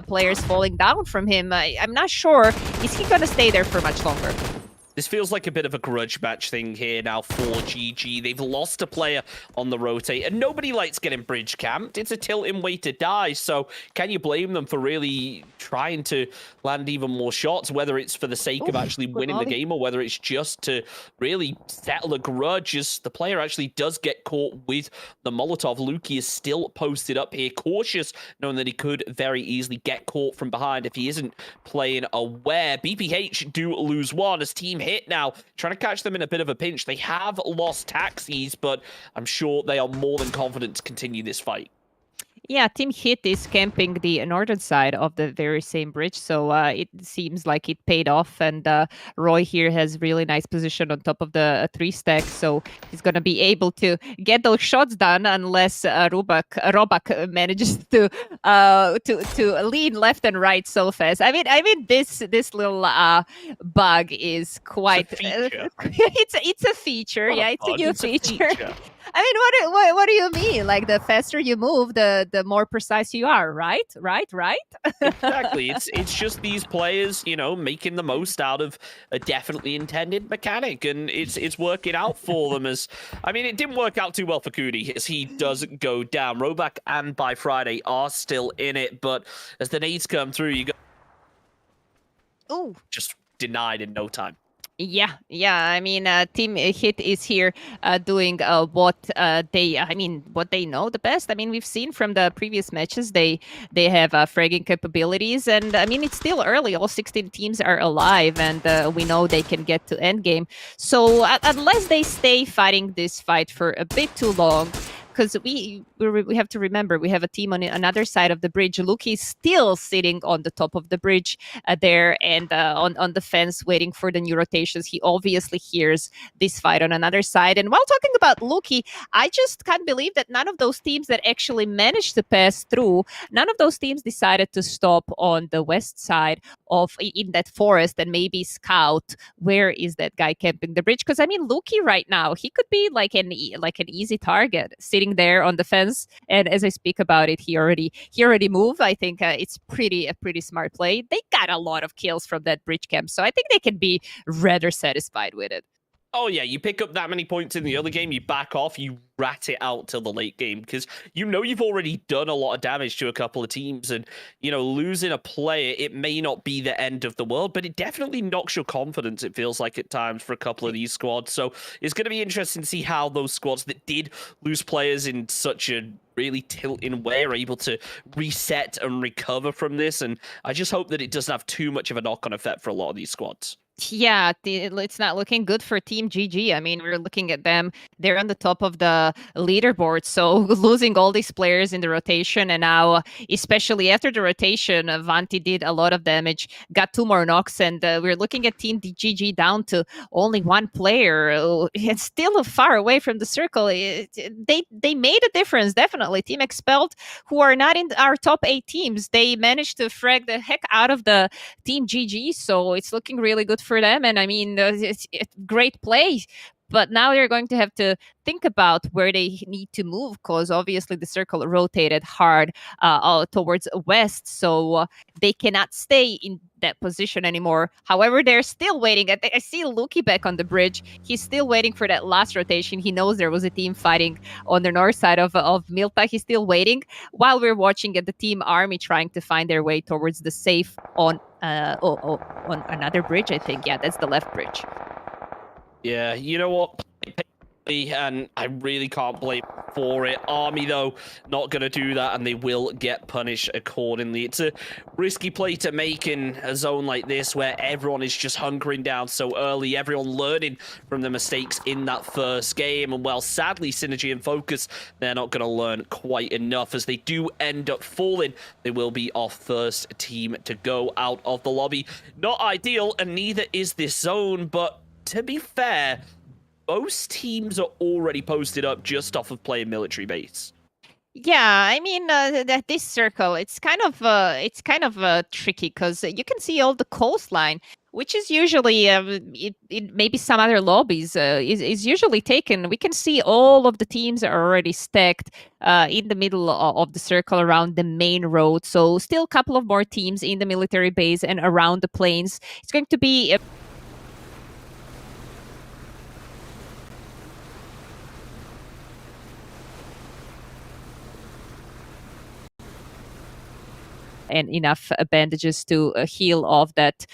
players falling down from him, I'm not sure, is he going to stay there for much longer? This feels like a bit of a grudge match thing here now for GG. They've lost a player on the rotate, and nobody likes getting bridge camped. It's a tilting way to die, so can you blame them for really trying to land even more shots, whether it's for the sake of actually winning the game or whether it's just to really settle a grudge as the player actually does get caught with the Molotov. Luki is still posted up here, cautious, knowing that he could very easily get caught from behind if he isn't playing aware. BPH do lose one as Team Hit now trying to catch them in a bit of a pinch. They have lost taxis, but I'm sure they are more than confident to continue this fight. Yeah, Team Hit is camping the northern side of the very same bridge, so it seems like it paid off. And Roy here has really nice position on top of the 3-stack, so he's going to be able to get those shots done unless Robak manages to lean left and right so fast. I mean, this little bug is quite. It's a feature. Yeah, it's a new feature. I mean, what do you mean? Like, the faster you move, the more precise you are, right? Exactly. It's just these players, you know, making the most out of a definitely intended mechanic, and it's working out for them. As I mean, it didn't work out too well for Kudi as he does go down. Robak and By Friday are still in it, but as the nades come through, you go just denied in no time. Yeah. I mean, Team Hit is here doing what they know the best. I mean, we've seen from the previous matches they have fragging capabilities, and I mean, it's still early. All 16 teams are alive, and we know they can get to endgame. So unless they stay fighting this fight for a bit too long. Because we have to remember, we have a team on another side of the bridge. Luki is still sitting on the top of the bridge there and on the fence waiting for the new rotations. He obviously hears this fight on another side. And while talking about Luki, I just can't believe that none of those teams that actually managed to pass through, none of those teams decided to stop on the west side in that forest and maybe scout where is that guy camping the bridge. Because I mean, Luki right now, he could be like an easy target sitting there on the fence, and as I speak about it, he already moved. I think it's a pretty smart play. They got a lot of kills from that bridge camp, so I think they can be rather satisfied with it. Oh yeah, you pick up that many points in the other game, you back off, you rat it out till the late game, because you know you've already done a lot of damage to a couple of teams, and you know, losing a player, it may not be the end of the world, but it definitely knocks your confidence, it feels like at times, for a couple of these squads. So it's going to be interesting to see how those squads that did lose players in such a really tilting way are able to reset and recover from this, and I just hope that it doesn't have too much of a knock-on effect for a lot of these squads. Yeah, it's not looking good for Team GG. I mean, we're looking at them. They're on the top of the leaderboard. So losing all these players in the rotation, and now, especially after the rotation, Vanti did a lot of damage, got 2 more knocks, and we're looking at Team GG down to only 1 player. It's still far away from the circle. They made a difference, definitely. Team Expelled, who are not in our top 8 teams, they managed to frag the heck out of the Team GG. So it's looking really good for them, and I mean, it's great play. But now they're going to have to think about where they need to move, because obviously the circle rotated hard towards west, so they cannot stay in that position anymore. However, they're still waiting. I see Luki back on the bridge. He's still waiting for that last rotation. He knows there was a team fighting on the north side of Milta. He's still waiting while we're watching at the team army trying to find their way towards the safe on another bridge, I think. Yeah, that's the left bridge. Yeah, you know what? And I really can't blame for it. Army, though, not going to do that, and they will get punished accordingly. It's a risky play to make in a zone like this where everyone is just hunkering down so early, everyone learning from the mistakes in that first game. And, well, sadly, Synergy and Focus, they're not going to learn quite enough. As they do end up falling, they will be our first team to go out of the lobby. Not ideal, and neither is this zone, but to be fair, most teams are already posted up just off of playing military base. Yeah, I mean this circle, it's kind of tricky because you can see all the coastline, which is usually it maybe some other lobbies is usually taken. We can see all of the teams are already stacked in the middle of the circle around the main road. So still a couple of more teams in the military base and around the plains. It's going to be and enough bandages to heal off that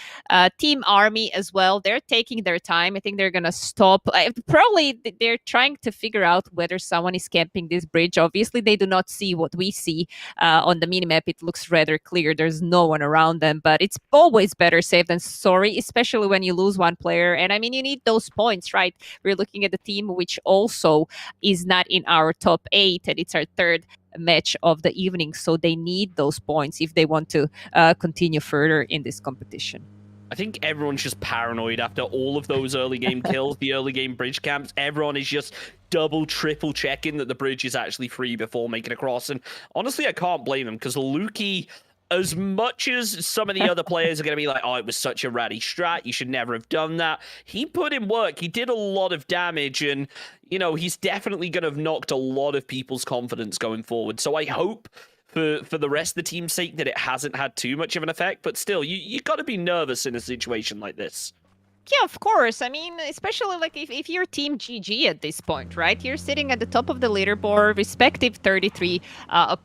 team army as well. They're taking their time. I think they're gonna stop. Probably they're trying to figure out whether someone is camping this bridge. Obviously, they do not see what we see on the minimap. It looks rather clear. There's no one around them, but it's always better safe than sorry, especially when you lose one player. And I mean, you need those points, right? We're looking at the team which also is not in our top 8, and it's our third match of the evening, so they need those points if they want to continue further in this competition. I think everyone's just paranoid after all of those early game kills, the early game bridge camps. Everyone is just double, triple checking that the bridge is actually free before making a cross. And honestly, I can't blame them because Luki, as much as some of the other players are going to be like, oh, it was such a ratty strat, you should never have done that. He put in work. He did a lot of damage, and, you know, he's definitely going to have knocked a lot of people's confidence going forward. So I hope for the rest of the team's sake that it hasn't had too much of an effect. But still, you got to be nervous in a situation like this. Yeah, of course. I mean, especially like if you're Team GG at this point, right? You're sitting at the top of the leaderboard, respective 33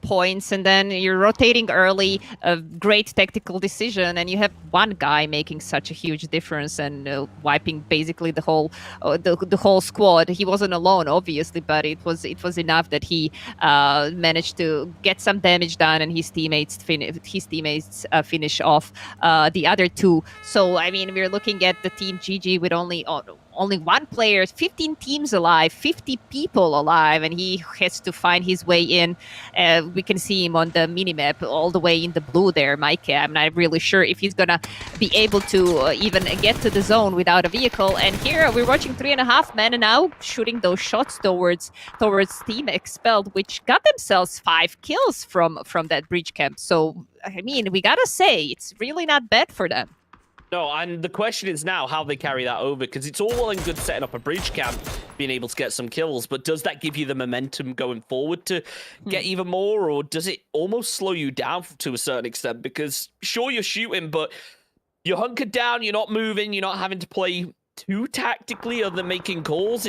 points, and then you're rotating early, a great tactical decision, and you have one guy making such a huge difference and wiping basically the whole squad. He wasn't alone, obviously, but it was enough that he managed to get some damage done, and his teammates finish off the other two. So I mean, we're looking at the team GG with only one player, 15 teams alive, 50 people alive, and he has to find his way in. We can see him on the minimap all the way in the blue there, Mike. I'm not really sure if he's gonna be able to even get to the zone without a vehicle. And here we're watching 3.5 men now shooting those shots towards Team Expelled, which got themselves 5 kills from that bridge camp. So I mean, we gotta say it's really not bad for them. No, and the question is now how they carry that over, because it's all well and good setting up a bridge camp, being able to get some kills, but does that give you the momentum going forward to get even more, or does it almost slow you down to a certain extent? Because sure, you're shooting, but you're hunkered down, you're not moving, you're not having to play too tactically other than making calls.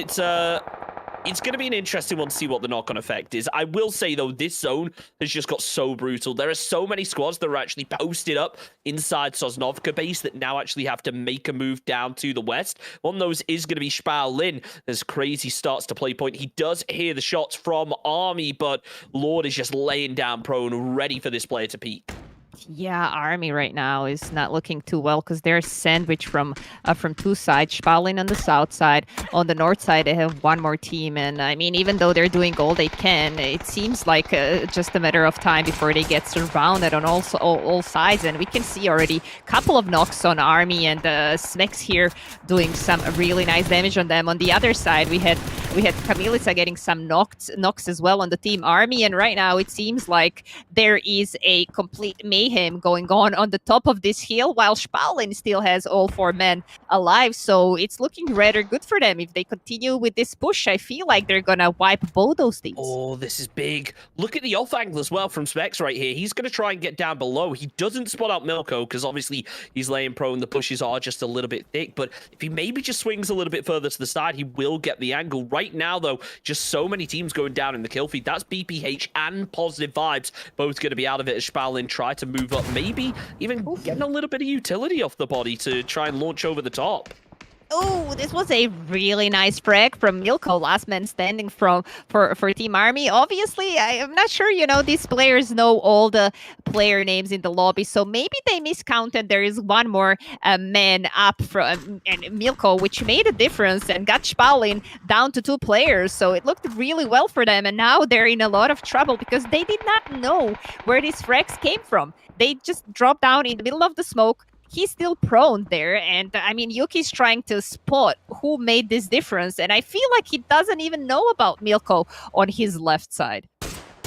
It's going to be an interesting one to see what the knock-on effect is. I will say, though, this zone has just got so brutal. There are so many squads that are actually posted up inside Sosnovka base that now actually have to make a move down to the west. One of those is going to be Spao Lin as Crazy starts to play point. He does hear the shots from Army, but Lord is just laying down prone, ready for this player to peek. Yeah, Army right now is not looking too well because they're sandwiched from two sides. Spalin on the south side. On the north side, they have one more team. And I mean, even though they're doing all they can, it seems like just a matter of time before they get surrounded on all sides. And we can see already a couple of knocks on Army, and Smex here doing some really nice damage on them. On the other side, we had Kamilica getting some knocks as well on the team Army. And right now, it seems like there is a complete mayhem going on the top of this hill, while Spalin still has all 4 men alive. So it's looking rather good for them. If they continue with this push, I feel like they're gonna wipe both those teams. Oh, this is big. Look at the off angle as well from Specs right here. He's going to try and get down below. He doesn't spot out Milko because obviously he's laying prone. The pushes are just a little bit thick, but if he maybe just swings a little bit further to the side, he will get the angle. Right now, though, just so many teams going down in the kill feed. That's BPH and Positive Vibes both going to be out of it as Spalin try to move up, maybe even getting a little bit of utility off the body to try and launch over the top. Oh, this was a really nice frag from Milko, last man standing for Team Army. Obviously, I'm not sure, these players know all the player names in the lobby, so maybe they miscounted. There is one more man up from and Milko, which made a difference and got Spalin down to 2 players. So it looked really well for them, and now they're in a lot of trouble because they did not know where these frags came from. They just dropped down in the middle of the smoke. He's still prone there, and I mean, Yuki's trying to spot who made this difference, and I feel like he doesn't even know about Milko on his left side.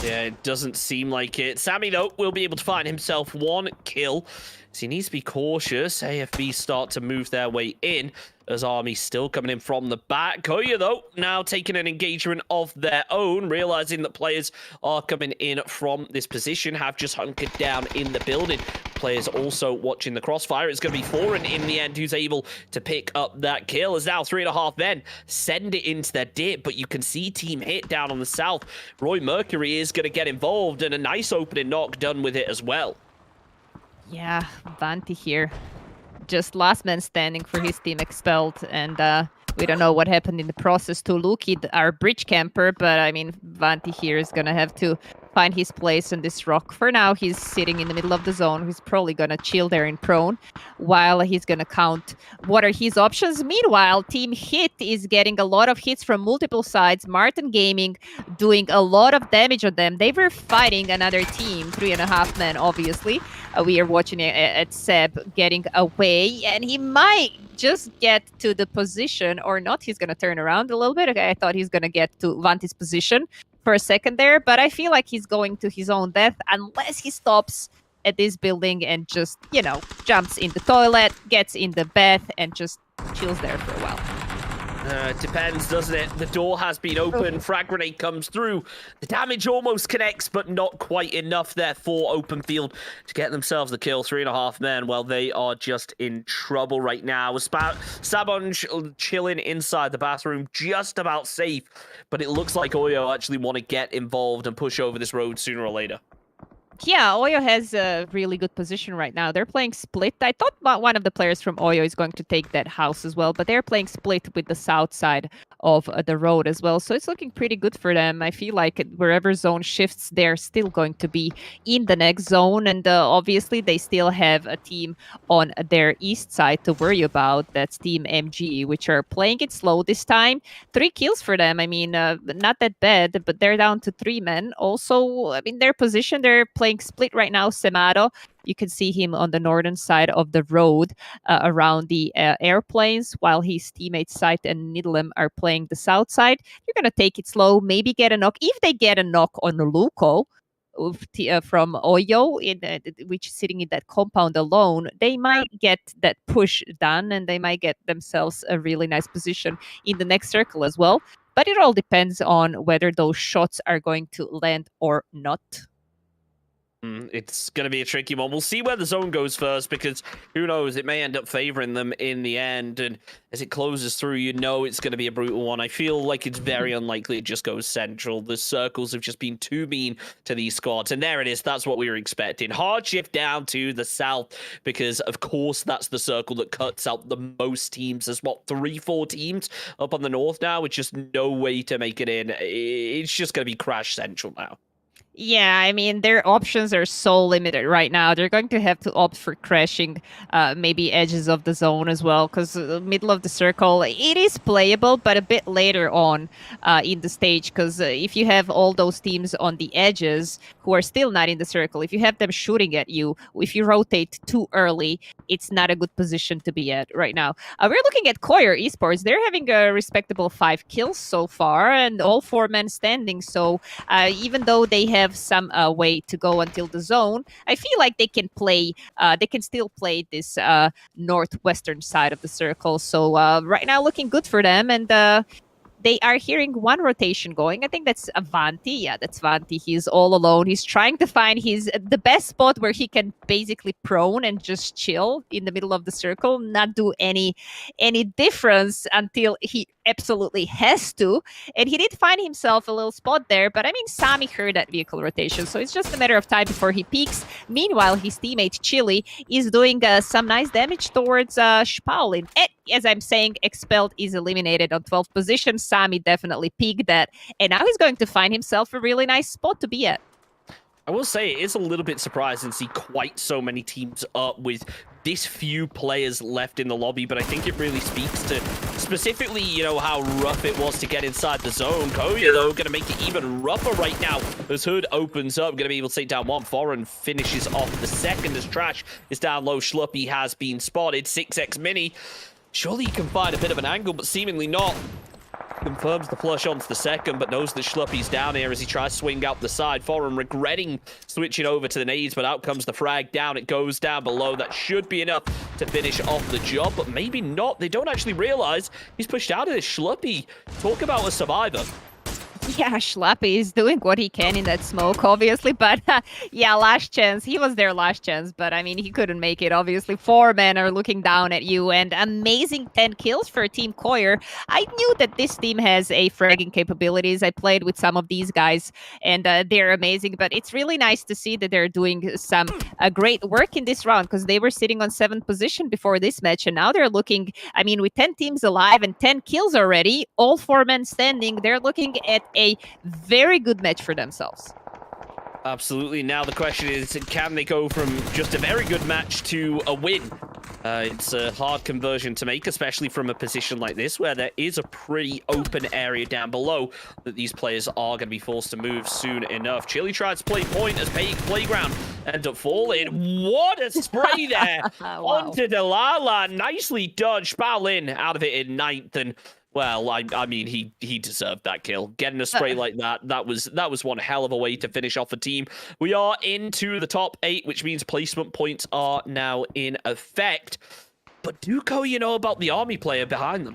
Yeah, it doesn't seem like it. Sammy, though, will be able to find himself 1 kill. So he needs to be cautious. AFB start to move their way in as Army still coming in from the back. Koya, though, now taking an engagement of their own, realizing that players are coming in from this position, have just hunkered down in the building. Players also watching the crossfire. It's going to be Foreign in the end who's able to pick up that kill. As now 3.5 men send it into their dip, but you can see Team Hit down on the south. Roy Mercury is going to get involved, and a nice opening knock done with it as well. Yeah, Vanti here. Just last man standing for his team expelled, and we don't know what happened in the process to Luki, our bridge camper, but I mean, Vanti here is gonna have to find his place on this rock. For now, he's sitting in the middle of the zone. He's probably gonna chill there in prone while he's gonna count what are his options. Meanwhile, Team Hit is getting a lot of hits from multiple sides. Martin Gaming doing a lot of damage on them. They were fighting another team, 3.5 men, obviously. We are watching it at Seb getting away, and he might just get to the position or not. He's going to turn around a little bit. Okay, I thought he's going to get to Vanti's position for a second there, but I feel like he's going to his own death unless he stops at this building and just, you know, jumps in the toilet, gets in the bath, and just chills there for a while. Depends, doesn't it? The door has been opened. Frag grenade comes through. The damage almost connects, but not quite enough there for open field to get themselves the kill. 3.5 men. Well, they are just in trouble right now. Sabon chilling inside the bathroom, just about safe. But it looks like Oyo actually want to get involved and push over this road sooner or later. Yeah, Oyo has a really good position right now. They're playing split. I thought one of the players from Oyo is going to take that house as well, but they're playing split with the south side of the road as well. So it's looking pretty good for them. I feel like wherever zone shifts, they're still going to be in the next zone. And obviously, they still have a team on their east side to worry about. That's Team MG, which are playing it slow this time. 3 kills for them. I mean, not that bad, but they're down to 3 men. Also, I mean, their position, they're playing split right now. Semado, you can see him on the northern side of the road around the airplanes, while his teammates Sight and Nidlem are playing the south side. You're going to take it slow, maybe get a knock. If they get a knock on Luko from Oyo, which is sitting in that compound alone, they might get that push done, and they might get themselves a really nice position in the next circle as well. But it all depends on whether those shots are going to land or not. It's going to be a tricky one. We'll see where the zone goes first, because who knows, it may end up favoring them in the end. And as it closes through, you know it's going to be a brutal one. I feel like it's very unlikely it just goes central. The circles have just been too mean to these squads. And there it is. That's what we were expecting. Hard shift down to the south, because of course that's the circle that cuts out the most teams. There's what, 3-4 teams up on the north now with just no way to make it in. It's just going to be crash central now. Yeah, I mean, their options are so limited right now. They're going to have to opt for crashing maybe edges of the zone as well, because the middle of the circle, it is playable, but a bit later on in the stage, because if you have all those teams on the edges who are still not in the circle, if you have them shooting at you, if you rotate too early, it's not a good position to be at right now. We're looking at Koyer Esports. They're having a respectable 5 kills so far, and all 4 men standing. So even though they have some way to go until the zone, I feel like they can play. They can still play this northwestern side of the circle. So right now, looking good for them, and they are hearing 1 rotation going. I think that's Avanti. Yeah, that's Vanti. He's all alone. He's trying to find the best spot where he can basically prone and just chill in the middle of the circle, not do any difference until he absolutely has to. And he did find himself a little spot there, but I mean, Sami heard that vehicle rotation, so it's just a matter of time before he peaks. Meanwhile, his teammate Chili is doing some nice damage towards Spaulin. And as I'm saying, Expelled is eliminated on 12th position. Sami definitely peaked that, and now he's going to find himself a really nice spot to be at. I will say it is a little bit surprising to see quite so many teams up with this few players left in the lobby, but I think it really speaks to specifically, you know, how rough it was to get inside the zone. Koya, though, going to make it even rougher right now as Hood opens up, going to be able to take down 1. Foreign finishes off the second as Trash is down low. Schluppy has been spotted. 6x Mini. Surely he can find a bit of an angle, but seemingly not. Confirms the flush onto the second, but knows that Schluppy's down here as he tries to swing out the side. Foreign regretting switching over to the nades, but out comes the frag down. It goes down below. That should be enough to finish off the job, but maybe not. They don't actually realize he's pushed out of this. Schluppy, talk about a survivor. Yeah, Schlappy is doing what he can in that smoke, obviously. But yeah, last chance. He was their last chance, but I mean, he couldn't make it, obviously. 4 men are looking down at you, and amazing 10 kills for Team Koyer. I knew that this team has a fragging capabilities. I played with some of these guys, and they're amazing. But it's really nice to see that they're doing some great work in this round, because they were sitting on 7th position before this match, and now they're looking, I mean, with 10 teams alive and 10 kills already, all 4 men standing, they're looking at a very good match for themselves. Absolutely. Now the question is, can they go from just a very good match to a win? It's a hard conversion to make, especially from a position like this, where there is a pretty open area down below that these players are going to be forced to move soon enough. Chile tries to play point as Playground end up falling. What a spray there! Wow. Onto Delilah. Nicely dodged. Balin out of it in 9th, and well, I mean, he deserved that kill. Getting a spray like that was one hell of a way to finish off a team. We are into the top 8, which means placement points are now in effect. But do you know about the army player behind them?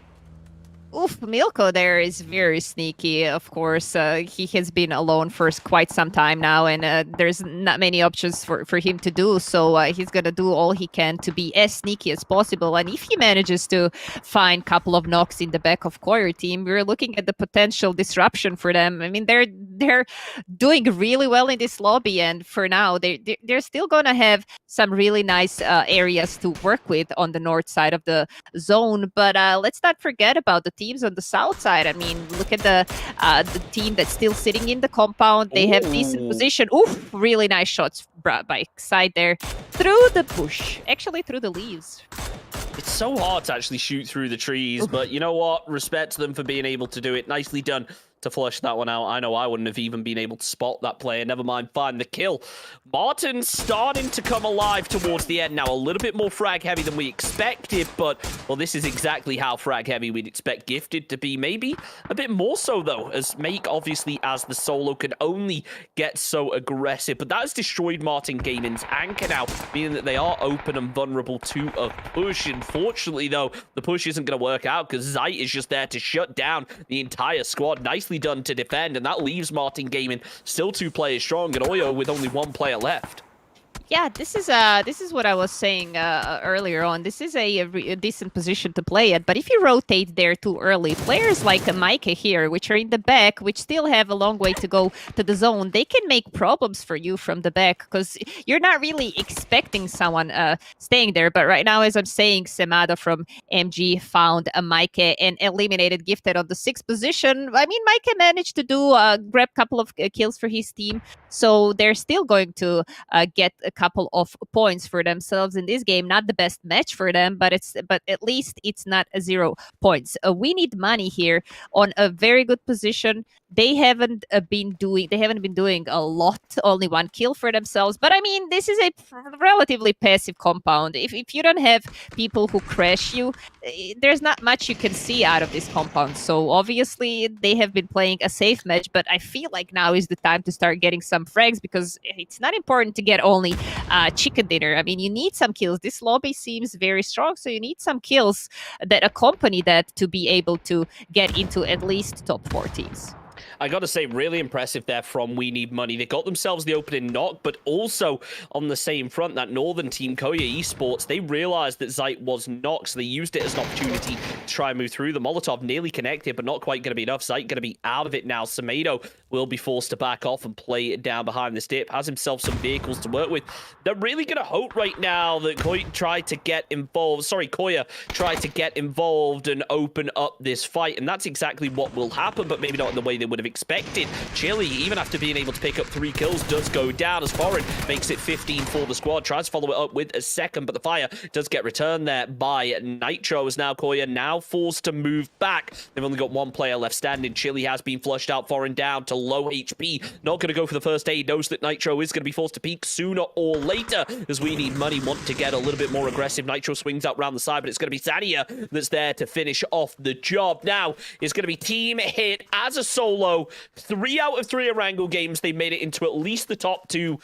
Oof, Milko there is very sneaky, of course. He has been alone for quite some time now, and there's not many options for him to do, so he's going to do all he can to be as sneaky as possible. And if he manages to find a couple of knocks in the back of Koyer team, we're looking at the potential disruption for them. I mean, they're doing really well in this lobby, and for now, they're still going to have some really nice areas to work with on the north side of the zone. But let's not forget about the teams on the south side. I mean, look at the team that's still sitting in the compound. They have decent position. Oof, really nice shots brought by side there through the bush, actually through the leaves. It's so hard to actually shoot through the trees, but you know what? Respect to them for being able to do it. Nicely done to flush that one out. I know I wouldn't have even been able to spot that player. Never mind find the kill. Martin starting to come alive towards the end now. A little bit more frag heavy than we expected, but well, this is exactly how frag heavy we'd expect Gifted to be. Maybe a bit more so though, as Make obviously as the solo can only get so aggressive, but that has destroyed Martin Gaming's anchor now, meaning that they are open and vulnerable to a push. Unfortunately though, the push isn't going to work out because Zeit is just there to shut down the entire squad. Nicely done to defend, and that leaves Martin Gaming still 2 players strong and Oyo with only 1 player left. Yeah, this is what I was saying earlier on. This is a decent position to play at, but if you rotate there too early, players like Micah here, which are in the back, which still have a long way to go to the zone, they can make problems for you from the back because you're not really expecting someone staying there. But right now, as I'm saying, Semada from MG found a Micah and eliminated Gifted on the 6th position. I mean, Micah managed to grab a couple of kills for his team, so they're still going to get a couple of points for themselves in this game. Not the best match for them, but at least it's not 0 points. We need money here on a very good position. They haven't been doing a lot, only 1 kill for themselves. But I mean, this is a relatively passive compound. If you don't have people who crash you, there's not much you can see out of this compound. So obviously they have been playing a safe match, but I feel like now is the time to start getting some frags, because it's not important to get only chicken dinner. I mean, you need some kills. This lobby seems very strong, so you need some kills that accompany that to be able to get into at least top 4 teams. I got to say, really impressive there from We Need Money. They got themselves the opening knock, but also on the same front, that northern team, Koya Esports, they realized that Zeit was knocked, so they used it as an opportunity to try and move through. The Molotov nearly connected, but not quite going to be enough. Zeit going to be out of it now. Samedo will be forced to back off and play it down behind this dip. Has himself some vehicles to work with. They're really going to hope right now that Koya tried to get involved and open up this fight, and that's exactly what will happen, but maybe not in the way they would have expected. Chili, even after being able to pick up 3 kills, does go down as Foreign makes it 15 for the squad. Tries to follow it up with a second, but the fire does get returned there by Nitro, as now Koya now forced to move back. They've only got 1 player left standing. Chili has been flushed out, Foreign down to low HP. Not going to go for the first aid. Knows that Nitro is going to be forced to peek sooner or later, as We Need Money want to get a little bit more aggressive. Nitro swings out round the side, but it's going to be Sania that's there to finish off the job. Now, it's going to be Team Hit as a solo. 3 out of 3 Erangel games, they made it into at least the top 2.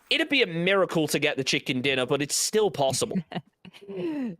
It'd be a miracle to get the chicken dinner, but it's still possible.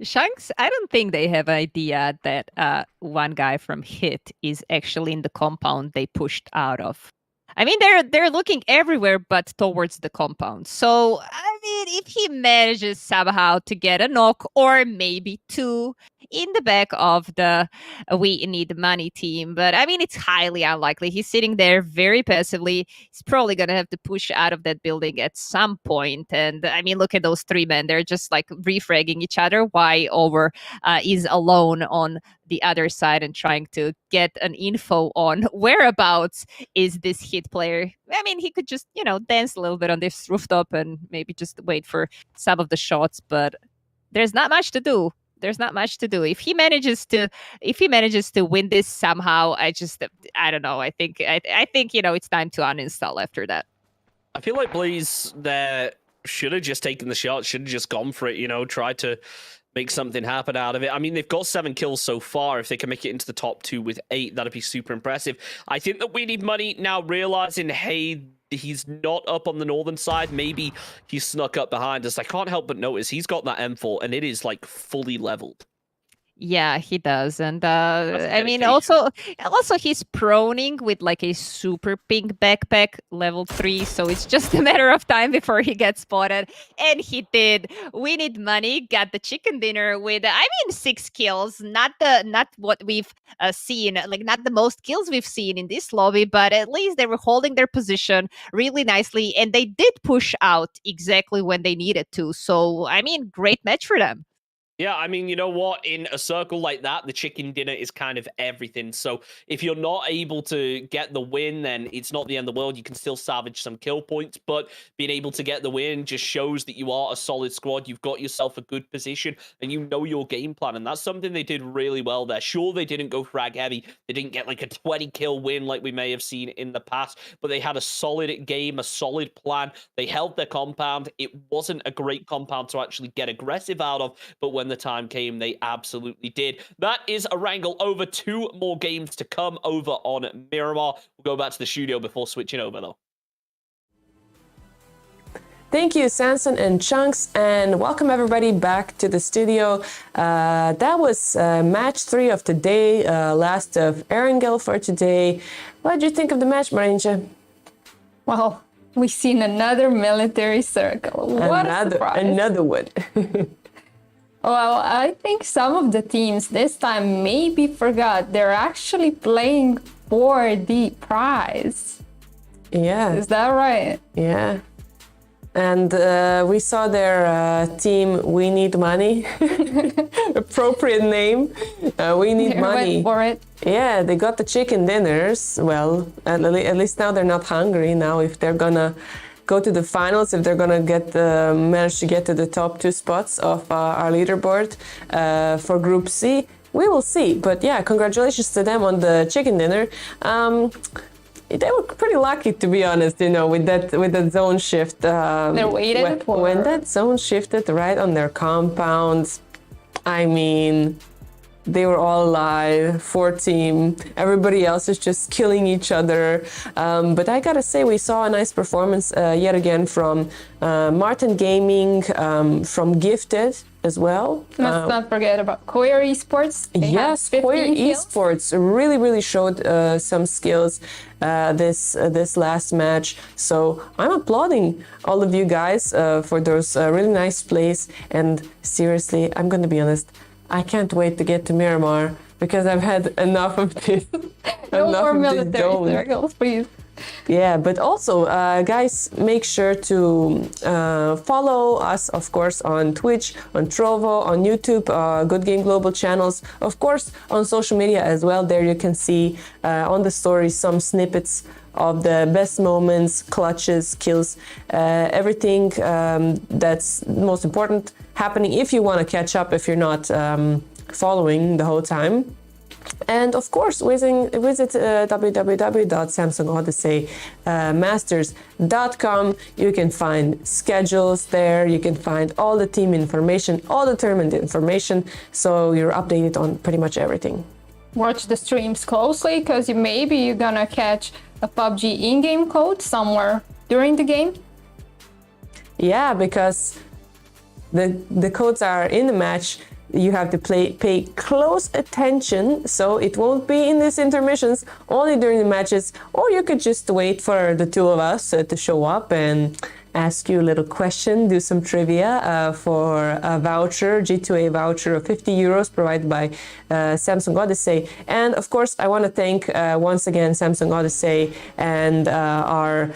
Shanks, I don't think they have idea that one guy from Hit is actually in the compound they pushed out of. I mean, they're looking everywhere but towards the compound. So, I mean, if he manages somehow to get a knock or maybe 2 in the back of the We Need Money team, but I mean, it's highly unlikely. He's sitting there very passively. He's probably going to have to push out of that building at some point. And I mean, look at those 3 men. They're just like refragging each other while Over is alone on the other side and trying to get an info on whereabouts is this Hit player. I mean, he could just, dance a little bit on this rooftop and maybe just wait for some of the shots, but there's not much to do. If he manages to win this somehow, I don't know. I think it's time to uninstall after that. I feel like Blaze there should have just taken the shot, should have just gone for it, tried to make something happen out of it. I mean, they've got 7 kills so far. If they can make it into the top 2 with 8, that'd be super impressive. I think that We Need Money now realizing, hey, he's not up on the northern side. Maybe he snuck up behind us. I can't help but notice he's got that M4 and it is like fully leveled. Yeah, he does. And I mean, also he's proning with like a super pink backpack level 3. So it's just a matter of time before he gets spotted. And he did. We Need Money got the chicken dinner with, 6 kills. Not what we've seen, like not the most kills we've seen in this lobby, but at least they were holding their position really nicely. And they did push out exactly when they needed to. So, I mean, great match for them. Yeah, I mean, you know what? In a circle like that, the chicken dinner is kind of everything. So if you're not able to get the win, then it's not the end of the world. You can still salvage some kill points, but being able to get the win just shows that you are a solid squad. You've got yourself a good position, and you know your game plan, and that's something they did really well there. Sure, they didn't go frag heavy. They didn't get like a 20-kill win like we may have seen in the past, but they had a solid game, a solid plan. They held their compound. It wasn't a great compound to actually get aggressive out of, but when the time came, they absolutely did. That is Erangel over. 2 more games to come over on Miramar. We'll go back to the studio before switching over, though. Thank you, Samson and Chunks, and welcome everybody back to the studio. That was match 3 of today, last of Erangel for today. What did you think of the match, Marinja? Well, we've seen another military circle. What a surprise. Another one. Well, I think some of the teams this time maybe forgot they're actually playing for the prize. Yeah. Is that right? Yeah. And we saw their team, We Need Money. Appropriate name. We Need Money. Went for it. Yeah, they got the chicken dinners. Well, at least now they're not hungry. Now if they're gonna go to the finals, if they're gonna manage to get to the top 2 spots of our leaderboard for Group C, we will see. But yeah, congratulations to them on the chicken dinner. They were pretty lucky, to be honest, with that zone shift. They waited for when that zone shifted right on their compound. I mean, they were all alive, 4 team. Everybody else is just killing each other. But I gotta say, we saw a nice performance yet again from Martin Gaming, from Gifted as well. Let's not forget about Koya Esports. Yes, Koya Esports really showed some skills this last match. So I'm applauding all of you guys for those really nice plays. And seriously, I'm gonna be honest, I can't wait to get to Miramar because I've had enough of this. No more military circles, please. Yeah, but also, guys, make sure to follow us, of course, on Twitch, on Trovo, on YouTube, Good Game Global channels, of course, on social media as well. There you can see on the stories some snippets of the best moments, clutches, kills, everything that's most important happening if you want to catch up, if you're not following the whole time. And of course, visit www.samsungodyseymasters.com. You can find schedules there. You can find all the team information, all the tournament information. So you're updated on pretty much everything. Watch the streams closely, because maybe you're gonna catch a PUBG in-game code somewhere during the game. Yeah, because the codes are in the match. You have to pay close attention, so it won't be in these intermissions, only during the matches. Or you could just wait for the two of us to show up and ask you a little question, do some trivia for a voucher, G2A voucher of 50 euros provided by Samsung Odyssey. And of course, I want to thank once again Samsung Odyssey and our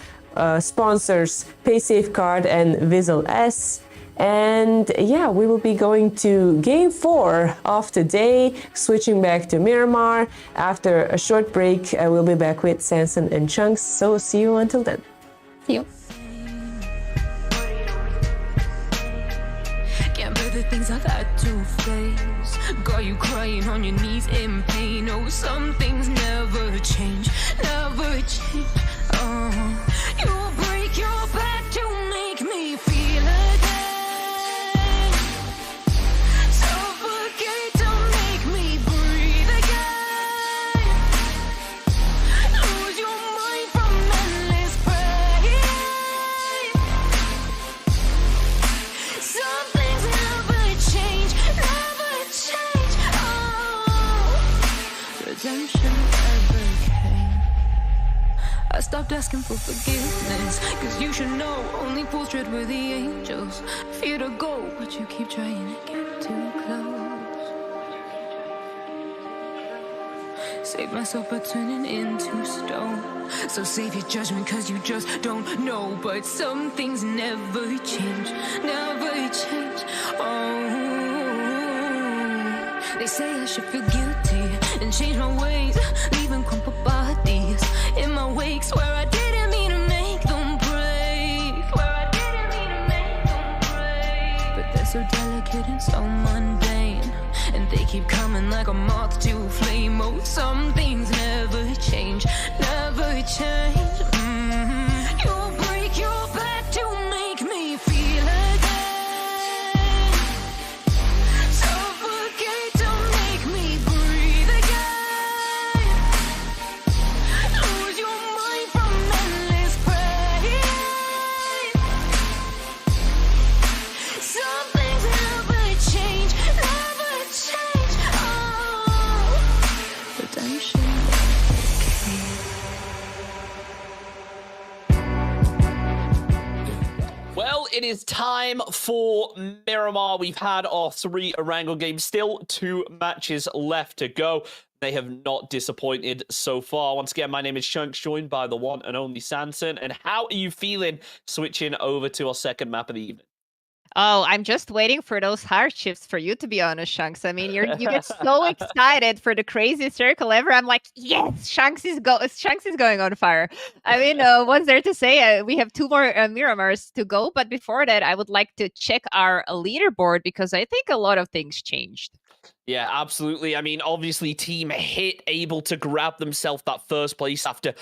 sponsors, PaySafeCard and Visual S. And yeah, we will be going to game 4 of today, switching back to Miramar. After a short break, we'll be back with Sanson and Chunks. So see you until then. See you. Can't bear the things I've had to face. Got you crying on your knees in pain. Oh, some things never change, never change. Oh, you break your back to make me feel again. Suffocate to make me breathe again. Lose your mind from endless pain. Some things never change, never change. Oh, redemption never came. I stopped asking for forgiveness, cause you should know only fools tread with the angels. Fear to go, but you keep trying to get too close. Save myself by turning into stone. So save your judgment, cause you just don't know. But some things never change, never change. Oh, they say I should feel guilty and change my ways, leaving crumpled bodies in my wake. Swear I didn't mean to make them break. Swear I didn't mean to make them break. But they're so delicate and so mundane, and they keep coming like a moth to a flame. Oh, some things never change, never change. You break your back to make me feel again. Suffocate to make me breathe again. Lose your mind from endless pain. Some things never change, never change. Oh, redemption Well, it is time for Miramar. We've had our 3 Erangel games, still 2 matches left to go. They have not disappointed so far. Once again, my name is Chunks, joined by the one and only Sanson. And how are you feeling switching over to our second map of the evening? Oh, I'm just waiting for those hardships for you, to be honest, Shanks. I mean, you get so excited for the craziest circle ever. I'm like, yes, Shanks is going on fire. I mean, what's there to say? We have 2 more Miramars to go, but before that, I would like to check our leaderboard because I think a lot of things changed. Yeah, absolutely. I mean, obviously, Team Hit able to grab themselves that first place after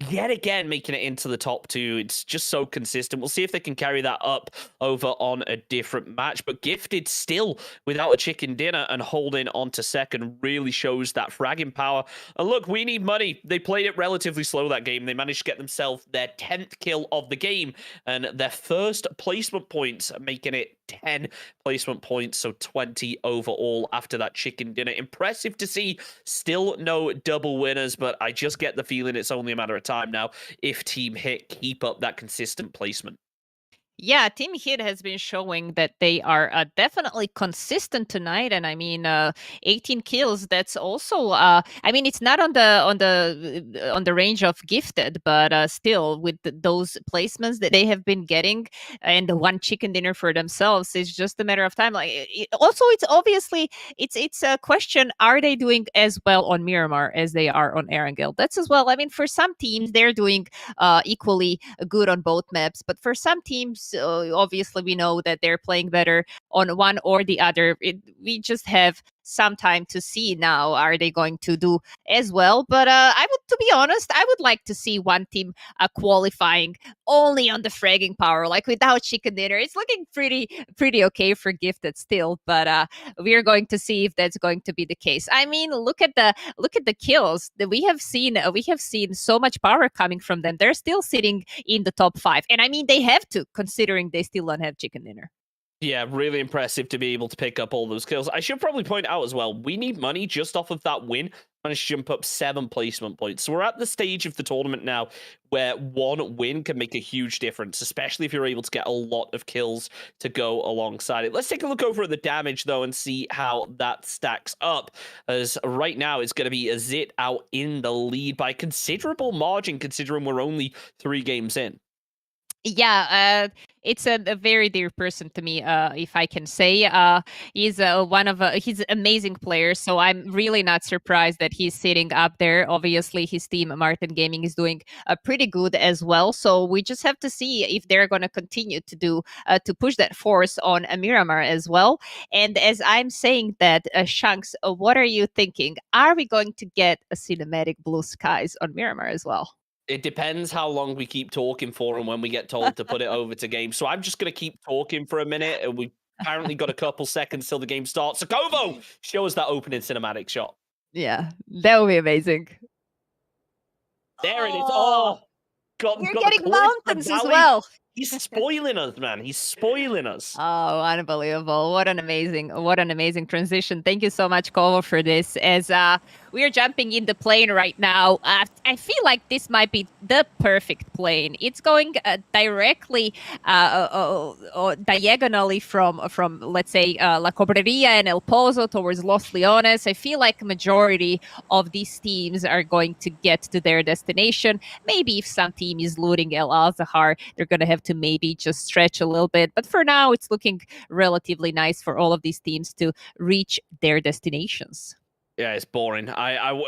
yet again making it into the top 2. It's just so consistent. We'll see if they can carry that up over on a different match. But Gifted still without a chicken dinner and holding on to second really shows that fragging power. And look, we need money. They played it relatively slow that game. They managed to get themselves their 10th kill of the game and their first placement points, making it 10 placement points, so 20 overall after that chicken dinner. Impressive to see. Still no double winners, but I just get the feeling it's only a matter of time now if Team Hit keep up that consistent placement. Yeah, Team Hit has been showing that they are definitely consistent tonight, and I mean, 18 kills. That's also, I mean, it's not on the range of gifted, but still, with those placements that they have been getting, and the one chicken dinner for themselves, is just a matter of time. Like, also, it's obviously it's a question: are they doing as well on Miramar as they are on Erangel? That's as well. I mean, for some teams, they're doing equally good on both maps. But for some teams, obviously, we know that they're playing better on one or the other. We just have some time to see now. Are they going to do as well? But I would, to be honest, I would like to see one team qualifying only on the fragging power, like without chicken dinner. It's looking pretty okay for gifted still, but we are going to see if that's going to be the case. I mean, look at the kills that we have seen. We have seen so much power coming from them. They're still sitting in the top 5, and I mean they have to, considering they still don't have chicken dinner. Yeah, really impressive to be able to pick up all those kills. I should probably point out as well, we need money just off of that win. Managed to jump up 7 placement points. So we're at the stage of the tournament now where one win can make a huge difference, especially if you're able to get a lot of kills to go alongside it. Let's take a look over at the damage, though, and see how that stacks up. As right now, it's going to be a Zit out in the lead by considerable margin, considering we're only 3 games in. Yeah, it's a very dear person to me, if I can say. He's he's an amazing player, so I'm really not surprised that he's sitting up there. Obviously, his team, Martin Gaming, is doing pretty good as well. So we just have to see if they're going to continue to do to push that force on Miramar as well. And as I'm saying that, Shanks, what are you thinking? Are we going to get a cinematic blue skies on Miramar as well? It depends how long we keep talking for and when we get told to put it over to game. So I'm just going to keep talking for a minute. And we've apparently got a couple seconds till the game starts. So Kovo, show us that opening cinematic shot. Yeah, that would be amazing. There it is. Oh, we're getting mountains as well. He's spoiling us, man. He's spoiling us. Oh, unbelievable. What an amazing transition. Thank you so much, Kovo, for this. As we are jumping in the plane right now, I feel like this might be the perfect plane. It's going directly, diagonally from let's say, La Cobreria and El Pozo towards Los Leones. I feel like majority of these teams are going to get to their destination. Maybe if some team is looting El Alzahar, they're going to have to maybe just stretch a little bit. But for now, it's looking relatively nice for all of these teams to reach their destinations. Yeah, it's boring.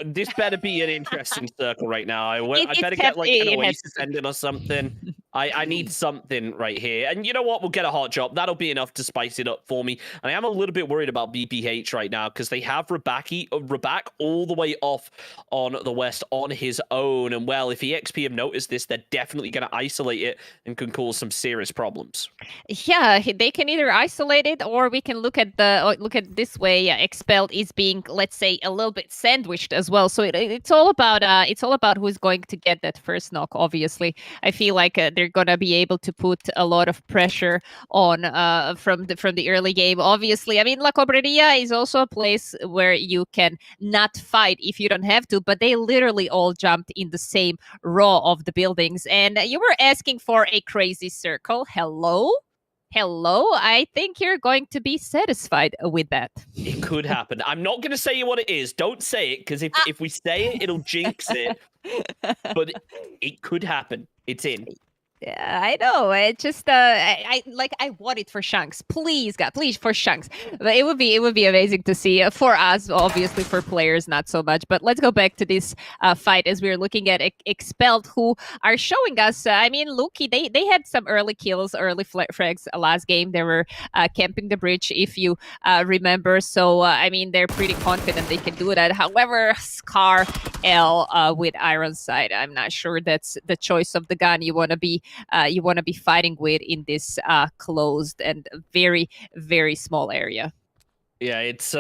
This better be an interesting circle right now. I better get like an Oasis ending or something. I need something right here. And you know what? We'll get a hot drop. That'll be enough to spice it up for me. And I am a little bit worried about BPH right now because they have Rabak all the way off on the west on his own. And well, if EXP have noticed this, they're definitely going to isolate it and can cause some serious problems. Yeah, they can either isolate it, or we can look at this way. Expelled is being, let's say, a little bit sandwiched as well. So it's all about who's going to get that first knock. Obviously, I feel like they're gonna be able to put a lot of pressure on from the early game. Obviously, I mean, La Cobreria is also a place where you can not fight if you don't have to, but they literally all jumped in the same row of the buildings. And you were asking for a crazy circle. Hello, I think you're going to be satisfied with that. It could happen. I'm not going to say what it is. Don't say it, because if we say it, it'll jinx it. But it could happen. It's in. Yeah, I know. It just I want it for Shanks. Please, God, please for Shanks. But it would be amazing to see for us, obviously for players, not so much. But let's go back to this fight as we're looking at Expelled, who are showing us. I mean, Luki, they had some early kills, early frags last game. They were camping the bridge, if you remember. So I mean, they're pretty confident they can do that. However, Scar L with Iron Sight, I'm not sure that's the choice of the gun you want to be fighting with in this closed and very, very small area. Yeah, it's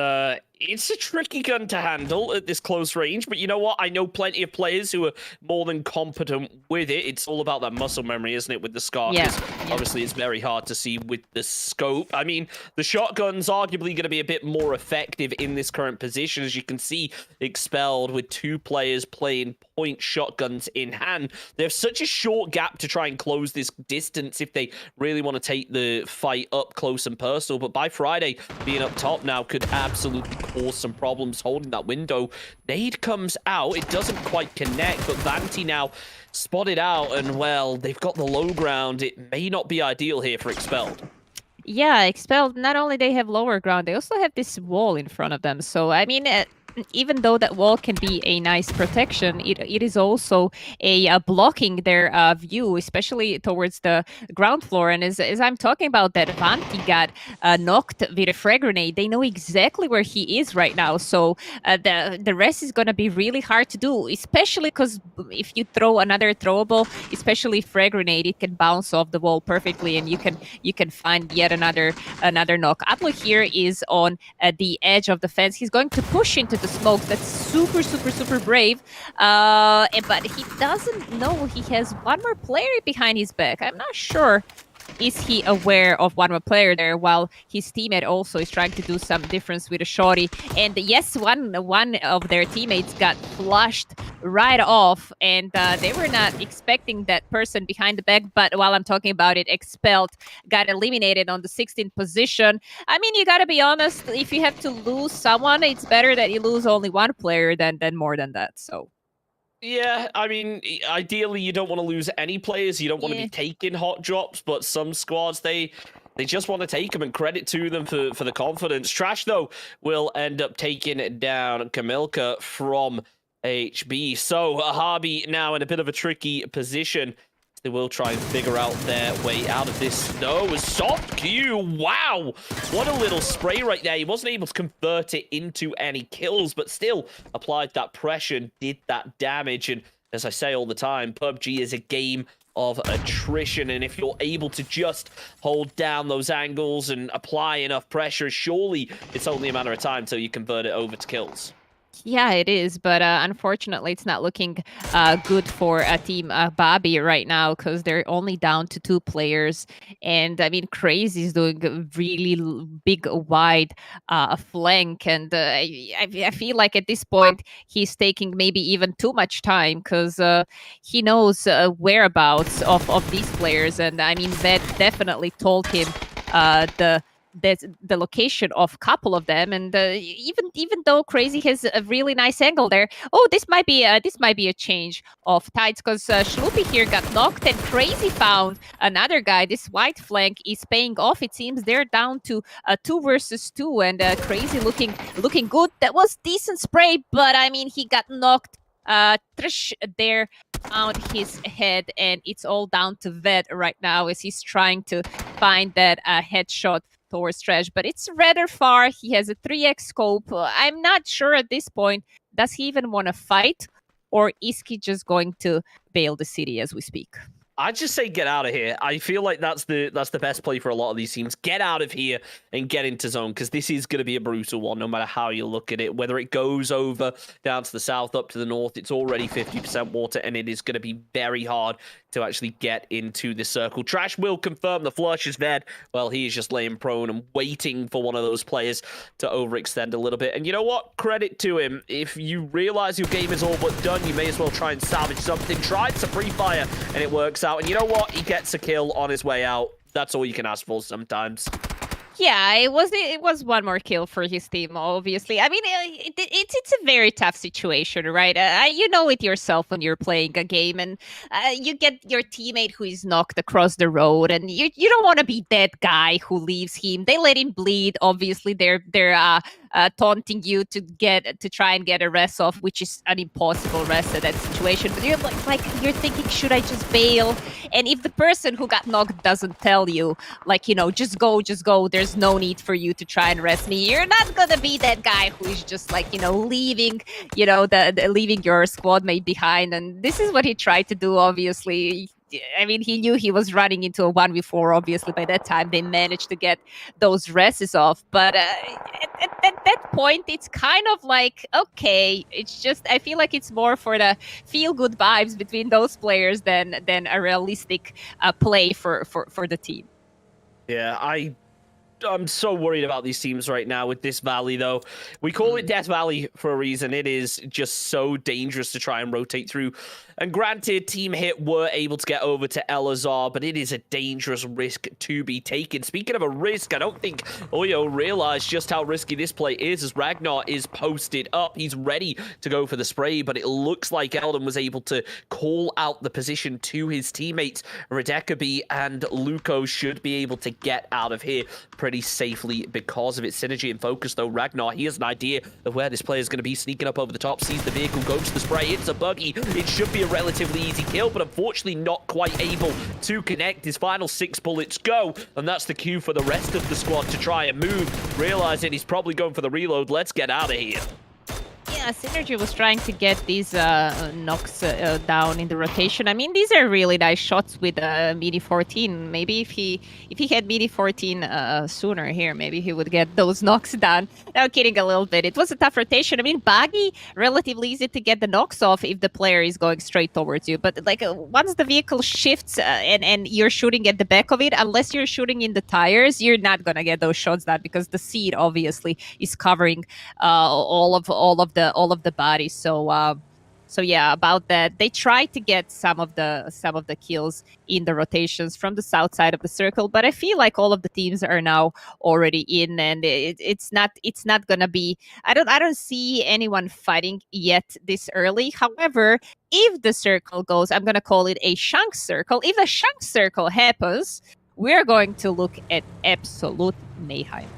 It's a tricky gun to handle at this close range, but you know what? I know plenty of players who are more than competent with it. It's all about that muscle memory, isn't it, with the SCAR? Yeah, 'Cause yeah. obviously it's very hard to see with the scope. I mean, the shotgun's arguably going to be a bit more effective in this current position. As you can see, Expelled with 2 players playing point shotguns in hand. They have such a short gap to try and close this distance if they really want to take the fight up close and personal. But by Friday, being up top now could absolutely cause some problems holding that window. Nade comes out. It doesn't quite connect, but Vanti now spotted out, and well, they've got the low ground. It may not be ideal here for Expelled. Yeah, Expelled, not only they have lower ground, they also have this wall in front of them. So, I mean, even though that wall can be a nice protection, it is also a blocking their view, especially towards the ground floor. And as I'm talking about that, Vanti got knocked with a frag grenade. They know exactly where he is right now. So the rest is going to be really hard to do, especially because if you throw another throwable, especially frag grenade, it can bounce off the wall perfectly, and you can find yet another knock. Apple here is on the edge of the fence. He's going to push into the smoke. That's super, super, super brave. But he doesn't know he has one more player behind his back. I'm not sure. Is he aware of one more player there, while his teammate also is trying to do some difference with a shorty? And yes, one of their teammates got flushed right off, and they were not expecting that person behind the back. But while I'm talking about it, Expelled got eliminated on the 16th position. I mean, you gotta be honest, if you have to lose someone, it's better that you lose only one player than more than that. So Yeah, I mean, ideally you don't want to lose any players. You don't want to Yeah. be taking hot drops, but some squads they just want to take them, and credit to them for the confidence. Trash though will end up taking down Kamilka from HB. So Harby now in a bit of a tricky position. They will try and figure out their way out of this. No, a soft Q. Wow. What a little spray right there. He wasn't able to convert it into any kills, but still applied that pressure and did that damage. And as I say all the time, PUBG is a game of attrition. And if you're able to just hold down those angles and apply enough pressure, surely it's only a matter of time till you convert it over to kills. yeah, it is, but unfortunately, it's not looking good for Team Bobby right now, because they're only down to 2 players. And I mean, Crazy is doing a really big, wide flank, and I feel like at this point he's taking maybe even too much time, because he knows whereabouts of these players, and I mean that definitely told him the location of a couple of them, and even though Crazy has a really nice angle there, this might be a change of tides, because Shloopy here got knocked, and Crazy found another guy. This white flank is paying off. It seems they're down to 2 versus 2, and Crazy looking good. That was decent spray, but I mean he got knocked. Trish there found his head, and it's all down to Ved right now as he's trying to find that headshot towards Trash, but it's rather far. He has a 3x scope. I'm not sure at this point, does he even want to fight, or is he just going to bail the city as we speak? I'd just say get out of here. I feel like that's the best play for a lot of these teams. Get out of here and get into zone, because this is going to be a brutal one no matter how you look at it. Whether it goes over down to the south, up to the north, it's already 50% water, and it is going to be very hard to actually get into the circle. Trash will confirm the flush is dead. Well, he is just laying prone and waiting for one of those players to overextend a little bit. And you know what? Credit to him. If you realize your game is all but done, you may as well try and salvage something. Tried some free fire, and it works out. And you know what? He gets a kill on his way out. That's all you can ask for sometimes. Yeah, it was one more kill for his team, obviously. I mean, it's a very tough situation, right? You know it yourself when you're playing a game, and you get your teammate who is knocked across the road, and you don't want to be that guy who leaves him. They let him bleed. Obviously, they're taunting you to try and get a rest off, which is an impossible rest at that situation. But you're like you're thinking, should I just bail? And if the person who got knocked doesn't tell you, like, just go, there's no need for you to try and rest me. You're not gonna be that guy who is just like, leaving, leaving your squad mate behind. And this is what he tried to do, obviously. I mean, he knew he was running into a 1v4, obviously. By that time, they managed to get those rests off. But at at that point, it's kind of like, okay, it's just, I feel like it's more for the feel-good vibes between those players than a realistic play for the team. Yeah, I'm so worried about these teams right now with this valley, though. We call it Death Valley for a reason. It is just so dangerous to try and rotate through. And granted, Team Hit were able to get over to Elazar, but it is a dangerous risk to be taken. Speaking of a risk, I don't think Oyo realized just how risky this play is, as Ragnar is posted up. He's ready to go for the spray, but it looks like Eldon was able to call out the position to his teammates. Redekaby and Luko should be able to get out of here pretty safely because of its synergy and focus, though. Ragnar, he has an idea of where this player is going to be, sneaking up over the top, sees the vehicle, goes to the spray. It's a buggy. It should be a relatively easy kill, but unfortunately not quite able to connect. His final 6 bullets go, and that's the cue for the rest of the squad to try and move, realizing he's probably going for the reload. Let's get out of here. Yeah, Synergy was trying to get these knocks down in the rotation. I mean, these are really nice shots with Midi 14. Maybe if he had Midi 14 sooner here, maybe he would get those knocks down. Now, kidding a little bit. It was a tough rotation. I mean, Buggy, relatively easy to get the knocks off if the player is going straight towards you. But like once the vehicle shifts and you're shooting at the back of it, unless you're shooting in the tires, you're not gonna get those shots down because the seat obviously is covering all of the body. So yeah, about that. They tried to get some of the kills in the rotations from the south side of the circle, but I feel like all of the teams are now already in, and it's not gonna be. I don't see anyone fighting yet this early. However, if the circle goes, I'm gonna call it a Shank circle. If the Shank circle happens, we're going to look at absolute mayhem.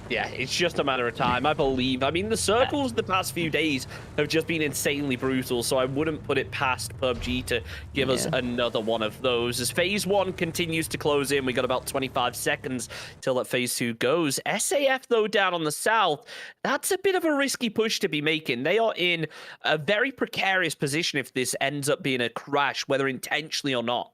Yeah, it's just a matter of time, I believe. I mean, the circles the past few days have just been insanely brutal, so I wouldn't put it past PUBG to give us another one of those. As Phase 1 continues to close in, we got about 25 seconds till that Phase 2 goes. SAF, though, down on the south, that's a bit of a risky push to be making. They are in a very precarious position if this ends up being a crash, whether intentionally or not.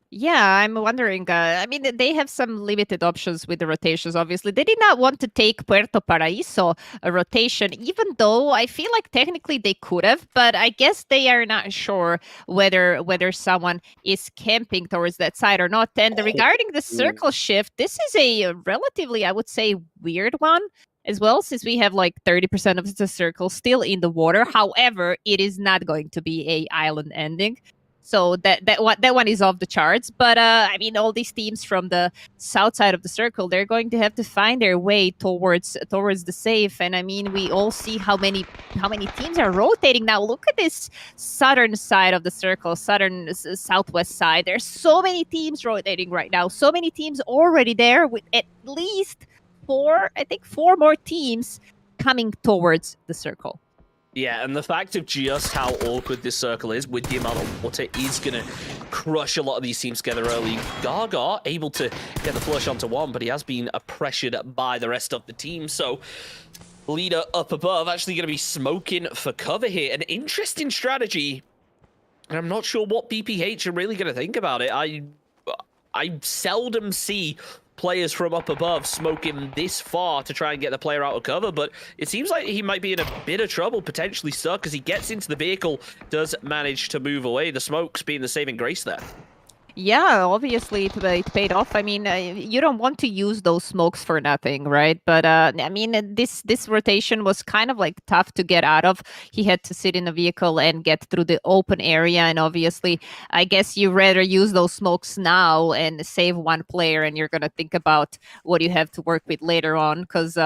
Yeah, I'm wondering. I mean, they have some limited options with the rotations, obviously. They did not want to take Puerto Paraíso a rotation, even though I feel like technically they could have, but I guess they are not sure whether someone is camping towards that side or not. And regarding the circle shift, this is a relatively, I would say, weird one as well, since we have like 30% of the circle still in the water. However, it is not going to be a island ending. So that one is off the charts. But I mean, all these teams from the south side of the circle, they're going to have to find their way towards the safe. And I mean, we all see how many teams are rotating now. Look at this southern side of the circle, southwest side. There's so many teams rotating right now. So many teams already there, with at least four more teams coming towards the circle. Yeah, and the fact of just how awkward this circle is with the amount of water is going to crush a lot of these teams together early. Gaga able to get the flush onto one, but he has been pressured by the rest of the team. So leader up above actually going to be smoking for cover here. An interesting strategy, and I'm not sure what BPH are really going to think about it. I seldom see players from up above smoking this far to try and get the player out of cover, but it seems like he might be in a bit of trouble, potentially stuck, as he gets into the vehicle, does manage to move away. The smokes being the saving grace there. Yeah, obviously it paid off. I mean, you don't want to use those smokes for nothing, right? But I mean, this rotation was kind of like tough to get out of. He had to sit in the vehicle and get through the open area, and obviously, I guess you rather use those smokes now and save one player, and you're gonna think about what you have to work with later on, because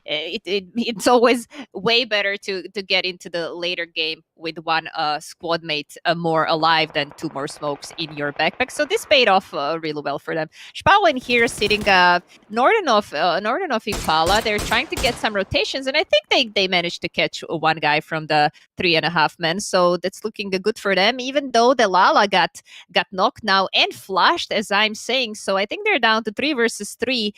it's always way better to get into the later game with one squad mate more alive than two more smokes in your backpack. So this paid off really well for them. Spauen here sitting northern of Impala. They're trying to get some rotations, and I think they managed to catch one guy from the 3.5 men. So that's looking good for them, even though the Lala got knocked now and flashed, as I'm saying. So I think they're down to 3 versus 3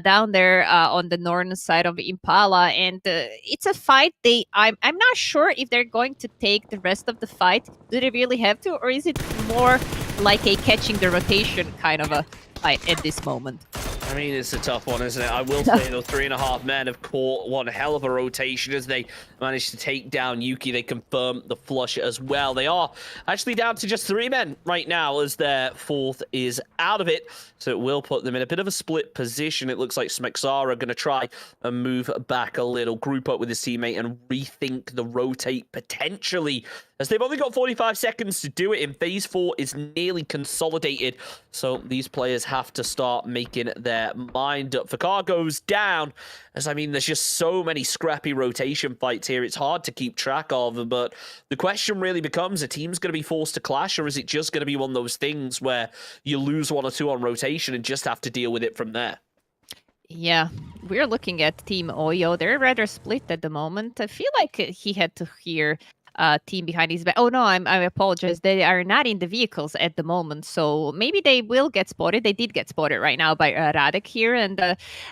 down there on the northern side of Impala, and it's a fight. I'm not sure if they're going to take the rest of the fight. Do they really have to, or is it more like a catching the rotation kind of a fight at this moment? I I mean, it's a tough one, isn't it? I will say, though, 3.5 men have caught one hell of a rotation as they managed to take down Yuki. They confirm the flush as well. They are actually down to just 3 men right now as their 4th is out of it. So it will put them in a bit of a split position. It looks like Smexara are going to try and move back a little, group up with his teammate and rethink the rotate potentially, as they've only got 45 seconds to do it, and phase 4 is nearly consolidated. So these players have to start making their mind up. Fakar goes down, as I mean, there's just so many scrappy rotation fights here. It's hard to keep track of, but the question really becomes, a team's going to be forced to clash, or is it just going to be one of those things where you lose 1 or 2 on rotation and just have to deal with it from there? Yeah, we're looking at Team Oyo. They're rather split at the moment. I feel like he had to hear team behind his back. Oh no, I apologize. They are not in the vehicles at the moment, so maybe they will get spotted. They did get spotted right now by Radek here, and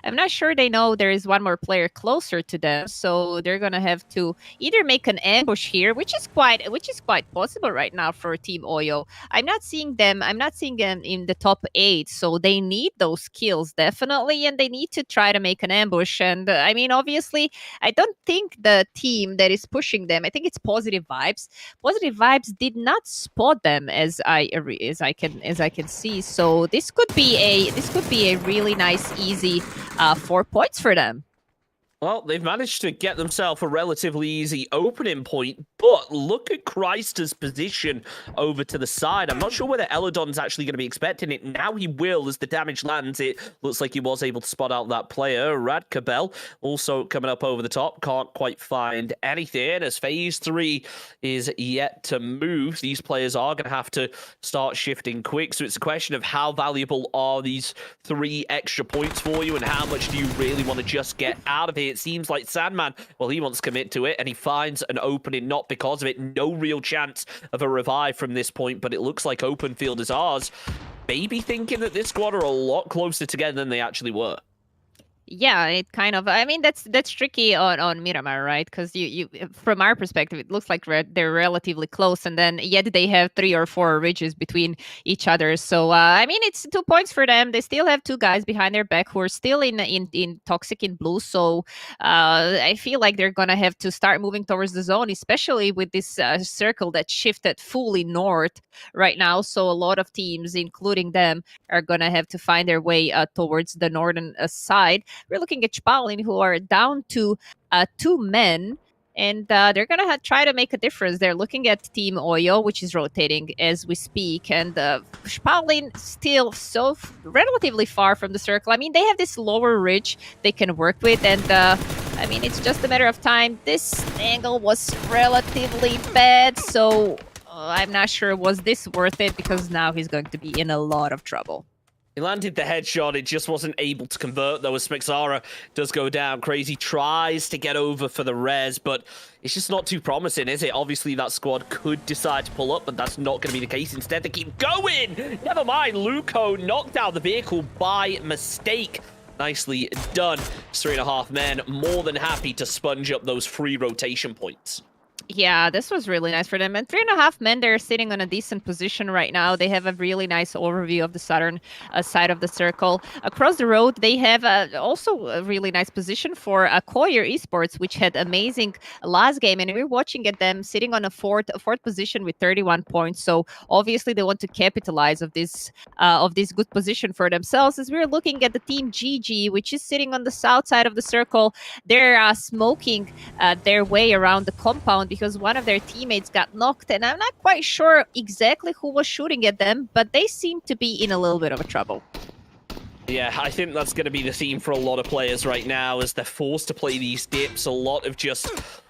I'm not sure they know there is one more player closer to them, so they're gonna have to either make an ambush here, which is quite possible right now for Team Oyo. I'm not seeing them in the top 8, so they need those kills definitely, and they need to try to make an ambush. And I mean, obviously, I don't think the team that is pushing them, I think it's Positive Vibes. Positive Vibes did not spot them as I can see. So this could be a really nice, easy 4 points for them. Well, they've managed to get themselves a relatively easy opening point, but look at Chrysler's position over to the side. I'm not sure whether Eladon's actually going to be expecting it. Now he will, as the damage lands. It looks like he was able to spot out that player. Radkabel also coming up over the top. Can't quite find anything, as phase 3 is yet to move. These players are going to have to start shifting quick, so it's a question of how valuable are these 3 extra points for you, and how much do you really want to just get out of here? It seems like Sandman, well, he wants to commit to it, and he finds an opening, not because of it. No real chance of a revive from this point, but it looks like open field is ours. Maybe thinking that this squad are a lot closer together than they actually were. Yeah, it kind of. I mean, that's tricky on Miramar, right? Because you from our perspective, it looks like they're relatively close, and then yet they have 3 or 4 ridges between each other. So I mean, it's 2 points for them. They still have 2 guys behind their back who are still in toxic in blue. So I feel like they're gonna have to start moving towards the zone, especially with this circle that shifted fully north right now. So a lot of teams, including them, are gonna have to find their way towards the northern side. We're looking at Spalin, who are down to 2 men, and they're going to try to make a difference. They're looking at Team Oyo, which is rotating as we speak, and Spalin still so relatively far from the circle. I mean, they have this lower ridge they can work with, and I mean, it's just a matter of time. This angle was relatively bad, so I'm not sure was this worth it, because now he's going to be in a lot of trouble. He landed the headshot, it just wasn't able to convert, though, as Smexara does go down. Crazy tries to get over for the res, but it's just not too promising, is it? Obviously, that squad could decide to pull up, but that's not going to be the case. Instead, they keep going! Never mind, Luco knocked out the vehicle by mistake. Nicely done. 3.5 men, more than happy to sponge up those free rotation points. Yeah, this was really nice for them. And 3.5 men, they're sitting on a decent position right now. They have a really nice overview of the southern side of the circle. Across the road, they have also a really nice position for Koyer Esports, which had amazing last game. And we're watching at them sitting on a fourth position with 31 points. So obviously they want to capitalize of this good position for themselves. As we're looking at the team GG, which is sitting on the south side of the circle, they're smoking their way around the compound, because one of their teammates got knocked, and I'm not quite sure exactly who was shooting at them, but they seem to be in a little bit of a trouble. Yeah, I think that's going to be the theme for a lot of players right now, as they're forced to play these dips. A lot of just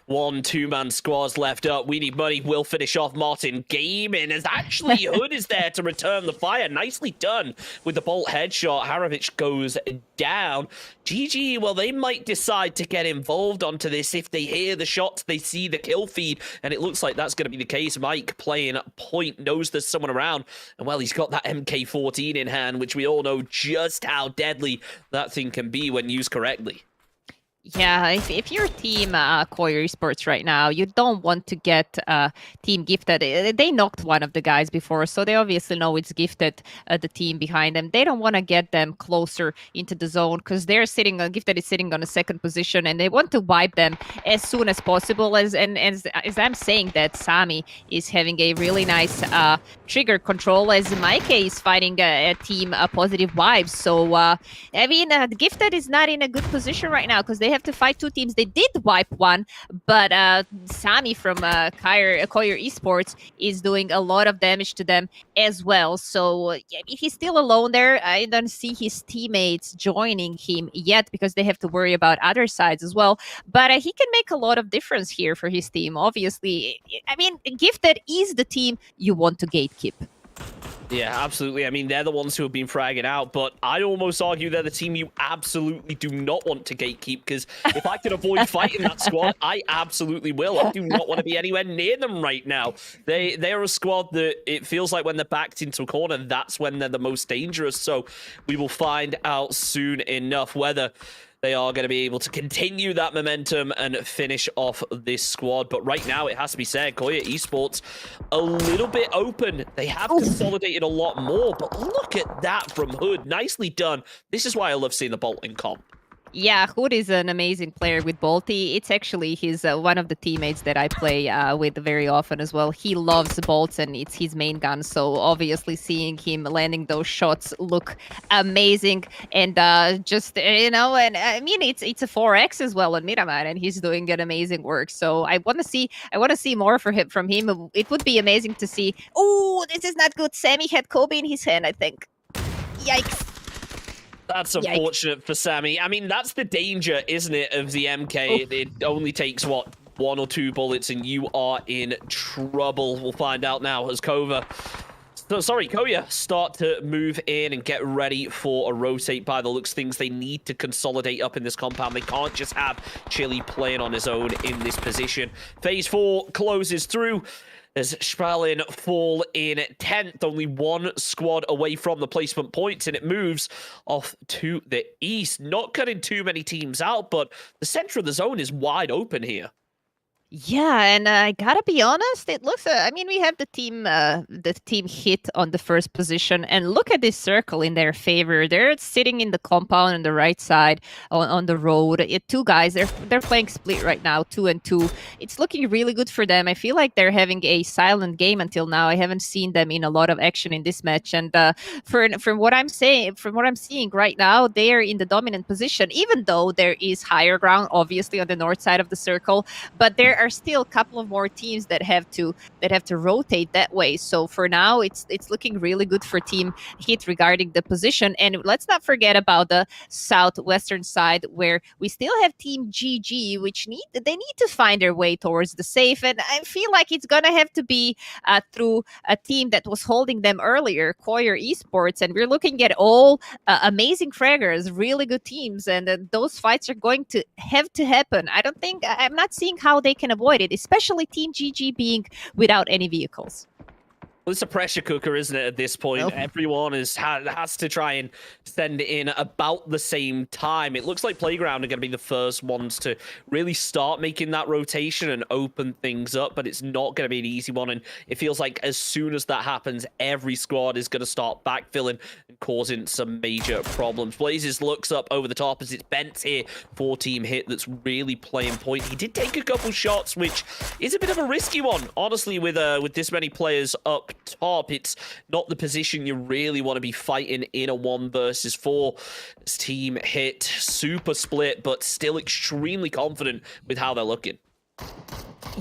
1-2-man squads left up. We Need Money will finish off Martin Gaming, as actually Hood is there to return the fire. Nicely done with the bolt headshot. Harovich goes down. GG, well, they might decide to get involved onto this if they hear the shots, they see the kill feed, and it looks like that's going to be the case. Mike playing point, knows there's someone around, and well, he's got that MK14 in hand, which we all know just how deadly that thing can be when used correctly. Yeah, if you're team Koyer Esports right now, you don't want to get team Gifted. They knocked one of the guys before, so they obviously know it's Gifted, the team behind them. They don't want to get them closer into the zone because they're sitting on Gifted is sitting on a second position, and they want to wipe them as soon as possible. As I'm saying that, Sami is having a really nice trigger control, as Mike is fighting a team positive vibes. So I mean, Gifted is not in a good position right now because they have to fight two teams. They did wipe one, but Sami from Koyer Esports is doing a lot of damage to them as well. So yeah, he's still alone there. I don't see his teammates joining him yet because they have to worry about other sides as well. But he can make a lot of difference here for his team. Obviously, I mean, Gifted is the team you want to gatekeep. Yeah, absolutely. I mean, they're the ones who have been fragging out, but I'd almost argue they're the team you absolutely do not want to gatekeep, because if I can avoid fighting that squad, I absolutely will. I do not want to be anywhere near them right now. They are a squad that it feels like when they're backed into a corner, that's when they're the most dangerous. So we will find out soon enough whether they are going to be able to continue that momentum and finish off this squad. But right now, it has to be said, Koyer Esports, a little bit open. They have consolidated a lot more, but look at that from Hood. Nicely done. This is why I love seeing the Bolt in comp. Yeah, Hood is an amazing player with Bolty. It's actually his one of the teammates that I play with very often as well. He loves bolts and it's his main gun. So obviously seeing him landing those shots look amazing. And just, and I mean, it's a 4x as well on Miramar, and he's doing an amazing work. So I want to see more from him. It would be amazing to see. Oh, this is not good. Sami had Kobe in his hand, I think. Yikes. That's unfortunate for Sami. I mean, that's the danger, isn't it, of the MK? It only takes, what, 1 or 2 bullets and you are in trouble. We'll find out now as Koyer start to move in and get ready for a rotate. By the looks of things, they need to consolidate up in this compound. They can't just have Chili playing on his own in this position. Phase 4 closes through as Spalin fall in 10th, only one squad away from the placement points, and it moves off to the east. Not cutting too many teams out, but the center of the zone is wide open here. Yeah, and I gotta be honest, it looks. I mean, we have the team hit on the first position, and look at this circle in their favor. They're sitting in the compound on the right side on the road. Two guys. They're playing split right now, 2 and 2. It's looking really good for them. I feel like they're having a silent game until now. I haven't seen them in a lot of action in this match, and from what I'm seeing right now, they are in the dominant position. Even though there is higher ground, obviously on the north side of the circle, but there are still a couple of more teams that have to rotate that way. So for now, it's looking really good for Team Hit regarding the position. And let's not forget about the southwestern side, where we still have Team GG, which need to find their way towards the safe. And I feel like it's gonna have to be through a team that was holding them earlier, Koyer Esports. And we're looking at all amazing fraggers, really good teams, and those fights are going to have to happen. I'm not seeing how they can avoid it, especially Team GG being without any vehicles. Well, it's a pressure cooker, isn't it, at this point? Nope. Everyone has to try and send it in about the same time. It looks like Playground are going to be the first ones to really start making that rotation and open things up, but it's not going to be an easy one. And it feels like as soon as that happens, every squad is going to start backfilling and causing some major problems. Blazes looks up over the top as it's Bent here for Team Hit that's really playing point. He did take a couple shots, which is a bit of a risky one, honestly, with this many players up top. It's not the position you really want to be fighting in a 1 versus 4. This Team Hit super split, but still extremely confident with how they're looking.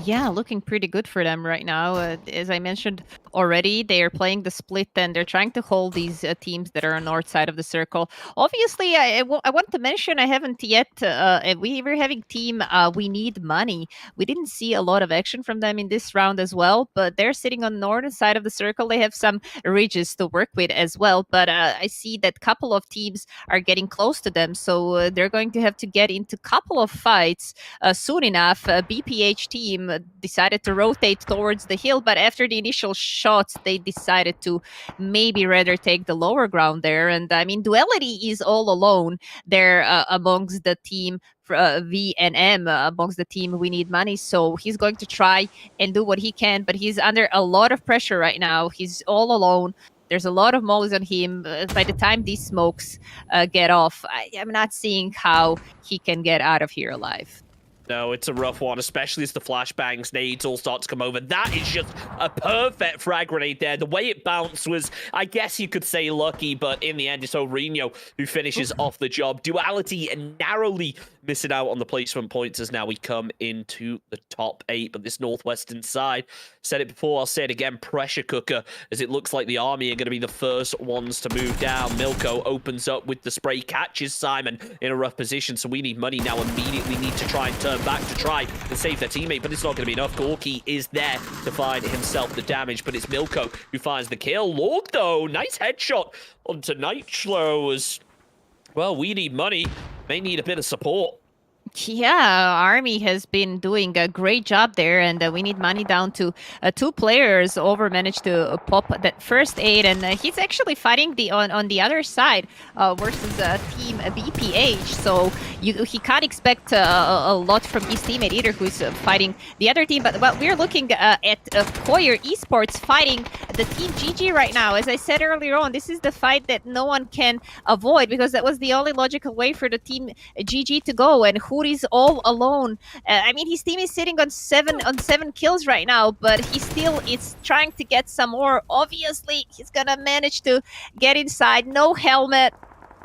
Yeah, looking pretty good for them right now. As I mentioned already, they are playing the split and they're trying to hold these teams that are on north side of the circle. Obviously, I want to mention, I haven't yet, we were having team We Need Money. We didn't see a lot of action from them in this round as well, but they're sitting on the northern side of the circle. They have some ridges to work with as well, but I see that couple of teams are getting close to them, so they're going to have to get into a couple of fights soon enough. BPH team decided to rotate towards the hill, but after the initial shots, they decided to maybe rather take the lower ground there. And I mean, Duality is all alone there amongst the team V and M, amongst the team We Need Money. So he's going to try and do what he can, but he's under a lot of pressure right now. He's all alone. There's a lot of mollies on him. By the time these smokes get off, I'm not seeing how he can get out of here alive. No, it's a rough one, especially as the flashbangs, nades all start to come over. That is just a perfect frag grenade there. The way it bounced was, I guess you could say, lucky, but in the end, it's Orino who finishes off the job. Duality narrowly missing out on the placement points as now we come into the top 8. But this northwestern side, said it before, I'll say it again, pressure cooker, as it looks like the army are going to be the first ones to move down. Milko opens up with the spray, catches Simon in a rough position, so We Need Money now immediately need to try and turn back to try and save their teammate, but it's not going to be enough. Gorky is there to find himself the damage, but it's Milko who finds the kill. Lord, though, nice headshot onto Nitro as, well, We Need Money may need a bit of support. Yeah, Army has been doing a great job there, and We Need Money down to 2 players. Over managed to pop that first aid, and he's actually fighting on the other side versus team BPH. So he can't expect a lot from his teammate either, who's fighting the other team. But we're looking at Koyer Esports fighting the team GG right now. As I said earlier on, this is the fight that no one can avoid, because that was the only logical way for the team GG to go. And who is all alone. I mean, his team is sitting on seven kills right now, but he still is trying to get some more. Obviously, he's gonna manage to get inside. No helmet,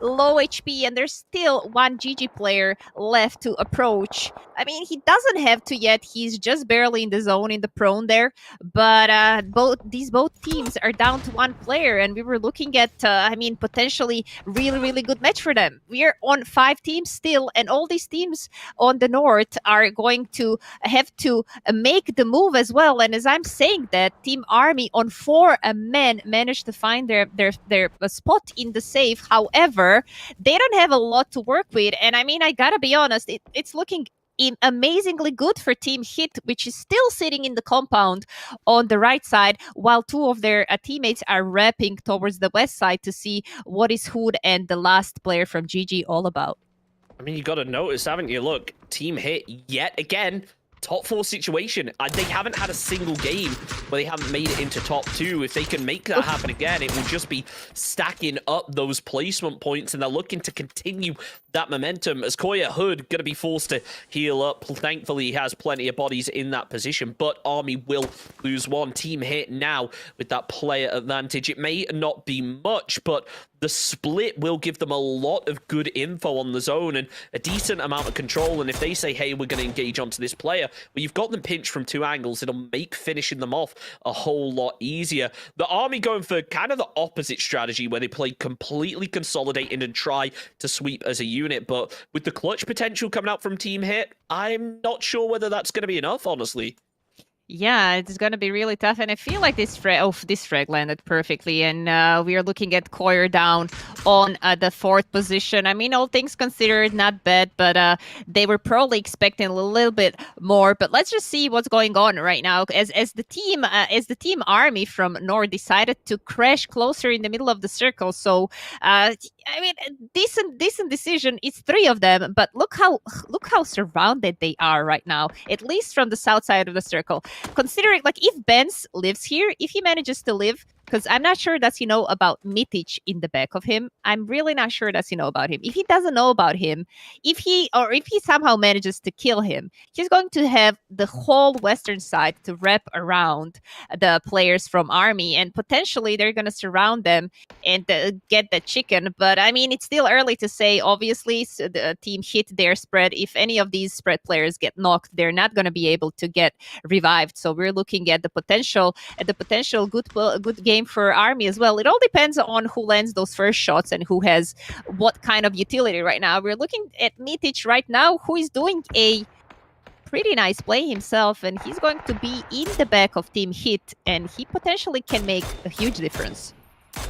low HP, and there's still one GG player left to approach. I mean, he doesn't have to yet. He's just barely in the zone, in the prone there. But both teams are down to 1 player, and we were looking at, I mean, potentially really good match for them. We're on 5 teams still, and all these teams on the north are going to have to make the move as well. And as I'm saying that, Team Army on 4 men managed to find their spot in the safe. However, they don't have a lot to work with, and I mean, I gotta be honest, it's looking amazingly good for Team Hit, which is still sitting in the compound on the right side, while 2 of their teammates are wrapping towards the west side to see what is Hood and the last player from GG all about. I mean, you got to notice, haven't you? Look, Team Hit yet again. Top 4 situation. They haven't had a single game where they haven't made it into top 2. If they can make that happen again, it will just be stacking up those placement points, and they're looking to continue that momentum. As Koya Hood going to be forced to heal up. Thankfully, he has plenty of bodies in that position, but Army will lose 1. Team Hit now with that player advantage. It may not be much, but the split will give them a lot of good info on the zone and a decent amount of control. And if they say, hey, we're going to engage onto this player, well, you've got them pinched from 2 angles. It'll make finishing them off a whole lot easier. The Army going for kind of the opposite strategy, where they play completely consolidated and try to sweep as a unit. But with the clutch potential coming out from Team Hit, I'm not sure whether that's going to be enough, honestly. Yeah, it's going to be really tough, and I feel like this frag landed perfectly, and we are looking at Koyer down on the 4th position. I mean, all things considered, not bad, but they were probably expecting a little bit more. But let's just see what's going on right now, as the team Army from North decided to crash closer in the middle of the circle. So I mean, decent decision. It's 3 of them, but look how surrounded they are right now, at least from the south side of the circle. Considering, like, if Benz lives here, if he manages to live, because I'm not sure does he know about Mitic in the back of him. I'm really not sure does he know about him. If he doesn't know about him, if he somehow manages to kill him, he's going to have the whole western side to wrap around the players from Army, and potentially they're going to surround them and get the chicken. But I mean, it's still early to say. Obviously, so the team hit their spread. If any of these spread players get knocked, they're not going to be able to get revived. So we're looking at the potential good game for Army as well. It all depends on who lands those first shots and who has what kind of utility right now. We're looking at Mitic right now, who is doing a pretty nice play himself, and he's going to be in the back of Team Hit, and he potentially can make a huge difference.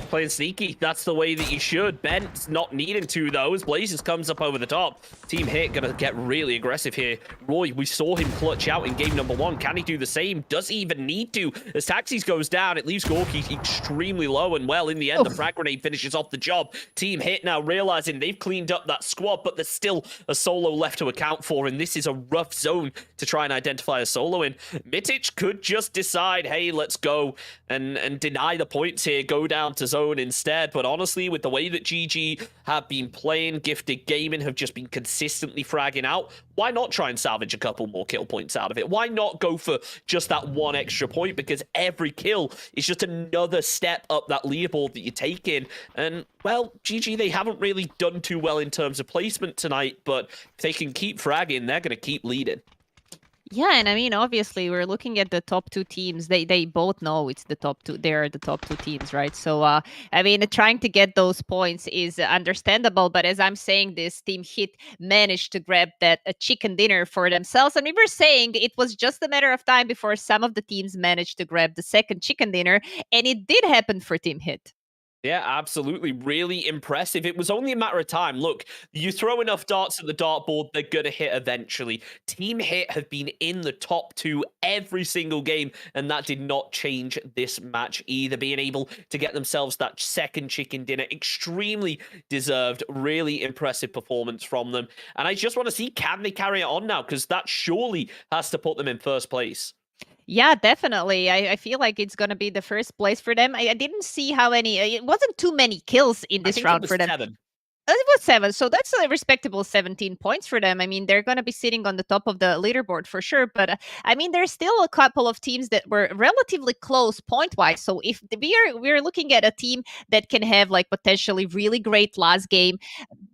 Playing sneaky. That's the way that you should. Bent's not needing to, though, as Blazers comes up over the top. Team Hit gonna get really aggressive here. Roy, we saw him clutch out in game number 1. Can he do the same? Does he even need to? As Taxis goes down, it leaves Gorky extremely low, and well, in the end, the frag grenade finishes off the job. Team Hit now realizing they've cleaned up that squad, but there's still a solo left to account for, and this is a rough zone to try and identify a solo in. Mitic could just decide, hey, let's go and deny the points here, go down to zone instead. But honestly, with the way that GG have been playing, Gifted Gaming have just been consistently fragging out, why not try and salvage a couple more kill points out of it? Why not go for just that one extra point? Because every kill is just another step up that leaderboard that you take in. And, well, GG, they haven't really done too well in terms of placement tonight, but if they can keep fragging, they're going to keep leading. Yeah, and I mean, obviously, we're looking at the top 2 teams. They both know it's the top 2. They're the top 2 teams, right? So, I mean, trying to get those points is understandable. But as I'm saying, this Team Hit managed to grab that chicken dinner for themselves. And we were saying it was just a matter of time before some of the teams managed to grab the second chicken dinner. And it did happen for Team Hit. Yeah, absolutely. Really impressive. It was only a matter of time. Look, you throw enough darts at the dartboard, they're going to hit eventually. Team Hit have been in the top 2 every single game, and that did not change this match either. Being able to get themselves that second chicken dinner, extremely deserved. Really impressive performance from them. And I just want to see, can they carry it on now? Because that surely has to put them in first place. Yeah, definitely. I feel like it's going to be the first place for them. I didn't see how many, it wasn't too many kills in this round for them. 7. It was 7, so that's a respectable 17 points for them. I mean, they're going to be sitting on the top of the leaderboard for sure. But I mean, there's still a couple of teams that were relatively close point-wise. So if we're looking at a team that can have like potentially really great last game,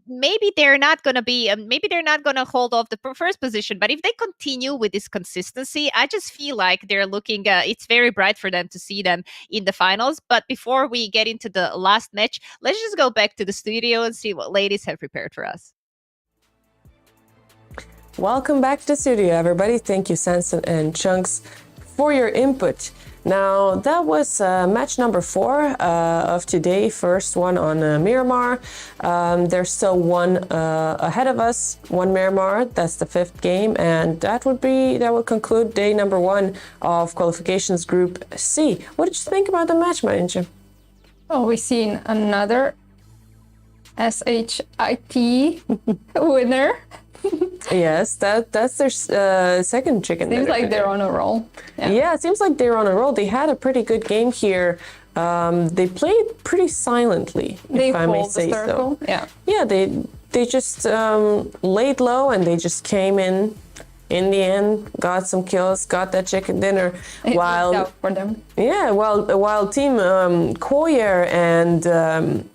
maybe they're not going to be, maybe they're not going to hold off the first position. But if they continue with this consistency, I just feel like they're looking. It's very bright for them to see them in the finals. But before we get into the last match, let's just go back to the studio and see what ladies have prepared for us. Welcome back to the studio, everybody. Thank you, Sanson and Chunks, for your input. Now, that was match number 4 of today, first one on Miramar. There's still one ahead of us, one Miramar. That's the 5th game, and that would conclude day number 1 of Qualifications Group C. What did you think about the match, Marinja? Oh, we've seen another SHIT winner. Yes, that's their second chicken dinner. Seems like they're on a roll. Yeah, it seems like they're on a roll. They had a pretty good game here. They played pretty silently, if I may say so. Yeah, they just laid low and they just came in the end, got some kills, got that chicken dinner. It worked out for them. Yeah, while Team Koyer and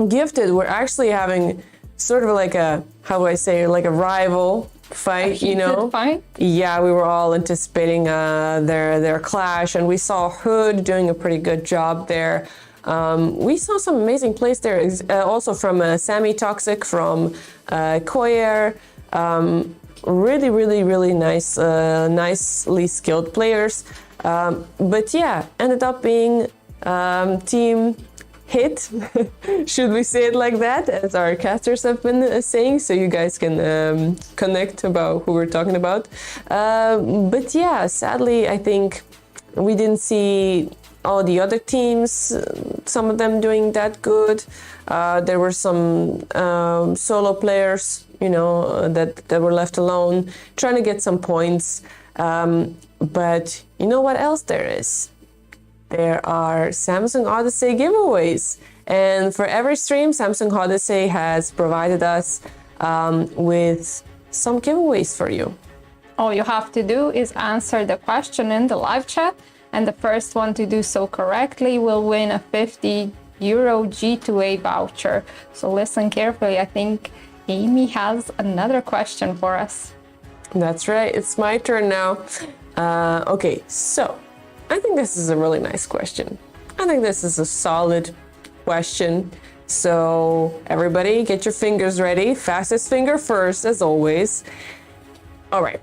Gifted were actually having sort of like a, how do I say, like a rival fight, you know? Fight? Yeah, we were all anticipating their clash, and we saw Hood doing a pretty good job there. We saw some amazing plays there, also from Sammy Toxic from Koyer. Really nice, nicely skilled players. But yeah, ended up being Team Hit, should we say it like that, as our casters have been saying, so you guys can connect about who we're talking about. But yeah, sadly, I think we didn't see all the other teams, some of them doing that good. There were some solo players, you know, that were left alone, trying to get some points. But you know what else there is? There are Samsung Odyssey giveaways. And for every stream, Samsung Odyssey has provided us with some giveaways for you. All you have to do is answer the question in the live chat, and the first one to do so correctly will win a €50 G2A voucher. So listen carefully. I think Amy has another question for us. That's right. It's my turn now. Okay, so I think this is a really nice question. I think this is a solid question. So everybody get your fingers ready. Fastest finger first, as always. All right.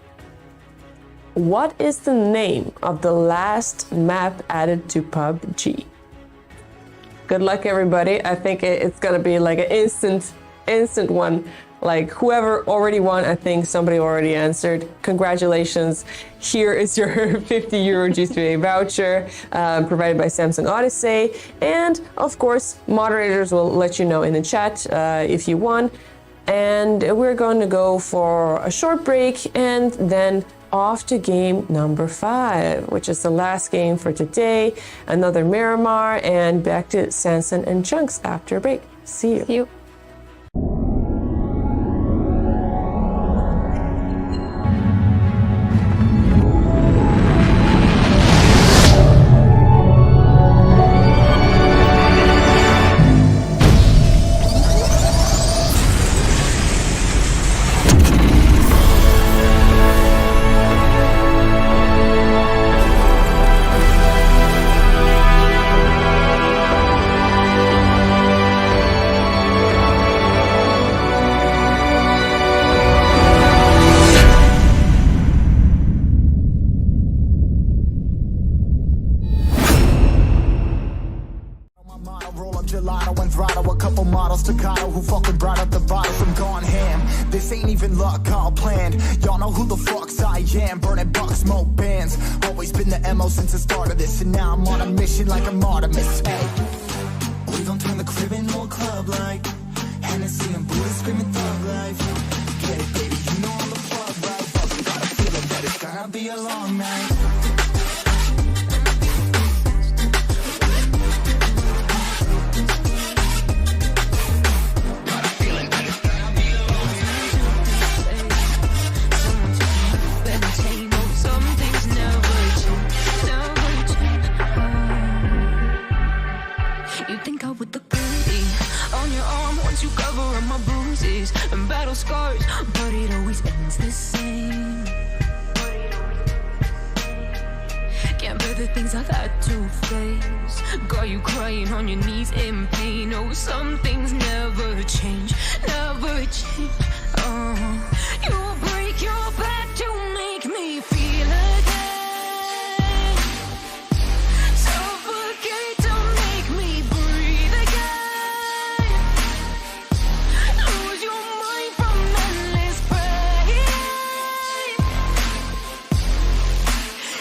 What is the name of the last map added to PUBG? Good luck, everybody. I think it's going to be like an instant one. Like whoever already won, I think somebody already answered. Congratulations. Here is your 50 euro G3A voucher provided by Samsung Odyssey. And of course, moderators will let you know in the chat if you won. And we're going to go for a short break and then off to game number 5, which is the last game for today. Another Miramar, and back to Sanson and Chunks after a break. See you. See you. Who fucking brought up the bottles, I'm gone ham. This ain't even luck, all planned. Y'all know who the fucks I am. Burning bucks, smoke bands. Always been the MO since the start of this. And now I'm on a mission like I'm Artemis. Hey, we gon' turn the crib into a club like Hennessy and Buddha screaming thug life. Get it, baby, you know I'm the plug, right? Fucking got a feeling that it's gonna be a long night. And battle scars, but it always ends the same. Can't bear the things I've had to face. Got you crying on your knees in pain. Oh, some things never change, never change. Oh, you break your back to make me feel again. Suffocate to make me breathe again. Lose your mind from endless pain.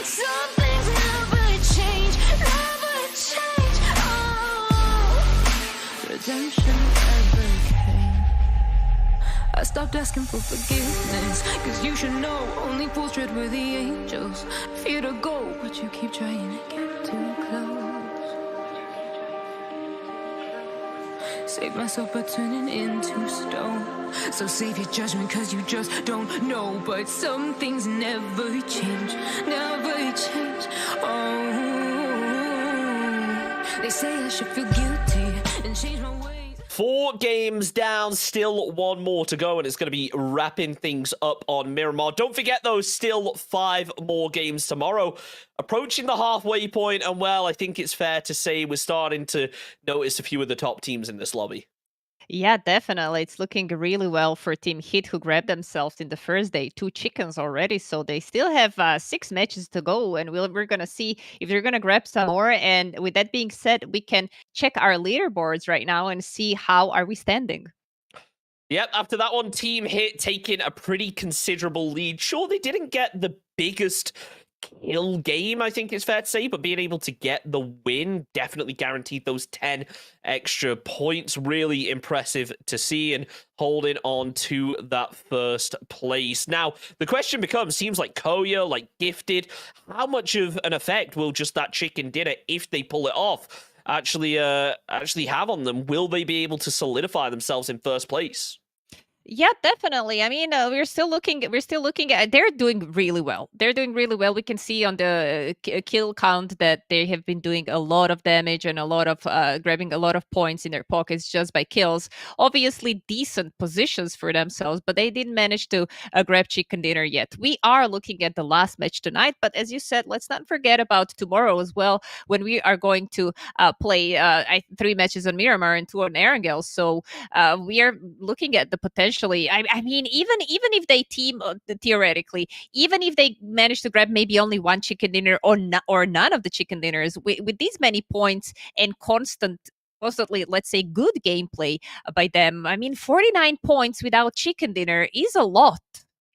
Some things never change, never change. Oh, redemption never came. I stopped asking for forgiveness, cause you should know only fools tread with the angels. Fear to go, but you keep trying to get too close. Save myself by turning into stone. So save your judgment cause you just don't know. But some things never change, never change. Oh, they say I should feel guilty and change my ways. 4 games down, still 1 more to go, and it's going to be wrapping things up on Miramar. Don't forget, though, still 5 more games tomorrow. Approaching the halfway point, and well, I think it's fair to say we're starting to notice a few of the top teams in this lobby. Yeah, definitely. It's looking really well for Team Hit, who grabbed themselves in the first day 2 chickens already. So they still have 6 matches to go, and we're going to see if they're going to grab some more. And with that being said, we can check our leaderboards right now and see how are we standing. Yep, after that one, Team Hit taking a pretty considerable lead. Sure, they didn't get the biggest kill game, I think it's fair to say, but being able to get the win definitely guaranteed those 10 extra points. Really impressive to see, and holding on to that first place. Now, the question becomes, seems like Koya, like Gifted, how much of an effect will just that chicken dinner, if they pull it off, actually have on them? Will they be able to solidify themselves in first place? Yeah, definitely. I mean, we're still looking at, they're doing really well. They're doing really well. We can see on the kill count that they have been doing a lot of damage and a lot of grabbing a lot of points in their pockets just by kills. Obviously decent positions for themselves, but they didn't manage to grab chicken dinner yet. We are looking at the last match tonight, but as you said, let's not forget about tomorrow as well, when we are going to play 3 matches on Miramar and 2 on Erangel. So we are looking at the potential. I mean, even if they team theoretically, even if they manage to grab maybe only 1 chicken dinner or none of the chicken dinners, with these many points and constant supposedly, let's say, good gameplay by them. I mean, 49 points without chicken dinner is a lot.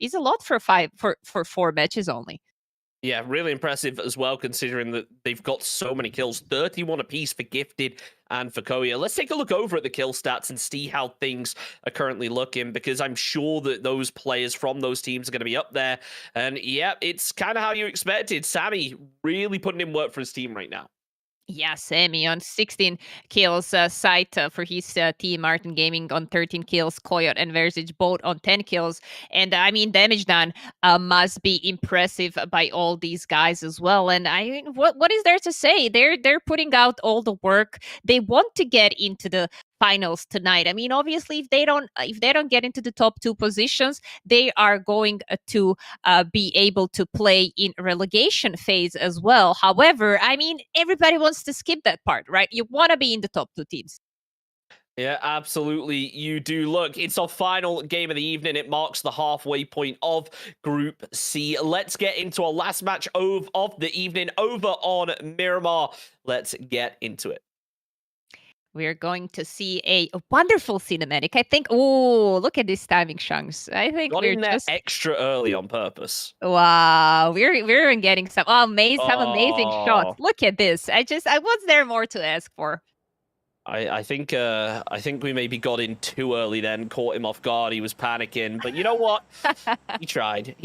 Is a lot for 4 matches only. Yeah, really impressive as well, considering that they've got so many kills, 31 apiece for Gifted and for Koya. Let's take a look over at the kill stats and see how things are currently looking, because I'm sure that those players from those teams are going to be up there. And yeah, it's kind of how you expected. Sammy really putting in work for his team right now. Yeah, Sammy on 16 kills, Sight for his team, Martin Gaming on 13 kills, Coyote and Verzic both on 10 kills. And I mean, damage done must be impressive by all these guys as well. And I mean, what is there to say? They're putting out all the work. They want to get into the finals tonight. I mean, obviously, if they don't get into the top 2 positions, they are going to be able to play in relegation phase as well. However, I mean, everybody wants to skip that part, right? You want to be in the top 2 teams. Yeah, absolutely. You do. Look, it's our final game of the evening. It marks the halfway point of Group C. Let's get into our last match of the evening over on Miramar. Let's get into it. We're going to see a wonderful cinematic. I think. Oh, look at this timing, Shanks. I think Got we're in there just extra early on purpose. wow. We're getting some amazing shots. Look at this. I was there more to ask for. I think we maybe got in too early then, caught him off guard. He was panicking, but you know what? He tried.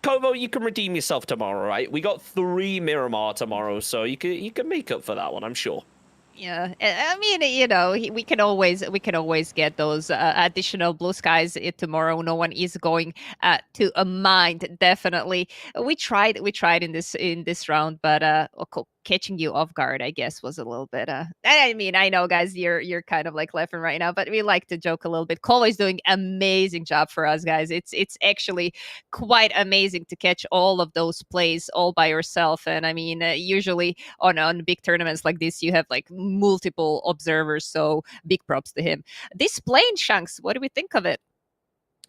Kovo, you can redeem yourself tomorrow, right? We got 3 Miramar tomorrow, so you can make up for that one, I'm sure. Yeah, I mean, you know, we can always get those additional blue skies tomorrow. No one is going to mind. Definitely, we tried in this round, but catching you off guard, I guess, was a little bit. I mean, I know, guys, you're kind of like laughing right now, but we like to joke a little bit. Colo is doing amazing job for us, guys. It's actually quite amazing to catch all of those plays all by yourself. And I mean, usually on big tournaments like this, you have like multiple observers, so big props to him. This plane, Shanks, what do we think of it?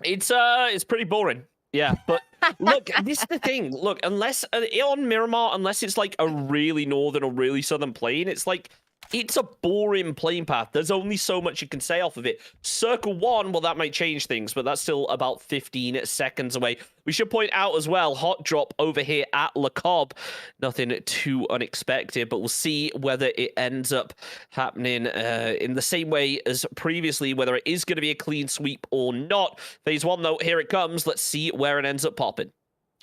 It's pretty boring. Yeah, but look, this is the thing. Look, unless on Miramar, unless it's like a really northern or really southern plane, it's like it's a boring plane path. There's only so much you can say off of it. Circle 1, well, that might change things, but that's still about 15 seconds away. We should point out as well, hot drop over here at Le Cobb. Nothing too unexpected, but we'll see whether it ends up happening in the same way as previously, whether it is going to be a clean sweep or not. Phase 1, though, here it comes. Let's see where it ends up popping.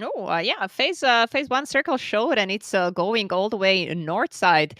Oh, yeah, phase 1 circle showed, and it's going all the way north side.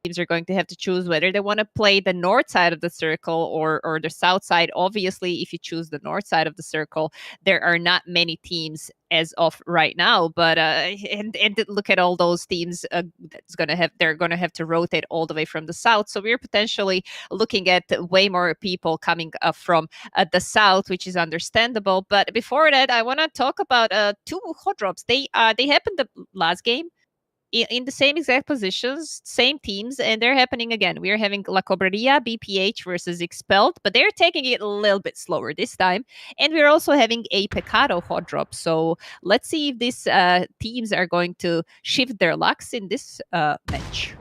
Teams are going to have to choose whether they want to play the north side of the circle or the south side. Obviously, if you choose the north side of the circle, there are not many teams as of right now. But and look at all those teams they're gonna have to rotate all the way from the south. So we're potentially looking at way more people coming from the south, which is understandable. But before that, I want to talk about 2 hot drops. They happened the last game in the same exact positions, same teams, and they're happening again. We are having La Cobreria, BPH versus Expelled, but they're taking it a little bit slower this time. And we're also having a Pecado hot drop. So let's see if these teams are going to shift their lucks in this match.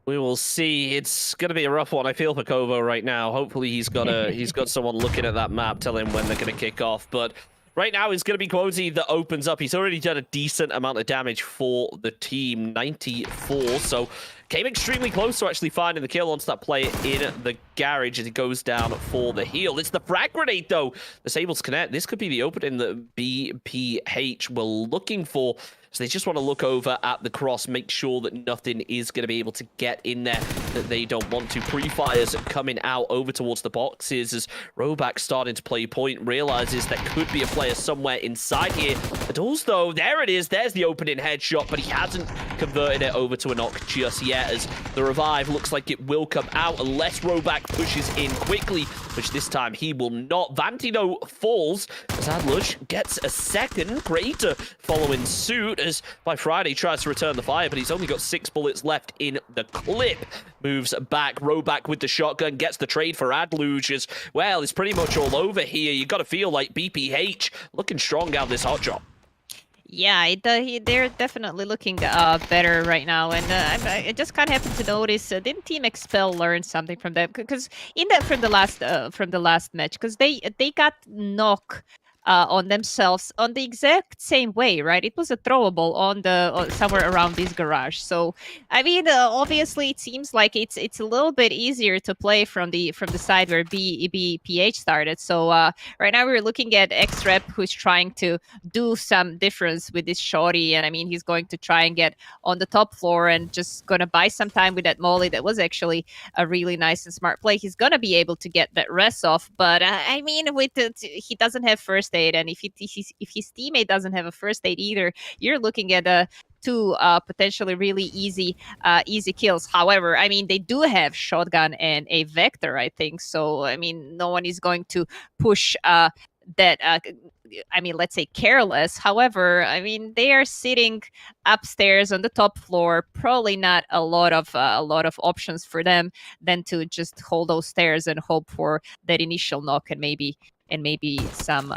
We will see. It's going to be a rough one, I feel, for Kovo right now. Hopefully he's got someone looking at that map telling him when they're going to kick off. But right now, it's going to be Quozy that opens up. He's already done a decent amount of damage for the team, 94. So came extremely close to actually finding the kill onto that player in the garage as he goes down for the heal. It's the frag grenade, though. Disables connect. This could be the opening that BPH were looking for. So they just want to look over at the cross, make sure that nothing is going to be able to get in there that they don't want to. Pre-fires coming out over towards the boxes as Roback starting to play point, realizes there could be a player somewhere inside here. Adulz, though, there it is. There's the opening headshot, but he hasn't converted it over to a knock just yet, as the revive looks like it will come out unless Roback pushes in quickly, which this time he will not. Vantino falls as Adluj gets a second. Greater following suit as by Friday tries to return the fire, but he's only got 6 bullets left in the clip. Moves back. Roback with the shotgun gets the trade for Adluj as, well, it's pretty much all over here. You got to feel like BPH looking strong out this hot drop. Yeah, they're definitely looking better right now, and I just kind of happened to notice didn't Team Expel learn something from them? Because from the last match, because they got knock on themselves on the exact same way, right? It was a throwable on somewhere around this garage. So I mean, obviously, it seems like it's a little bit easier to play from the side where BPH started. So right now we're looking at X-Rep, who's trying to do some difference with this shorty, and I mean, he's going to try and get on the top floor and just gonna buy some time with that molly. That was actually a really nice and smart play. He's gonna be able to get that rest off, but I mean, he doesn't have first aid, and if his teammate doesn't have a first aid either, you're looking at two potentially really easy kills. However, I mean, they do have shotgun and a vector, I think. So I mean, no one is going to push that. I mean, let's say careless. However, I mean, they are sitting upstairs on the top floor. Probably not a lot of options for them than to just hold those stairs and hope for that initial knock and maybe some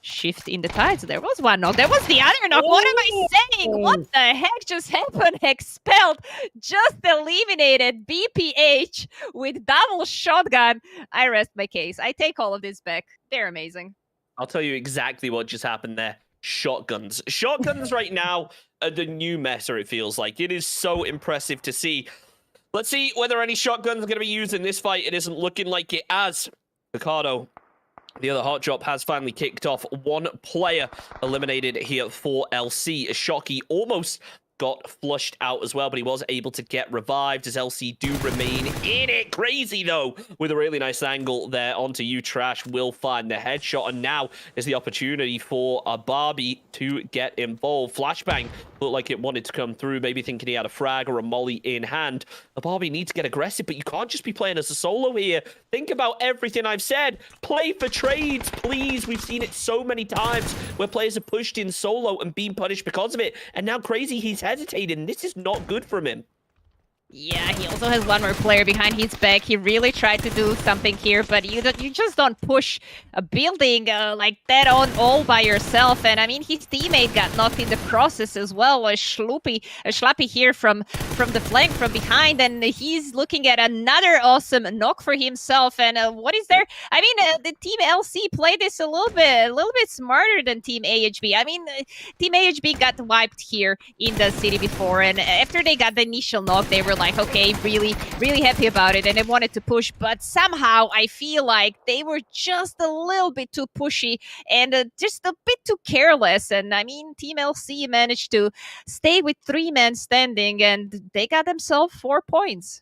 shift in the tides. There was one knock. There was the other knock. What am I saying? What the heck just happened? Expelled just eliminated BPH with double shotgun. I rest my case. I take all of this back. They're amazing. I'll tell you exactly what just happened there. Shotguns. Shotguns right now are the new meta, it feels like. It is so impressive to see. Let's see whether any shotguns are going to be used in this fight. It isn't looking like it, as Ricardo, the other hot drop, has finally kicked off. One player eliminated here for LC. Shocky almost got flushed out as well, but he was able to get revived as LC do remain in it. Crazy, though, with a really nice angle there onto you. Trash will find the headshot, and now is the opportunity for a Barbie to get involved. Flashbang looked like it wanted to come through, maybe thinking he had a frag or a molly in hand. A Barbie needs to get aggressive, but you can't just be playing as a solo here. Think about everything I've said. Play for trades, please. We've seen it so many times where players have pushed in solo and been punished because of it, and now Crazy, he's hesitating. This is not good from him. Yeah, he also has one more player behind his back. He really tried to do something here, but you just don't push a building like that on all by yourself. And I mean, his teammate got knocked in the process as well. Schlappy here from the flank, from behind, and he's looking at another awesome knock for himself. And what is there? I mean, the Team LC played this a little bit smarter than Team AHB. I mean, Team AHB got wiped here in the city before, and after they got the initial knock, they were like, okay, really happy about it, and they wanted to push, but somehow I feel like they were just a little bit too pushy and just a bit too careless. And I mean, Team LC managed to stay with 3 men standing, and they got themselves 4 points.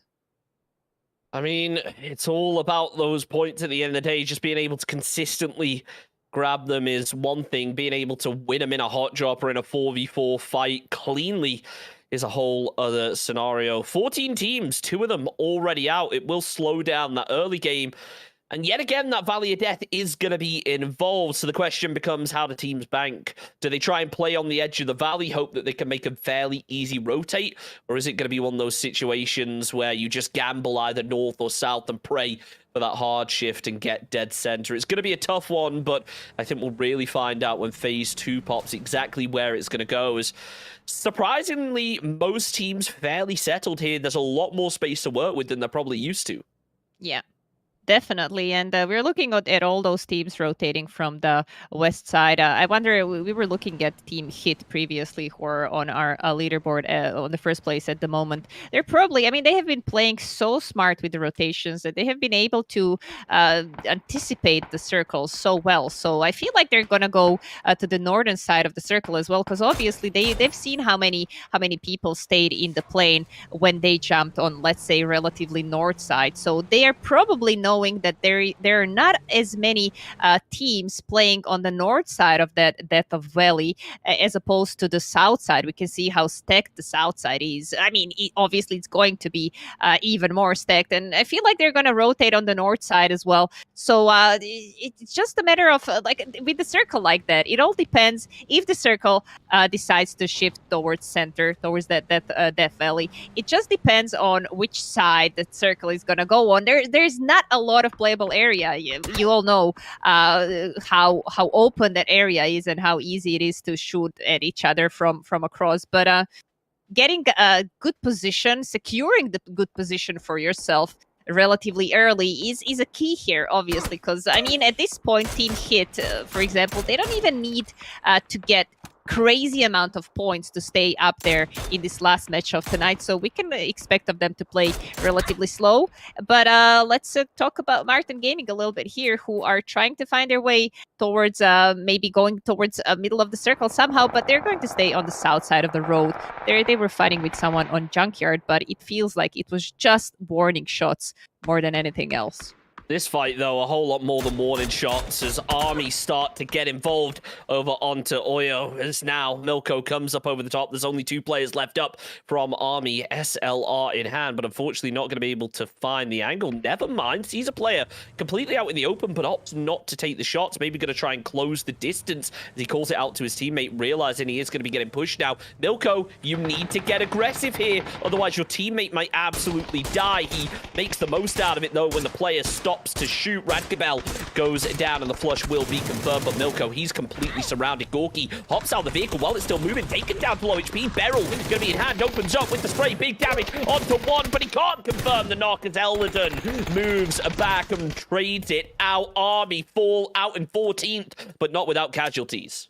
I mean, it's all about those points at the end of the day. Just being able to consistently grab them is one thing. Being able to win them in a hot drop or in a 4v4 fight cleanly is a whole other scenario. 14 teams, 2 of them already out. It will slow down that early game. And yet again, that Valley of Death is going to be involved. So the question becomes, how do teams bank? Do they try and play on the edge of the valley, hope that they can make a fairly easy rotate? Or is it going to be one of those situations where you just gamble either north or south and pray for that hard shift and get dead center? It's going to be a tough one, but I think we'll really find out when Phase 2 pops exactly where it's going to go. As surprisingly, most teams fairly settled here. There's a lot more space to work with than they're probably used to. Yeah. Definitely, and we're looking at all those teams rotating from the west side. I wonder, we were looking at Team Hit previously, who are on our leaderboard on the first place at the moment. They're probably, I mean, they have been playing so smart with the rotations that they have been able to anticipate the circles so well. So I feel like they're going to go to the northern side of the circle as well, because obviously they've seen how many people stayed in the plane when they jumped on, let's say, relatively north side. So they are probably know knowing that there are not as many teams playing on the north side of that Death of Valley as opposed to the south side. We can see how stacked the south side is. I mean, obviously it's going to be even more stacked, and I feel like they're going to rotate on the north side as well. So it's just a matter of like with the circle like that. It all depends if the circle decides to shift towards center, towards that Death Valley. It just depends on which side the circle is going to go on. There's not a lot of playable area. You all know how open that area is and how easy it is to shoot at each other from across. But getting a good position, securing the good position for yourself relatively early is a key here, obviously, because I mean at this point Team Hit, for example, they don't even need to get crazy amount of points to stay up there in this last match of tonight, so we can expect of them to play relatively slow. But let's talk about Martin Gaming a little bit here, who are trying to find their way towards maybe going towards middle of the circle somehow, but they're going to stay on the south side of the road. They were fighting with someone on Junkyard, but it feels like it was just warning shots more than anything else. This fight, though, a whole lot more than warning shots as Army start to get involved over onto Oyo. As now Milko comes up over the top. There's only 2 players left up from Army, SLR in hand, but unfortunately not going to be able to find the angle. Never mind. Sees a player completely out in the open, but opts not to take the shots. Maybe going to try and close the distance as he calls it out to his teammate, realizing he is going to be getting pushed now. Milko, you need to get aggressive here. Otherwise, your teammate might absolutely die. He makes the most out of it, though, when the player stops to shoot. Radkabel goes down and the flush will be confirmed, but Milko, he's completely surrounded. Gorky hops out of the vehicle while it's still moving, taken down to low HP. Beryl gonna be in hand, opens up with the spray, big damage onto one, but he can't confirm the knock as Ellerton moves back and trades it out. Army fall out in 14th, but not without casualties.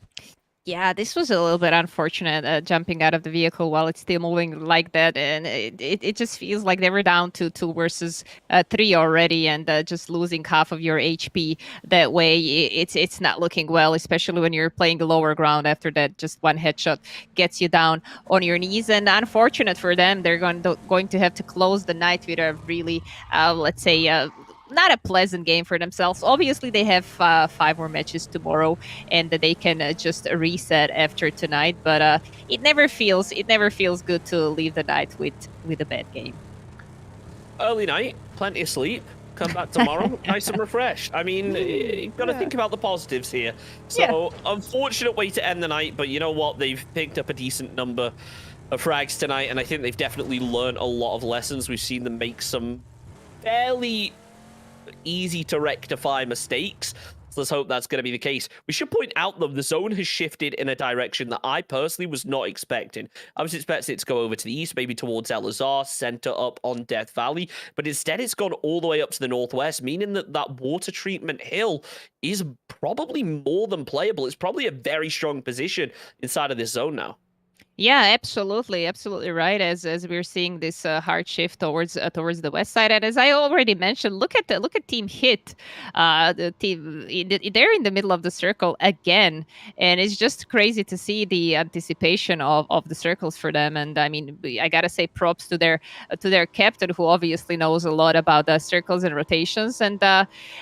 Yeah, this was a little bit unfortunate, jumping out of the vehicle while it's still moving like that. And it just feels like they were down to 2 versus 3 already, and just losing half of your HP that way, it's not looking well, especially when you're playing the lower ground after that. Just one headshot gets you down on your knees. And unfortunate for them, they're going to have to close the night with a really, let's say, not a pleasant game for themselves. Obviously, they have 5 more matches tomorrow, and they can just reset after tonight. But it never feels good to leave the night with a bad game. Early night, plenty of sleep. Come back tomorrow, nice and refreshed. I mean, you've got to think about the positives here. So, unfortunate way to end the night, but you know what? They've picked up a decent number of frags tonight, and I think they've definitely learned a lot of lessons. We've seen them make some fairly easy to rectify mistakes. So let's hope that's going to be the case. We should point out, though, the zone has shifted in a direction that I personally was not expecting. I was expecting it to go over to the east, maybe towards Elazar, center up on Death Valley, but instead it's gone all the way up to the northwest, meaning that that water treatment hill is probably more than playable. It's probably a very strong position inside of this zone now. Yeah, absolutely right. As we're seeing this hard shift towards the west side, and as I already mentioned, look at Team Hit. The team they're in the middle of the circle again, and it's just crazy to see the anticipation of the circles for them. And I mean, I gotta say props to their captain, who obviously knows a lot about the circles and rotations. And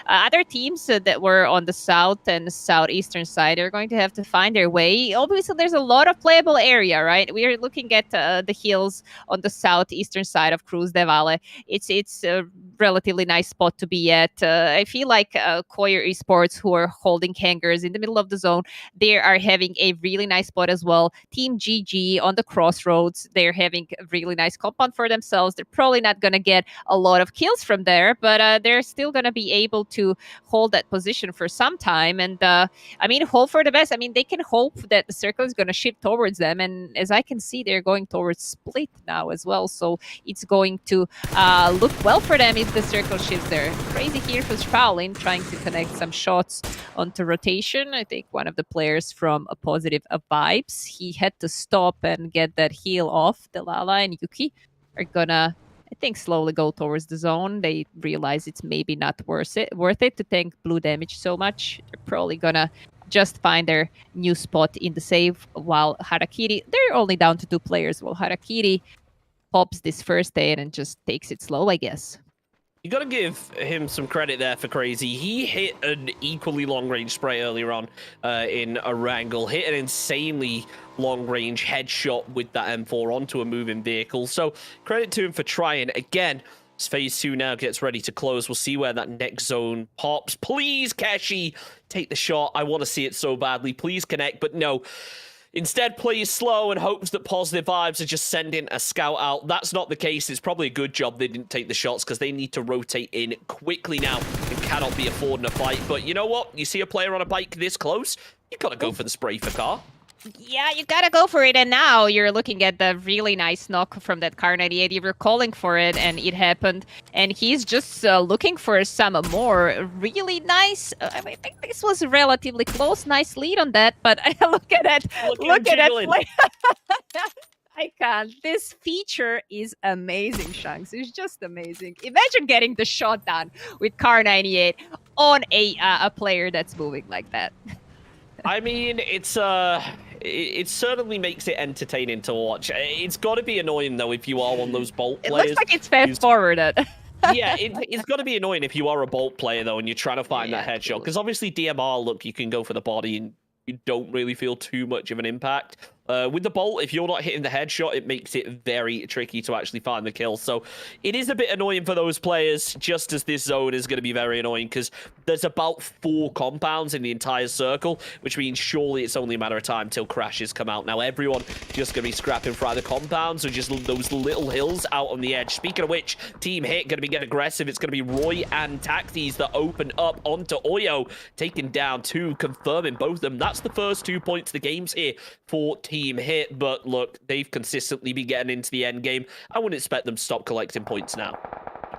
other teams that were on the south and southeastern side are going to have to find their way. Obviously, there's a lot of playable area. Right, we are looking at the hills on the southeastern side of Cruz de Valle. It's a relatively nice spot to be at. I feel like Koyer Esports, who are holding hangars in the middle of the zone, they are having a really nice spot as well. Team GG on the crossroads, they're having a really nice compound for themselves. They're probably not going to get a lot of kills from there, but they're still going to be able to hold that position for some time. And I mean, hope for the best. I mean, they can hope that the circle is going to shift towards them, and as I can see, they're going towards split now as well. So it's going to look well for them if the circle shifts there. Crazy here for Shaolin, trying to connect some shots onto rotation. I think one of the players from a positive vibes, he had to stop and get that heal off. Delala and Yuki are gonna, I think, slowly go towards the zone. They realize it's maybe not worth it to tank blue damage so much. They're probably gonna just find their new spot in the save, while Harakiri, they're only down to 2 players, while Harakiri pops this first aid and just takes it slow, I guess. You got to give him some credit there for Crazy. He hit an equally long-range spray earlier on in a wrangle, hit an insanely long-range headshot with that M4 onto a moving vehicle. So credit to him for trying. Again, as Phase 2 now gets ready to close, we'll see where that next zone pops. Please, Keshi, take the shot. I want to see it so badly. Please connect, but no. Instead, plays slow and hopes that positive vibes are just sending a scout out. That's not the case. It's probably a good job they didn't take the shots because they need to rotate in quickly now and cannot be affording a fight. But you know what? You see a player on a bike this close, you got to go for the spray for car. Yeah, you gotta go for it. And now you're looking at the really nice knock from that Car 98. You were calling for it, and it happened. And he's just looking for some more really nice. I think this was relatively close. Nice lead on that. But look at it. Look at it. I can't. This feature is amazing, Shanks. It's just amazing. Imagine getting the shot down with Car 98 on a player that's moving like that. I mean, it certainly makes it entertaining to watch. It's got to be annoying, though, if you are one of those Bolt players. It looks like it's fast-forwarded. Yeah, it's got to be annoying if you are a Bolt player, though, and you're trying to find that headshot. Because obviously DMR, look, you can go for the body and you don't really feel too much of an impact. With the Bolt, if you're not hitting the headshot, it makes it very tricky to actually find the kill. So it is a bit annoying for those players, just as this zone is going to be very annoying because there's about 4 compounds in the entire circle, which means surely it's only a matter of time till crashes come out. Now, everyone just going to be scrapping for either compounds or just those little hills out on the edge. Speaking of which, Team Hit going to be getting aggressive. It's going to be Roy and Taxis that open up onto Oyo, taking down 2, confirming both of them. That's the first 2 points of the games here for Team Hit, but look, they've consistently been getting into the end game. I wouldn't expect them to stop collecting points now.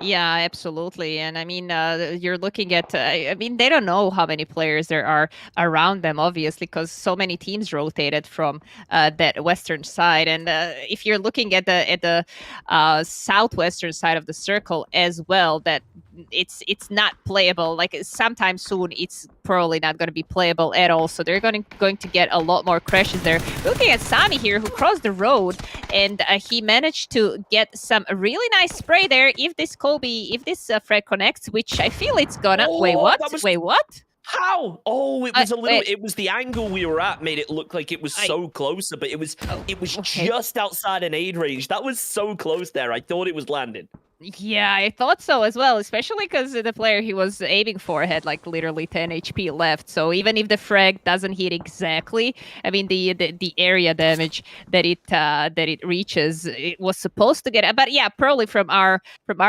Yeah, absolutely. And I mean, you're looking at, I mean, they don't know how many players there are around them, obviously, because so many teams rotated from that western side. And if you're looking at the southwestern side of the circle as well, that it's not playable. Like sometime soon, it's probably not going to be playable at all. So they're going to get a lot more crashes there. Looking at Sami here, who crossed the road, and he managed to get some really nice spray there. If this Fred connects, which I feel it's gonna. Wait, what? Wait, what? How? Oh, it was a little. It was the angle we were at made it look like it was so close, but it was just outside an aid range. That was so close there. I thought it was landing. Yeah, I thought so as well, especially because the player he was aiming for had like literally 10 HP left. So even if the frag doesn't hit exactly, I mean the area damage that it reaches, it was supposed to get. But yeah, probably from our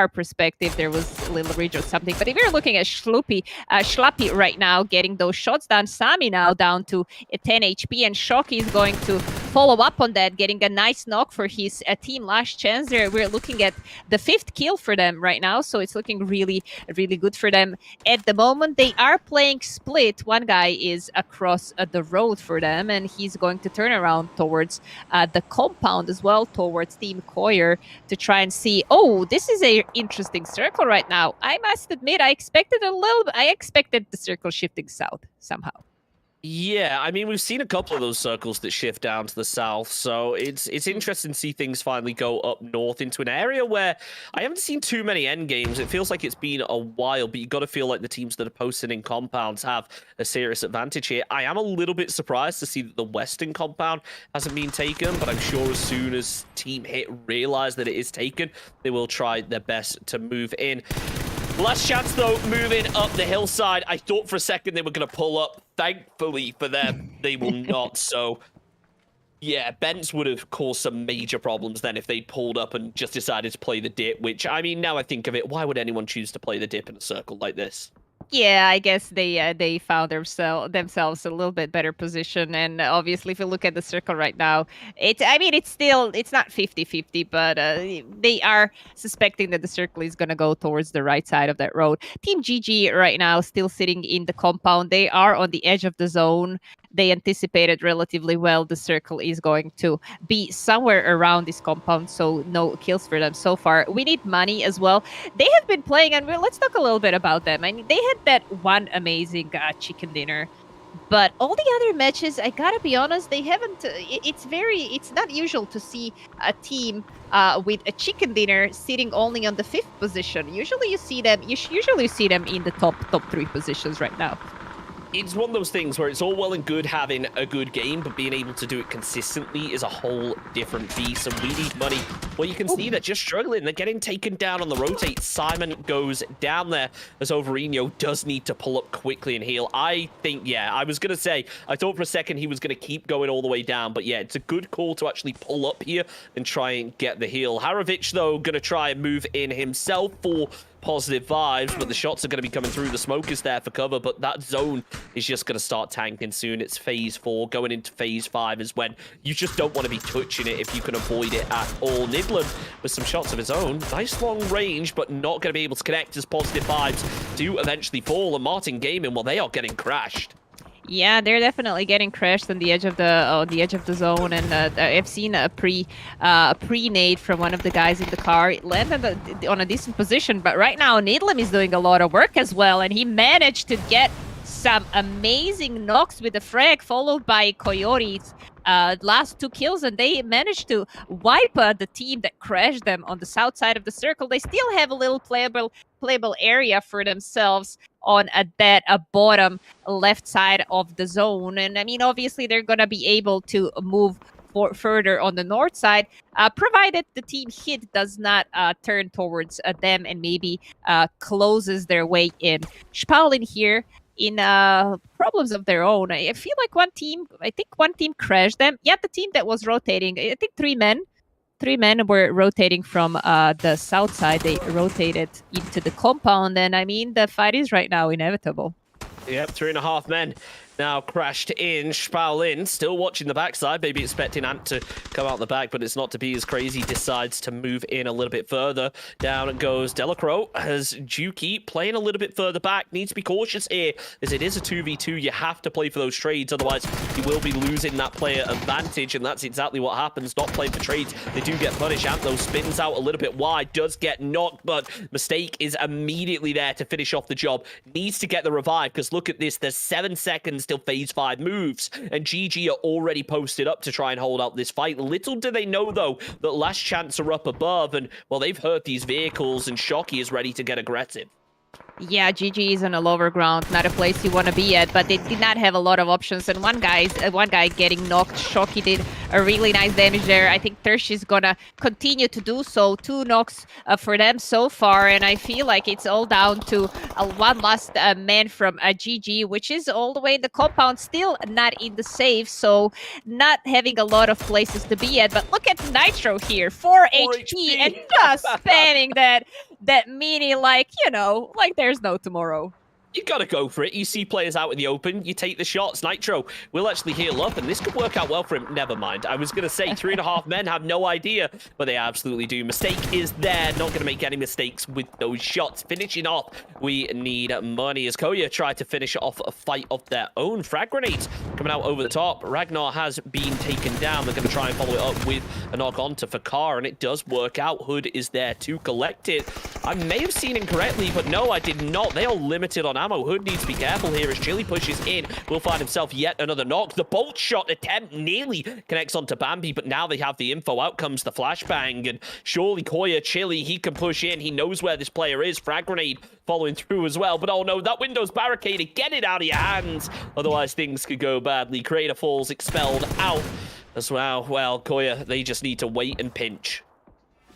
perspective, there was a little ridge or something. But if you're looking at Schlappy right now getting those shots down, Sami now down to 10 HP, and Shocky is going to follow up on that, getting a nice knock for his team. Last chance there. We're looking at the 5th kill for them right now, so it's looking really, really good for them at the moment. They are playing split. One guy is across the road for them, and he's going to turn around towards the compound as well, towards Team Koyer, to try and see. Oh, this is a interesting circle right now. I must admit, I expected the circle shifting south somehow. Yeah, I mean, we've seen a couple of those circles that shift down to the south, so it's interesting to see things finally go up north into an area where I haven't seen too many end games. It feels like it's been a while, but you got to feel like the teams that are posting in compounds have a serious advantage here. I am a little bit surprised to see that the western compound hasn't been taken, but I'm sure as soon as Team Hit realize that it is taken, they will try their best to move in. Last chance, though, moving up the hillside. I thought for a second they were going to pull up. Thankfully for them, they will not. So, yeah, Bents would have caused some major problems then if they'd pulled up and just decided to play the dip, which, I mean, now I think of it, why would anyone choose to play the dip in a circle like this? Yeah, I guess they found themselves a little bit better position. And obviously, if you look at the circle right now, it's not 50-50, but they are suspecting that the circle is going to go towards the right side of that road. Team GG right now still sitting in the compound. They are on the edge of the zone. They anticipated relatively well the circle is going to be somewhere around this compound, so no kills for them so far. We need money as well. They have been playing, and let's talk a little bit about them. I mean, they had that one amazing chicken dinner But all the other matches, I gotta be honest, they haven't. It's not usual to see a team with a chicken dinner sitting only on the 5th position. Usually, you see them. Usually see them in the top 3 positions right now. It's one of those things where it's all well and good having a good game, but being able to do it consistently is a whole different beast, and we need money. Well, you can see they're just struggling. They're getting taken down on the rotate. Simon goes down there as Overino does need to pull up quickly and heal. I think, yeah, I was going to say, I thought for a second he was going to keep going all the way down, but yeah, it's a good call to actually pull up here and try and get the heal. Harovic, though, going to try and move in himself for positive vibes, but the shots are going to be coming through. The smoke is there for cover, but that zone is just going to start tanking soon. It's phase 4. Going into phase 5 is when you just don't want to be touching it if you can avoid it at all. Nidland with some shots of his own. Nice long range, but not going to be able to connect as positive vibes do eventually fall. And Martin Gaming, well, they are getting crashed. Yeah, they're definitely getting crashed on the edge of the zone, and I've seen a pre-nade from one of the guys in the car. It landed on a decent position, but right now Needlam is doing a lot of work as well, and he managed to get some amazing knocks with the frag, followed by Coyote's last 2 kills, and they managed to wipe the team that crashed them on the south side of the circle. They still have a little playable area for themselves on that bottom left side of the zone, and I mean, obviously they're gonna be able to move further on the north side, provided the team hit does not turn towards them and maybe closes their way in. Spaulin here in problems of their own. I feel like one team crashed them. Yeah, the team that was rotating, I think 3 men were rotating from the south side. They rotated into the compound, and I mean, the fight is right now inevitable. Yep, 3.5 men now crashed in. Spaulin still watching the backside, maybe expecting Ant to come out the back, but it's not to be as crazy. Decides to move in a little bit further. Down goes Delacroix as Juki playing a little bit further back. Needs to be cautious here, as it is a 2v2. You have to play for those trades, otherwise you will be losing that player advantage, and that's exactly what happens. Not playing for trades, they do get punished. Ant, though, spins out a little bit wide, does get knocked, but Mistake is immediately there to finish off the job. Needs to get the revive, because look at this, there's 7 seconds till phase 5 moves, and GG are already posted up to try and hold out this fight. Little do they know, though, that Last Chance are up above, and, well, they've heard these vehicles, and Shocky is ready to get aggressive. Yeah, GG is on a lower ground, not a place you want to be at, but they did not have a lot of options, and one guy getting knocked. Shocky did a really nice damage there. I think Thirsch is gonna continue to do so. 2 knocks for them so far, and I feel like it's all down to one last man from GG, which is all the way in the compound, still not in the safe, so not having a lot of places to be at. But look at Nitro here, 4 HP, and just spamming that mini like, you know, like there's no tomorrow. You gotta go for it. You see players out in the open, you take the shots. Nitro will actually heal up, and this could work out well for him. Never mind. I was gonna say 3.5 men have no idea, but they absolutely do. Mistake is there. Not gonna make any mistakes with those shots. Finishing off, we need money. As Koya tried to finish off a fight of their own. Frag grenades coming out over the top. Ragnar has been taken down. They're gonna try and follow it up with a knock onto Fakar, and it does work out. Hood is there to collect it. I may have seen incorrectly, but no, I did not. They are limited on ammo. Hood needs to be careful here as Chili pushes in. Will find himself yet another knock. The bolt shot attempt nearly connects onto Bambi, but now they have the info. Out comes the flashbang, and surely Koya, Chili, he can push in. He knows where this player is. Frag grenade following through as well, but oh no, that window's barricaded. Get it out of your hands, otherwise things could go badly. Creator falls expelled out as well. Well, Koya, they just need to wait and pinch.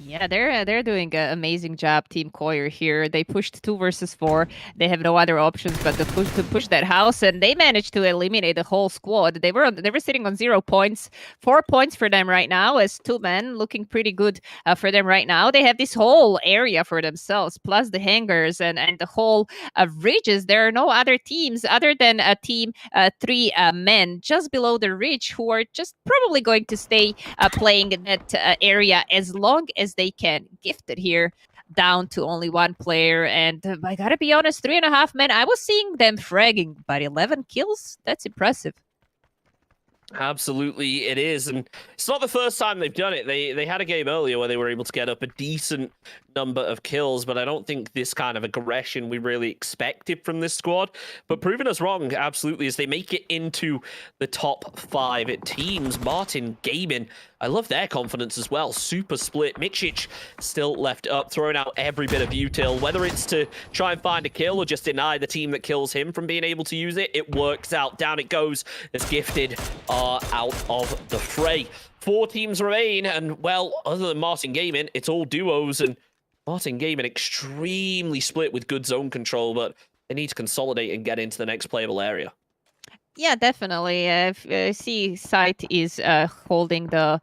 Yeah, they're doing an amazing job, Team Coyer here. They pushed 2 versus 4. They have no other options but to push that house, and they managed to eliminate the whole squad. They were sitting on 0 points, 4 points for them right now, as 2 men, looking pretty good for them right now. They have this whole area for themselves, plus the hangars and the whole ridges. There are no other teams other than a team 3 men just below the ridge who are just probably going to stay playing in that area as long as they can. Gifted here down to only 1 player, and I gotta be honest, 3.5 men, I was seeing them fragging, but 11 kills, that's impressive. Absolutely, it is, and it's not the first time they've done it. They had a game earlier where they were able to get up a decent number of kills, but I don't think this kind of aggression we really expected from this squad. But proving us wrong, absolutely, as they make it into the top 5 teams. Martin Gaming, I love their confidence as well. Super split. Mixic still left up, throwing out every bit of util, whether it's to try and find a kill or just deny the team that kills him from being able to use it. It works out. Down it goes as Gifted are out of the fray. 4 teams remain, and well, other than Martin Gaming, it's all duos, and Martin Gaming extremely split with good zone control, but they need to consolidate and get into the next playable area. Yeah, definitely. I see Sight is holding the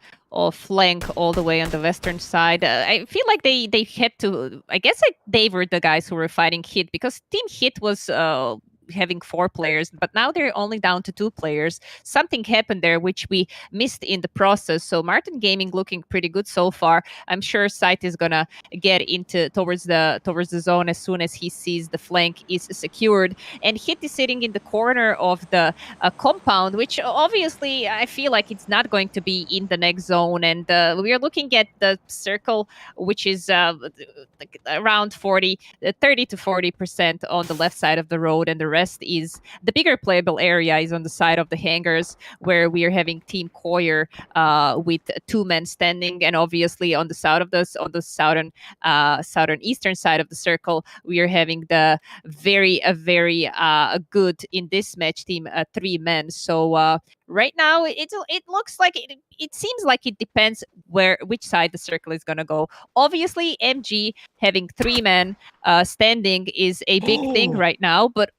flank all the way on the western side. I feel like they had to. I guess they were the guys who were fighting Hit, because Team Hit was having 4 players, but now they're only down to 2 players. Something happened there which we missed in the process. So Martin Gaming looking pretty good so far. I'm sure Sight is gonna get into towards the zone as soon as he sees the flank is secured. And Hit is sitting in the corner of the compound, which obviously I feel like it's not going to be in the next zone. And we are looking at the circle, which is around 30 to 40% on the left side of the road, and the rest is the bigger playable area is on the side of the hangars, where we are having Team Coyer with 2 men standing, and obviously on the southern eastern side of the circle, we are having the very good in this match team 3 men. So right now it looks like it seems like it depends which side the circle is going to go. Obviously MG having 3 men standing is a big thing right now, but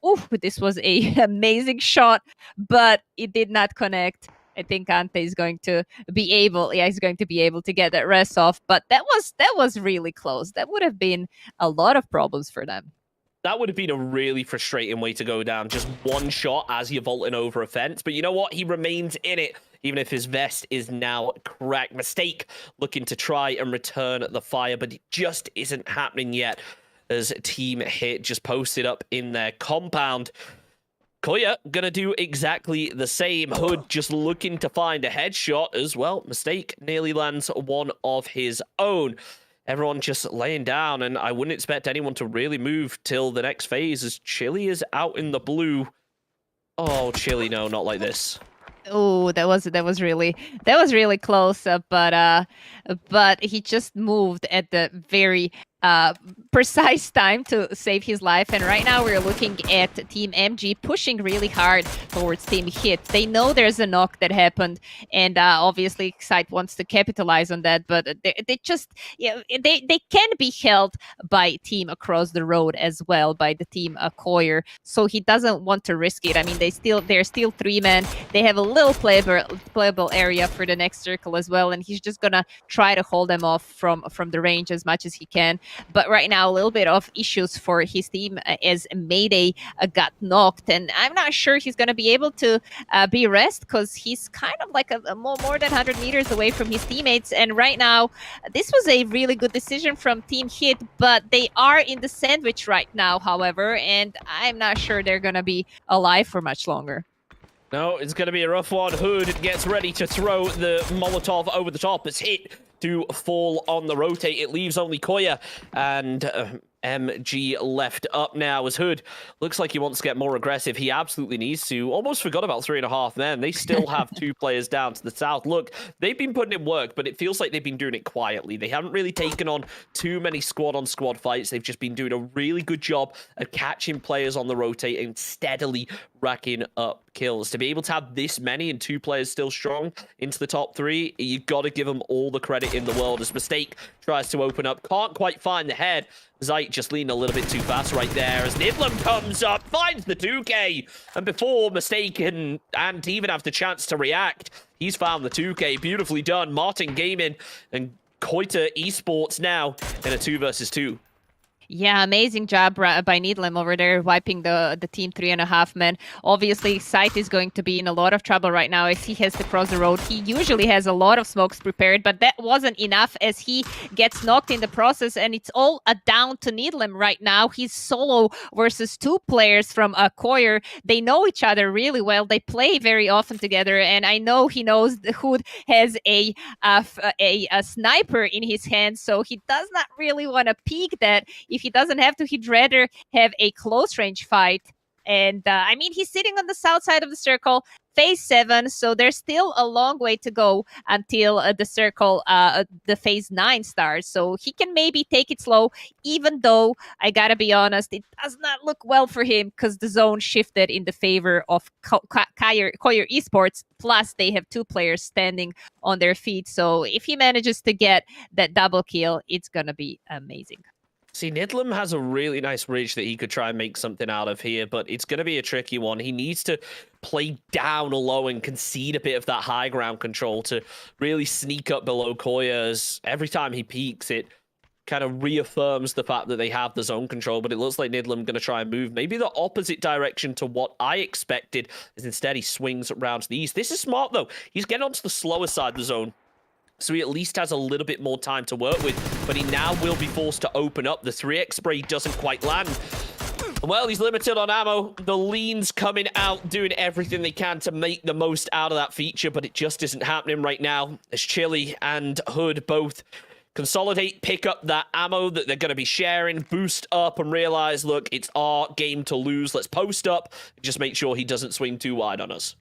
this was a amazing shot, but it did not connect. I think Ante is going to be able to get that rest off, but that was really close. That would have been a lot of problems for them. That would have been a really frustrating way to go down. Just one shot as you're vaulting over a fence. But you know what? He remains in it, even if his vest is now cracked. Mistake looking to try and return the fire, but it just isn't happening yet, as Team Hit just posted up in their compound. Koya gonna do exactly the same. Hood just looking to find a headshot as well. Mistake nearly lands one of his own. Everyone just laying down, and I wouldn't expect anyone to really move till the next phase, as Chili is out in the blue. Oh, Chili, no, not like this. Oh, that was really close, but he just moved at the very precise time to save his life. And right now we're looking at Team MG pushing really hard towards Team Hit. They know there's a knock that happened, and obviously Sight wants to capitalize on that, but they just, they can be held by team across the road as well, by the team Coyer. So he doesn't want to risk it. I mean, they're still 3 men. They have a little playable area for the next circle as well, and he's just gonna try to hold them off from the range as much as he can. But right now, a little bit of issues for his team as Mayday got knocked, and I'm not sure he's going to be able to be rest, because he's kind of like a more than 100 meters away from his teammates. And right now, this was a really good decision from Team Hit, but they are in the sandwich right now, however, and I'm not sure they're going to be alive for much longer. No, it's going to be a rough one. Hood gets ready to throw the Molotov over the top. It's Hit to fall on the rotate. It leaves only Koya and MG left up now, as Hood looks like he wants to get more aggressive. He absolutely needs to. Almost forgot about 3.5 men. They still have 2 players down to the south. Look, they've been putting in work, but it feels like they've been doing it quietly. They haven't really taken on too many squad-on-squad fights. They've just been doing a really good job of catching players on the rotate and steadily racking up kills. To be able to have this many and 2 players still strong into the top 3, you've got to give them all the credit in the world. As Mistake tries to open up, can't quite find the head. Zeit just leaned a little bit too fast right there, as Nidlam comes up, finds the 2K, and before Mistake and even have the chance to react, he's found the 2K. Beautifully done. Martin Gaming and Koita Esports now in a 2 versus 2. Yeah, amazing job by Needlam over there, wiping the team 3.5 men. Obviously, Sight is going to be in a lot of trouble right now as he has to cross the road. He usually has a lot of smokes prepared, but that wasn't enough as he gets knocked in the process, and it's all a down to Needlam right now. He's solo versus 2 players from Koyer. They know each other really well. They play very often together, and I know he knows who has a sniper in his hand, so he does not really want to peek that. If he doesn't have to, he'd rather have a close range fight. And I mean, he's sitting on the south side of the circle, phase 7. So there's still a long way to go until the circle, the phase 9 starts. So he can maybe take it slow, even though I gotta be honest, it does not look well for him because the zone shifted in the favor of Koyer Esports. Plus, they have 2 players standing on their feet. So if he manages to get that double kill, it's gonna be amazing. See, Nidlam has a really nice ridge that he could try and make something out of here, but it's going to be a tricky one. He needs to play down low and concede a bit of that high ground control to really sneak up below Koyer, as every time he peeks, it kind of reaffirms the fact that they have the zone control, but it looks like Nidlam going to try and move maybe the opposite direction to what I expected, as instead he swings around to the east. This is smart, though. He's getting onto the slower side of the zone, so he at least has a little bit more time to work with, but he now will be forced to open up. The 3x spray doesn't quite land. Well, he's limited on ammo. The lean's coming out, doing everything they can to make the most out of that feature, but it just isn't happening right now, as Chili and Hood both consolidate, pick up that ammo that they're going to be sharing, boost up, and realize, look, it's our game to lose. Let's post up, just make sure he doesn't swing too wide on us.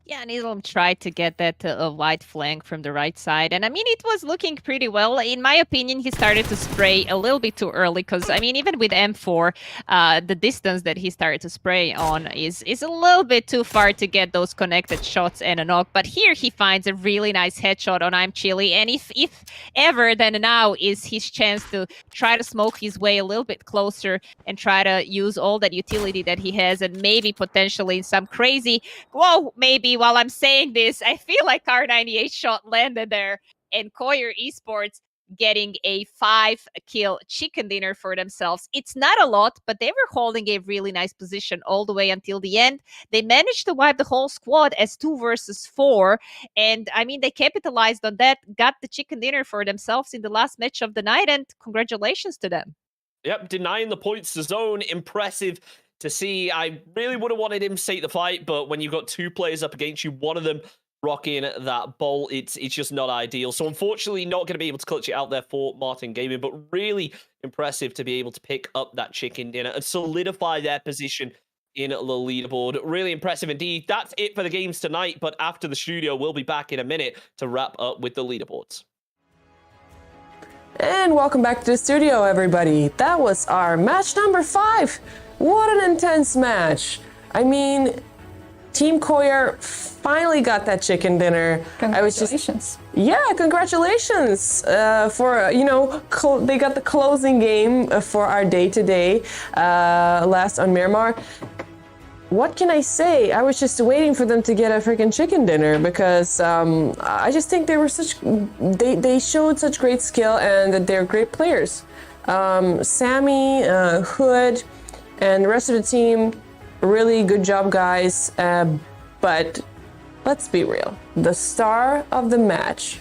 Yeah, Needlam tried to get that wide flank from the right side. And I mean, it was looking pretty well. In my opinion, he started to spray a little bit too early because, I mean, even with M4, the distance that he started to spray on is a little bit too far to get those connected shots and a knock. But here he finds a really nice headshot on I'm Chili. And if ever, then now is his chance to try to smoke his way a little bit closer and try to use all that utility that he has and maybe potentially some crazy, whoa, maybe while I'm saying this, I feel like R98 shot landed there, and Koyer Esports getting a 5-kill chicken dinner for themselves. It's not a lot, but they were holding a really nice position all the way until the end. They managed to wipe the whole squad as 2 versus 4, and I mean, they capitalized on that, got the chicken dinner for themselves in the last match of the night, and congratulations to them. Yep, denying the points to zone, impressive to see. I really would have wanted him to take the fight, but when you've got 2 players up against you, one of them rocking that bolt, it's just not ideal. So unfortunately, not going to be able to clutch it out there for Martin Gaming, but really impressive to be able to pick up that chicken dinner and solidify their position in the leaderboard. Really impressive indeed. That's it for the games tonight, but after the studio, we'll be back in a minute to wrap up with the leaderboards. And welcome back to the studio, everybody. That was our match number 5. What an intense match. I mean, Team Koyer finally got that chicken dinner. Congratulations. Congratulations for, they got the closing game for our day-to-day last on Miramar. What can I say? I was just waiting for them to get a freaking chicken dinner because I just think they were they showed such great skill and that they're great players. Sammy, Hood, and the rest of the team, really good job, guys. But let's be real. The star of the match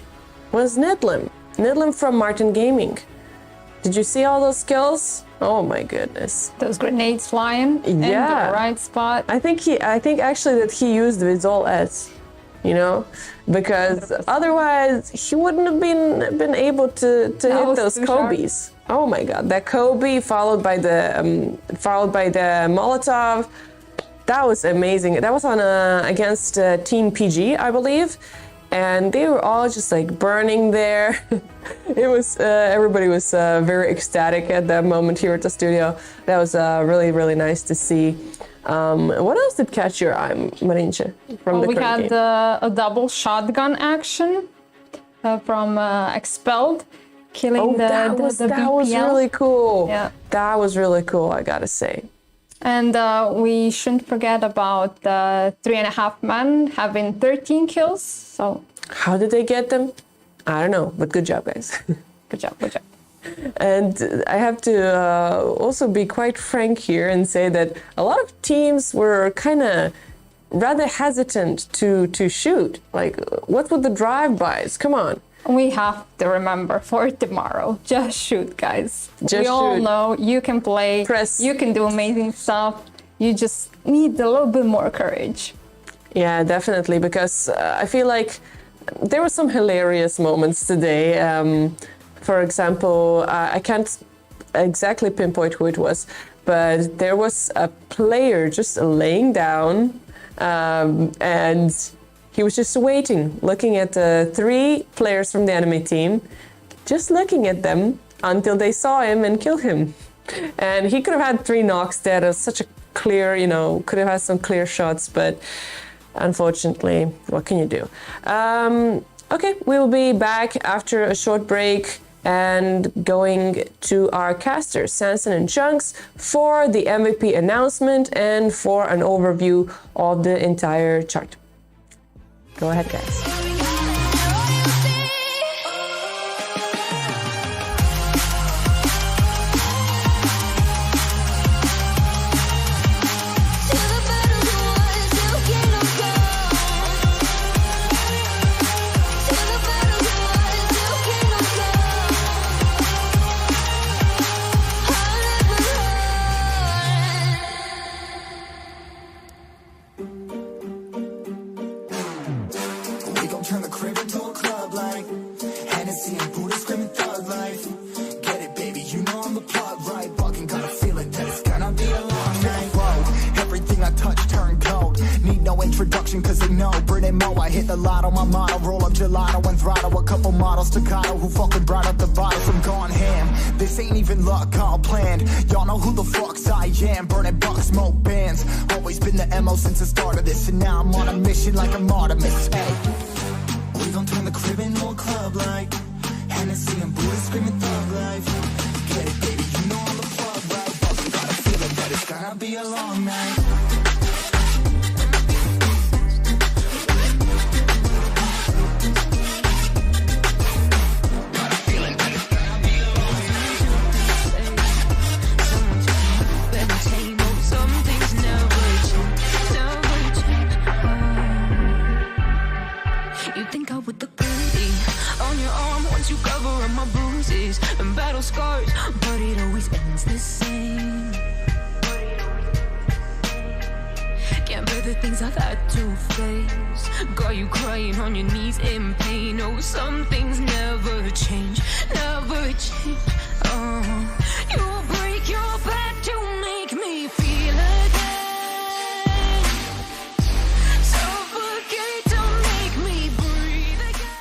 was Nidlam. Nidlam from Martin Gaming. Did you see all those skills? Oh my goodness. Those grenades flying in the right spot. I think actually that he used Visual S, because otherwise he wouldn't have been able to hit those Kobe's. Oh my god, that Kobe followed by the Molotov. That was amazing. That was on against Team PG, I believe, and they were all just like burning there. It was everybody was very ecstatic at that moment here at the studio. That was really, really nice to see. What else did catch your eye, Marinche, from the we current had game? a double shotgun action from Expelled, killing that was really cool. Yeah. That was really cool, I gotta say. And we shouldn't forget about the 3.5 men having 13 kills. So how did they get them? I don't know, but good job, guys. good job. And I have to also be quite frank here and say that a lot of teams were kind of rather hesitant to shoot. Like, what were the drive-bys? Come on. We have to remember for tomorrow, just shoot, guys. Just we all shoot. know you can play, Press. you can do amazing stuff. You just need a little bit more courage. Yeah, definitely, because I feel like there were some hilarious moments today. For example, I can't exactly pinpoint who it was, but there was a player just laying down, and he was just waiting, looking at the 3 players from the enemy team, just looking at them until they saw him and killed him. And he could have had 3 knocks there. It was such a clear, could have had some clear shots, but unfortunately, what can you do? Okay, we'll be back after a short break and going to our casters, Sanson and Chunks, for the MVP announcement and for an overview of the entire chart. Go ahead, guys. We gon' turn the crib into a club like Hennessy and Buddha screaming thug life. Get it, baby, you know I'm the plug, right? Fucking got a feeling that it's gonna be a long night. Whoa, everything I touch turn cold. Need no introduction cause they know Brit and Mo. I hit the lotto, my motto. Roll up gelato and throttle a couple models staccato who fucking brought up the bottle from gone ham. This ain't even luck, all planned. Y'all know who the fucks I am. Burning bucks, smoke bands. Always been the MO since the start of this. And now I'm on a mission like I'm Artemis. Hey, we gon' turn the crib into a club like Hennessy and Buddha screaming thug life. Get it, baby, you know I'm the plug, right? Fucking got a feeling that it's gonna be a long night. You think I would look pretty on your arm once you cover up my bruises and battle scars, but it always ends the same. Can't bear the things I've had to face. Got you crying on your knees in pain. Oh, some things never change, never change. Oh, you'll break your back to make me feel again. Suffocate to make me breathe again.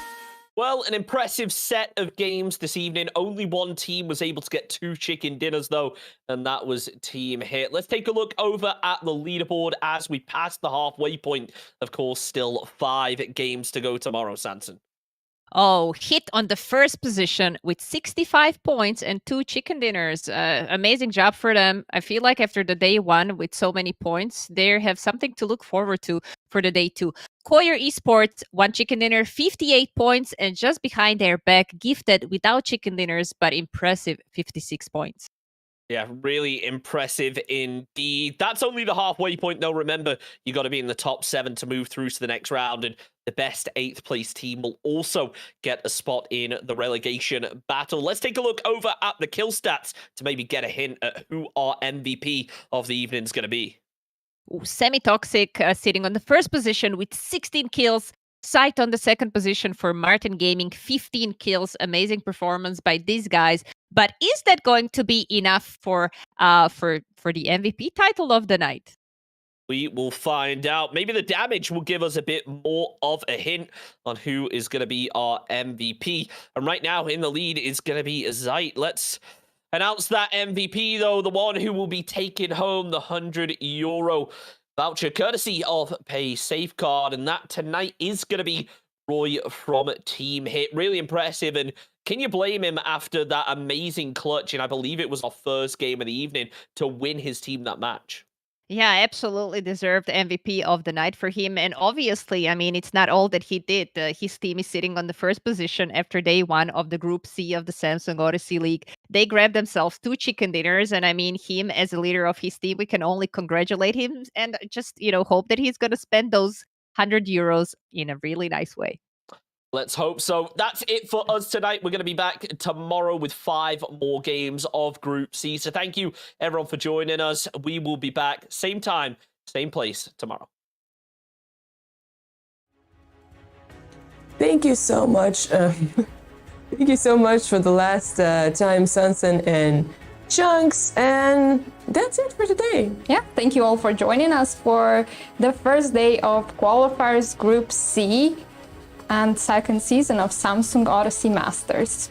Well, an impressive set of games this evening. Only one team was able to get 2 chicken dinners, though, and that was Team Hit. Let's take a look over at the leaderboard as we pass the halfway point. Of course, still 5 games to go tomorrow, Sanson. Oh, Hit on the first position with 65 points and 2 chicken dinners. Amazing job for them. I feel like after the day 1 with so many points, they have something to look forward to for the day 2. Koyer Esports, 1 chicken dinner, 58 points, and just behind their back, Gifted without chicken dinners, but impressive 56 points. Yeah, really impressive indeed. That's only the halfway point, though. Remember, you got to be in the top 7 to move through to the next round, and the best 8th place team will also get a spot in the relegation battle. Let's take a look over at the kill stats to maybe get a hint at who our MVP of the evening is going to be. Semi-Toxic sitting on the first position with 16 kills. Sight on the second position for Martin Gaming, 15 kills. Amazing performance by these guys. But is that going to be enough for the MVP title of the night? We will find out. Maybe the damage will give us a bit more of a hint on who is going to be our MVP. And right now in the lead is going to be Zeit. Let's announce that MVP, though, the one who will be taking home the €100 voucher courtesy of Pay Safeguard. And that tonight is going to be Roy from Team Hit. Really impressive. And can you blame him after that amazing clutch? And I believe it was our first game of the evening to win his team that match. Yeah, absolutely deserved MVP of the night for him. And obviously, I mean, it's not all that he did. His team is sitting on the first position after day 1 of the Group C of the Samsung Odyssey League. they grabbed themselves 2 chicken dinners. And I mean, him as a leader of his team, we can only congratulate him and just, hope that he's going to spend those €100 in a really nice way. Let's hope so. That's it for us tonight. We're going to be back tomorrow with 5 more games of Group C. So thank you, everyone, for joining us. We will be back same time, same place tomorrow. Thank you so much. Thank you so much for the last time, Sunsen and Chunks. And that's it for today. Yeah, thank you all for joining us for the first day of Qualifiers Group C and second season of Samsung Odyssey Masters.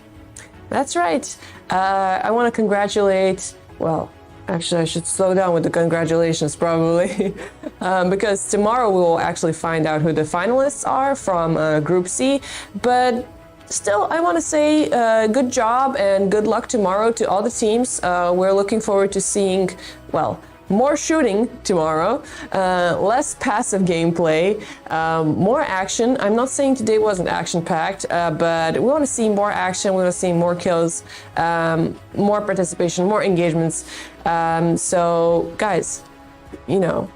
That's right. I want to congratulate, well, actually I should slow down with the congratulations probably, because tomorrow we will actually find out who the finalists are from Group C. But still, I want to say good job and good luck tomorrow to all the teams. We're looking forward to seeing, well, more shooting tomorrow, less passive gameplay, more action. I'm not saying today wasn't action-packed, but we want to see more action, we want to see more kills, more participation, more engagements. So, guys, You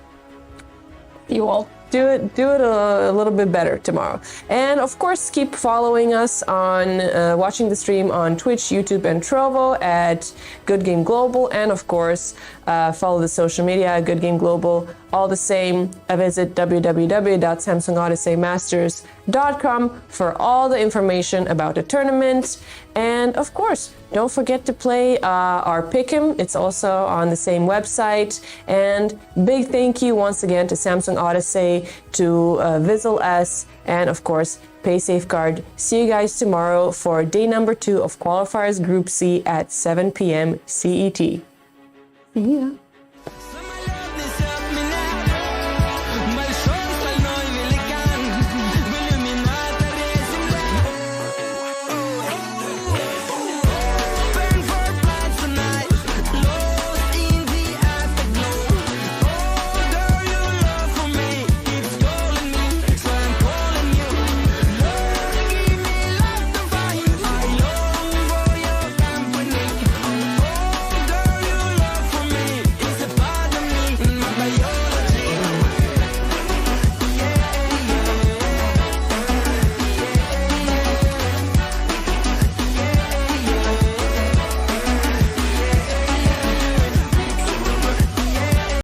all. do it a little bit better tomorrow. And of course, keep following us on watching the stream on Twitch, YouTube, and Trovo at Good Game Global. And of course, follow the social media at Good Game Global. All the same, visit www.samsungodysseymasters.com for all the information about the tournament. And of course, don't forget to play our Pick'em. It's also on the same website. And big thank you once again to Samsung Odyssey, to Visual S, and of course, Pay Safeguard. See you guys tomorrow for day number 2 of Qualifiers Group C at 7 p.m. CET. See ya.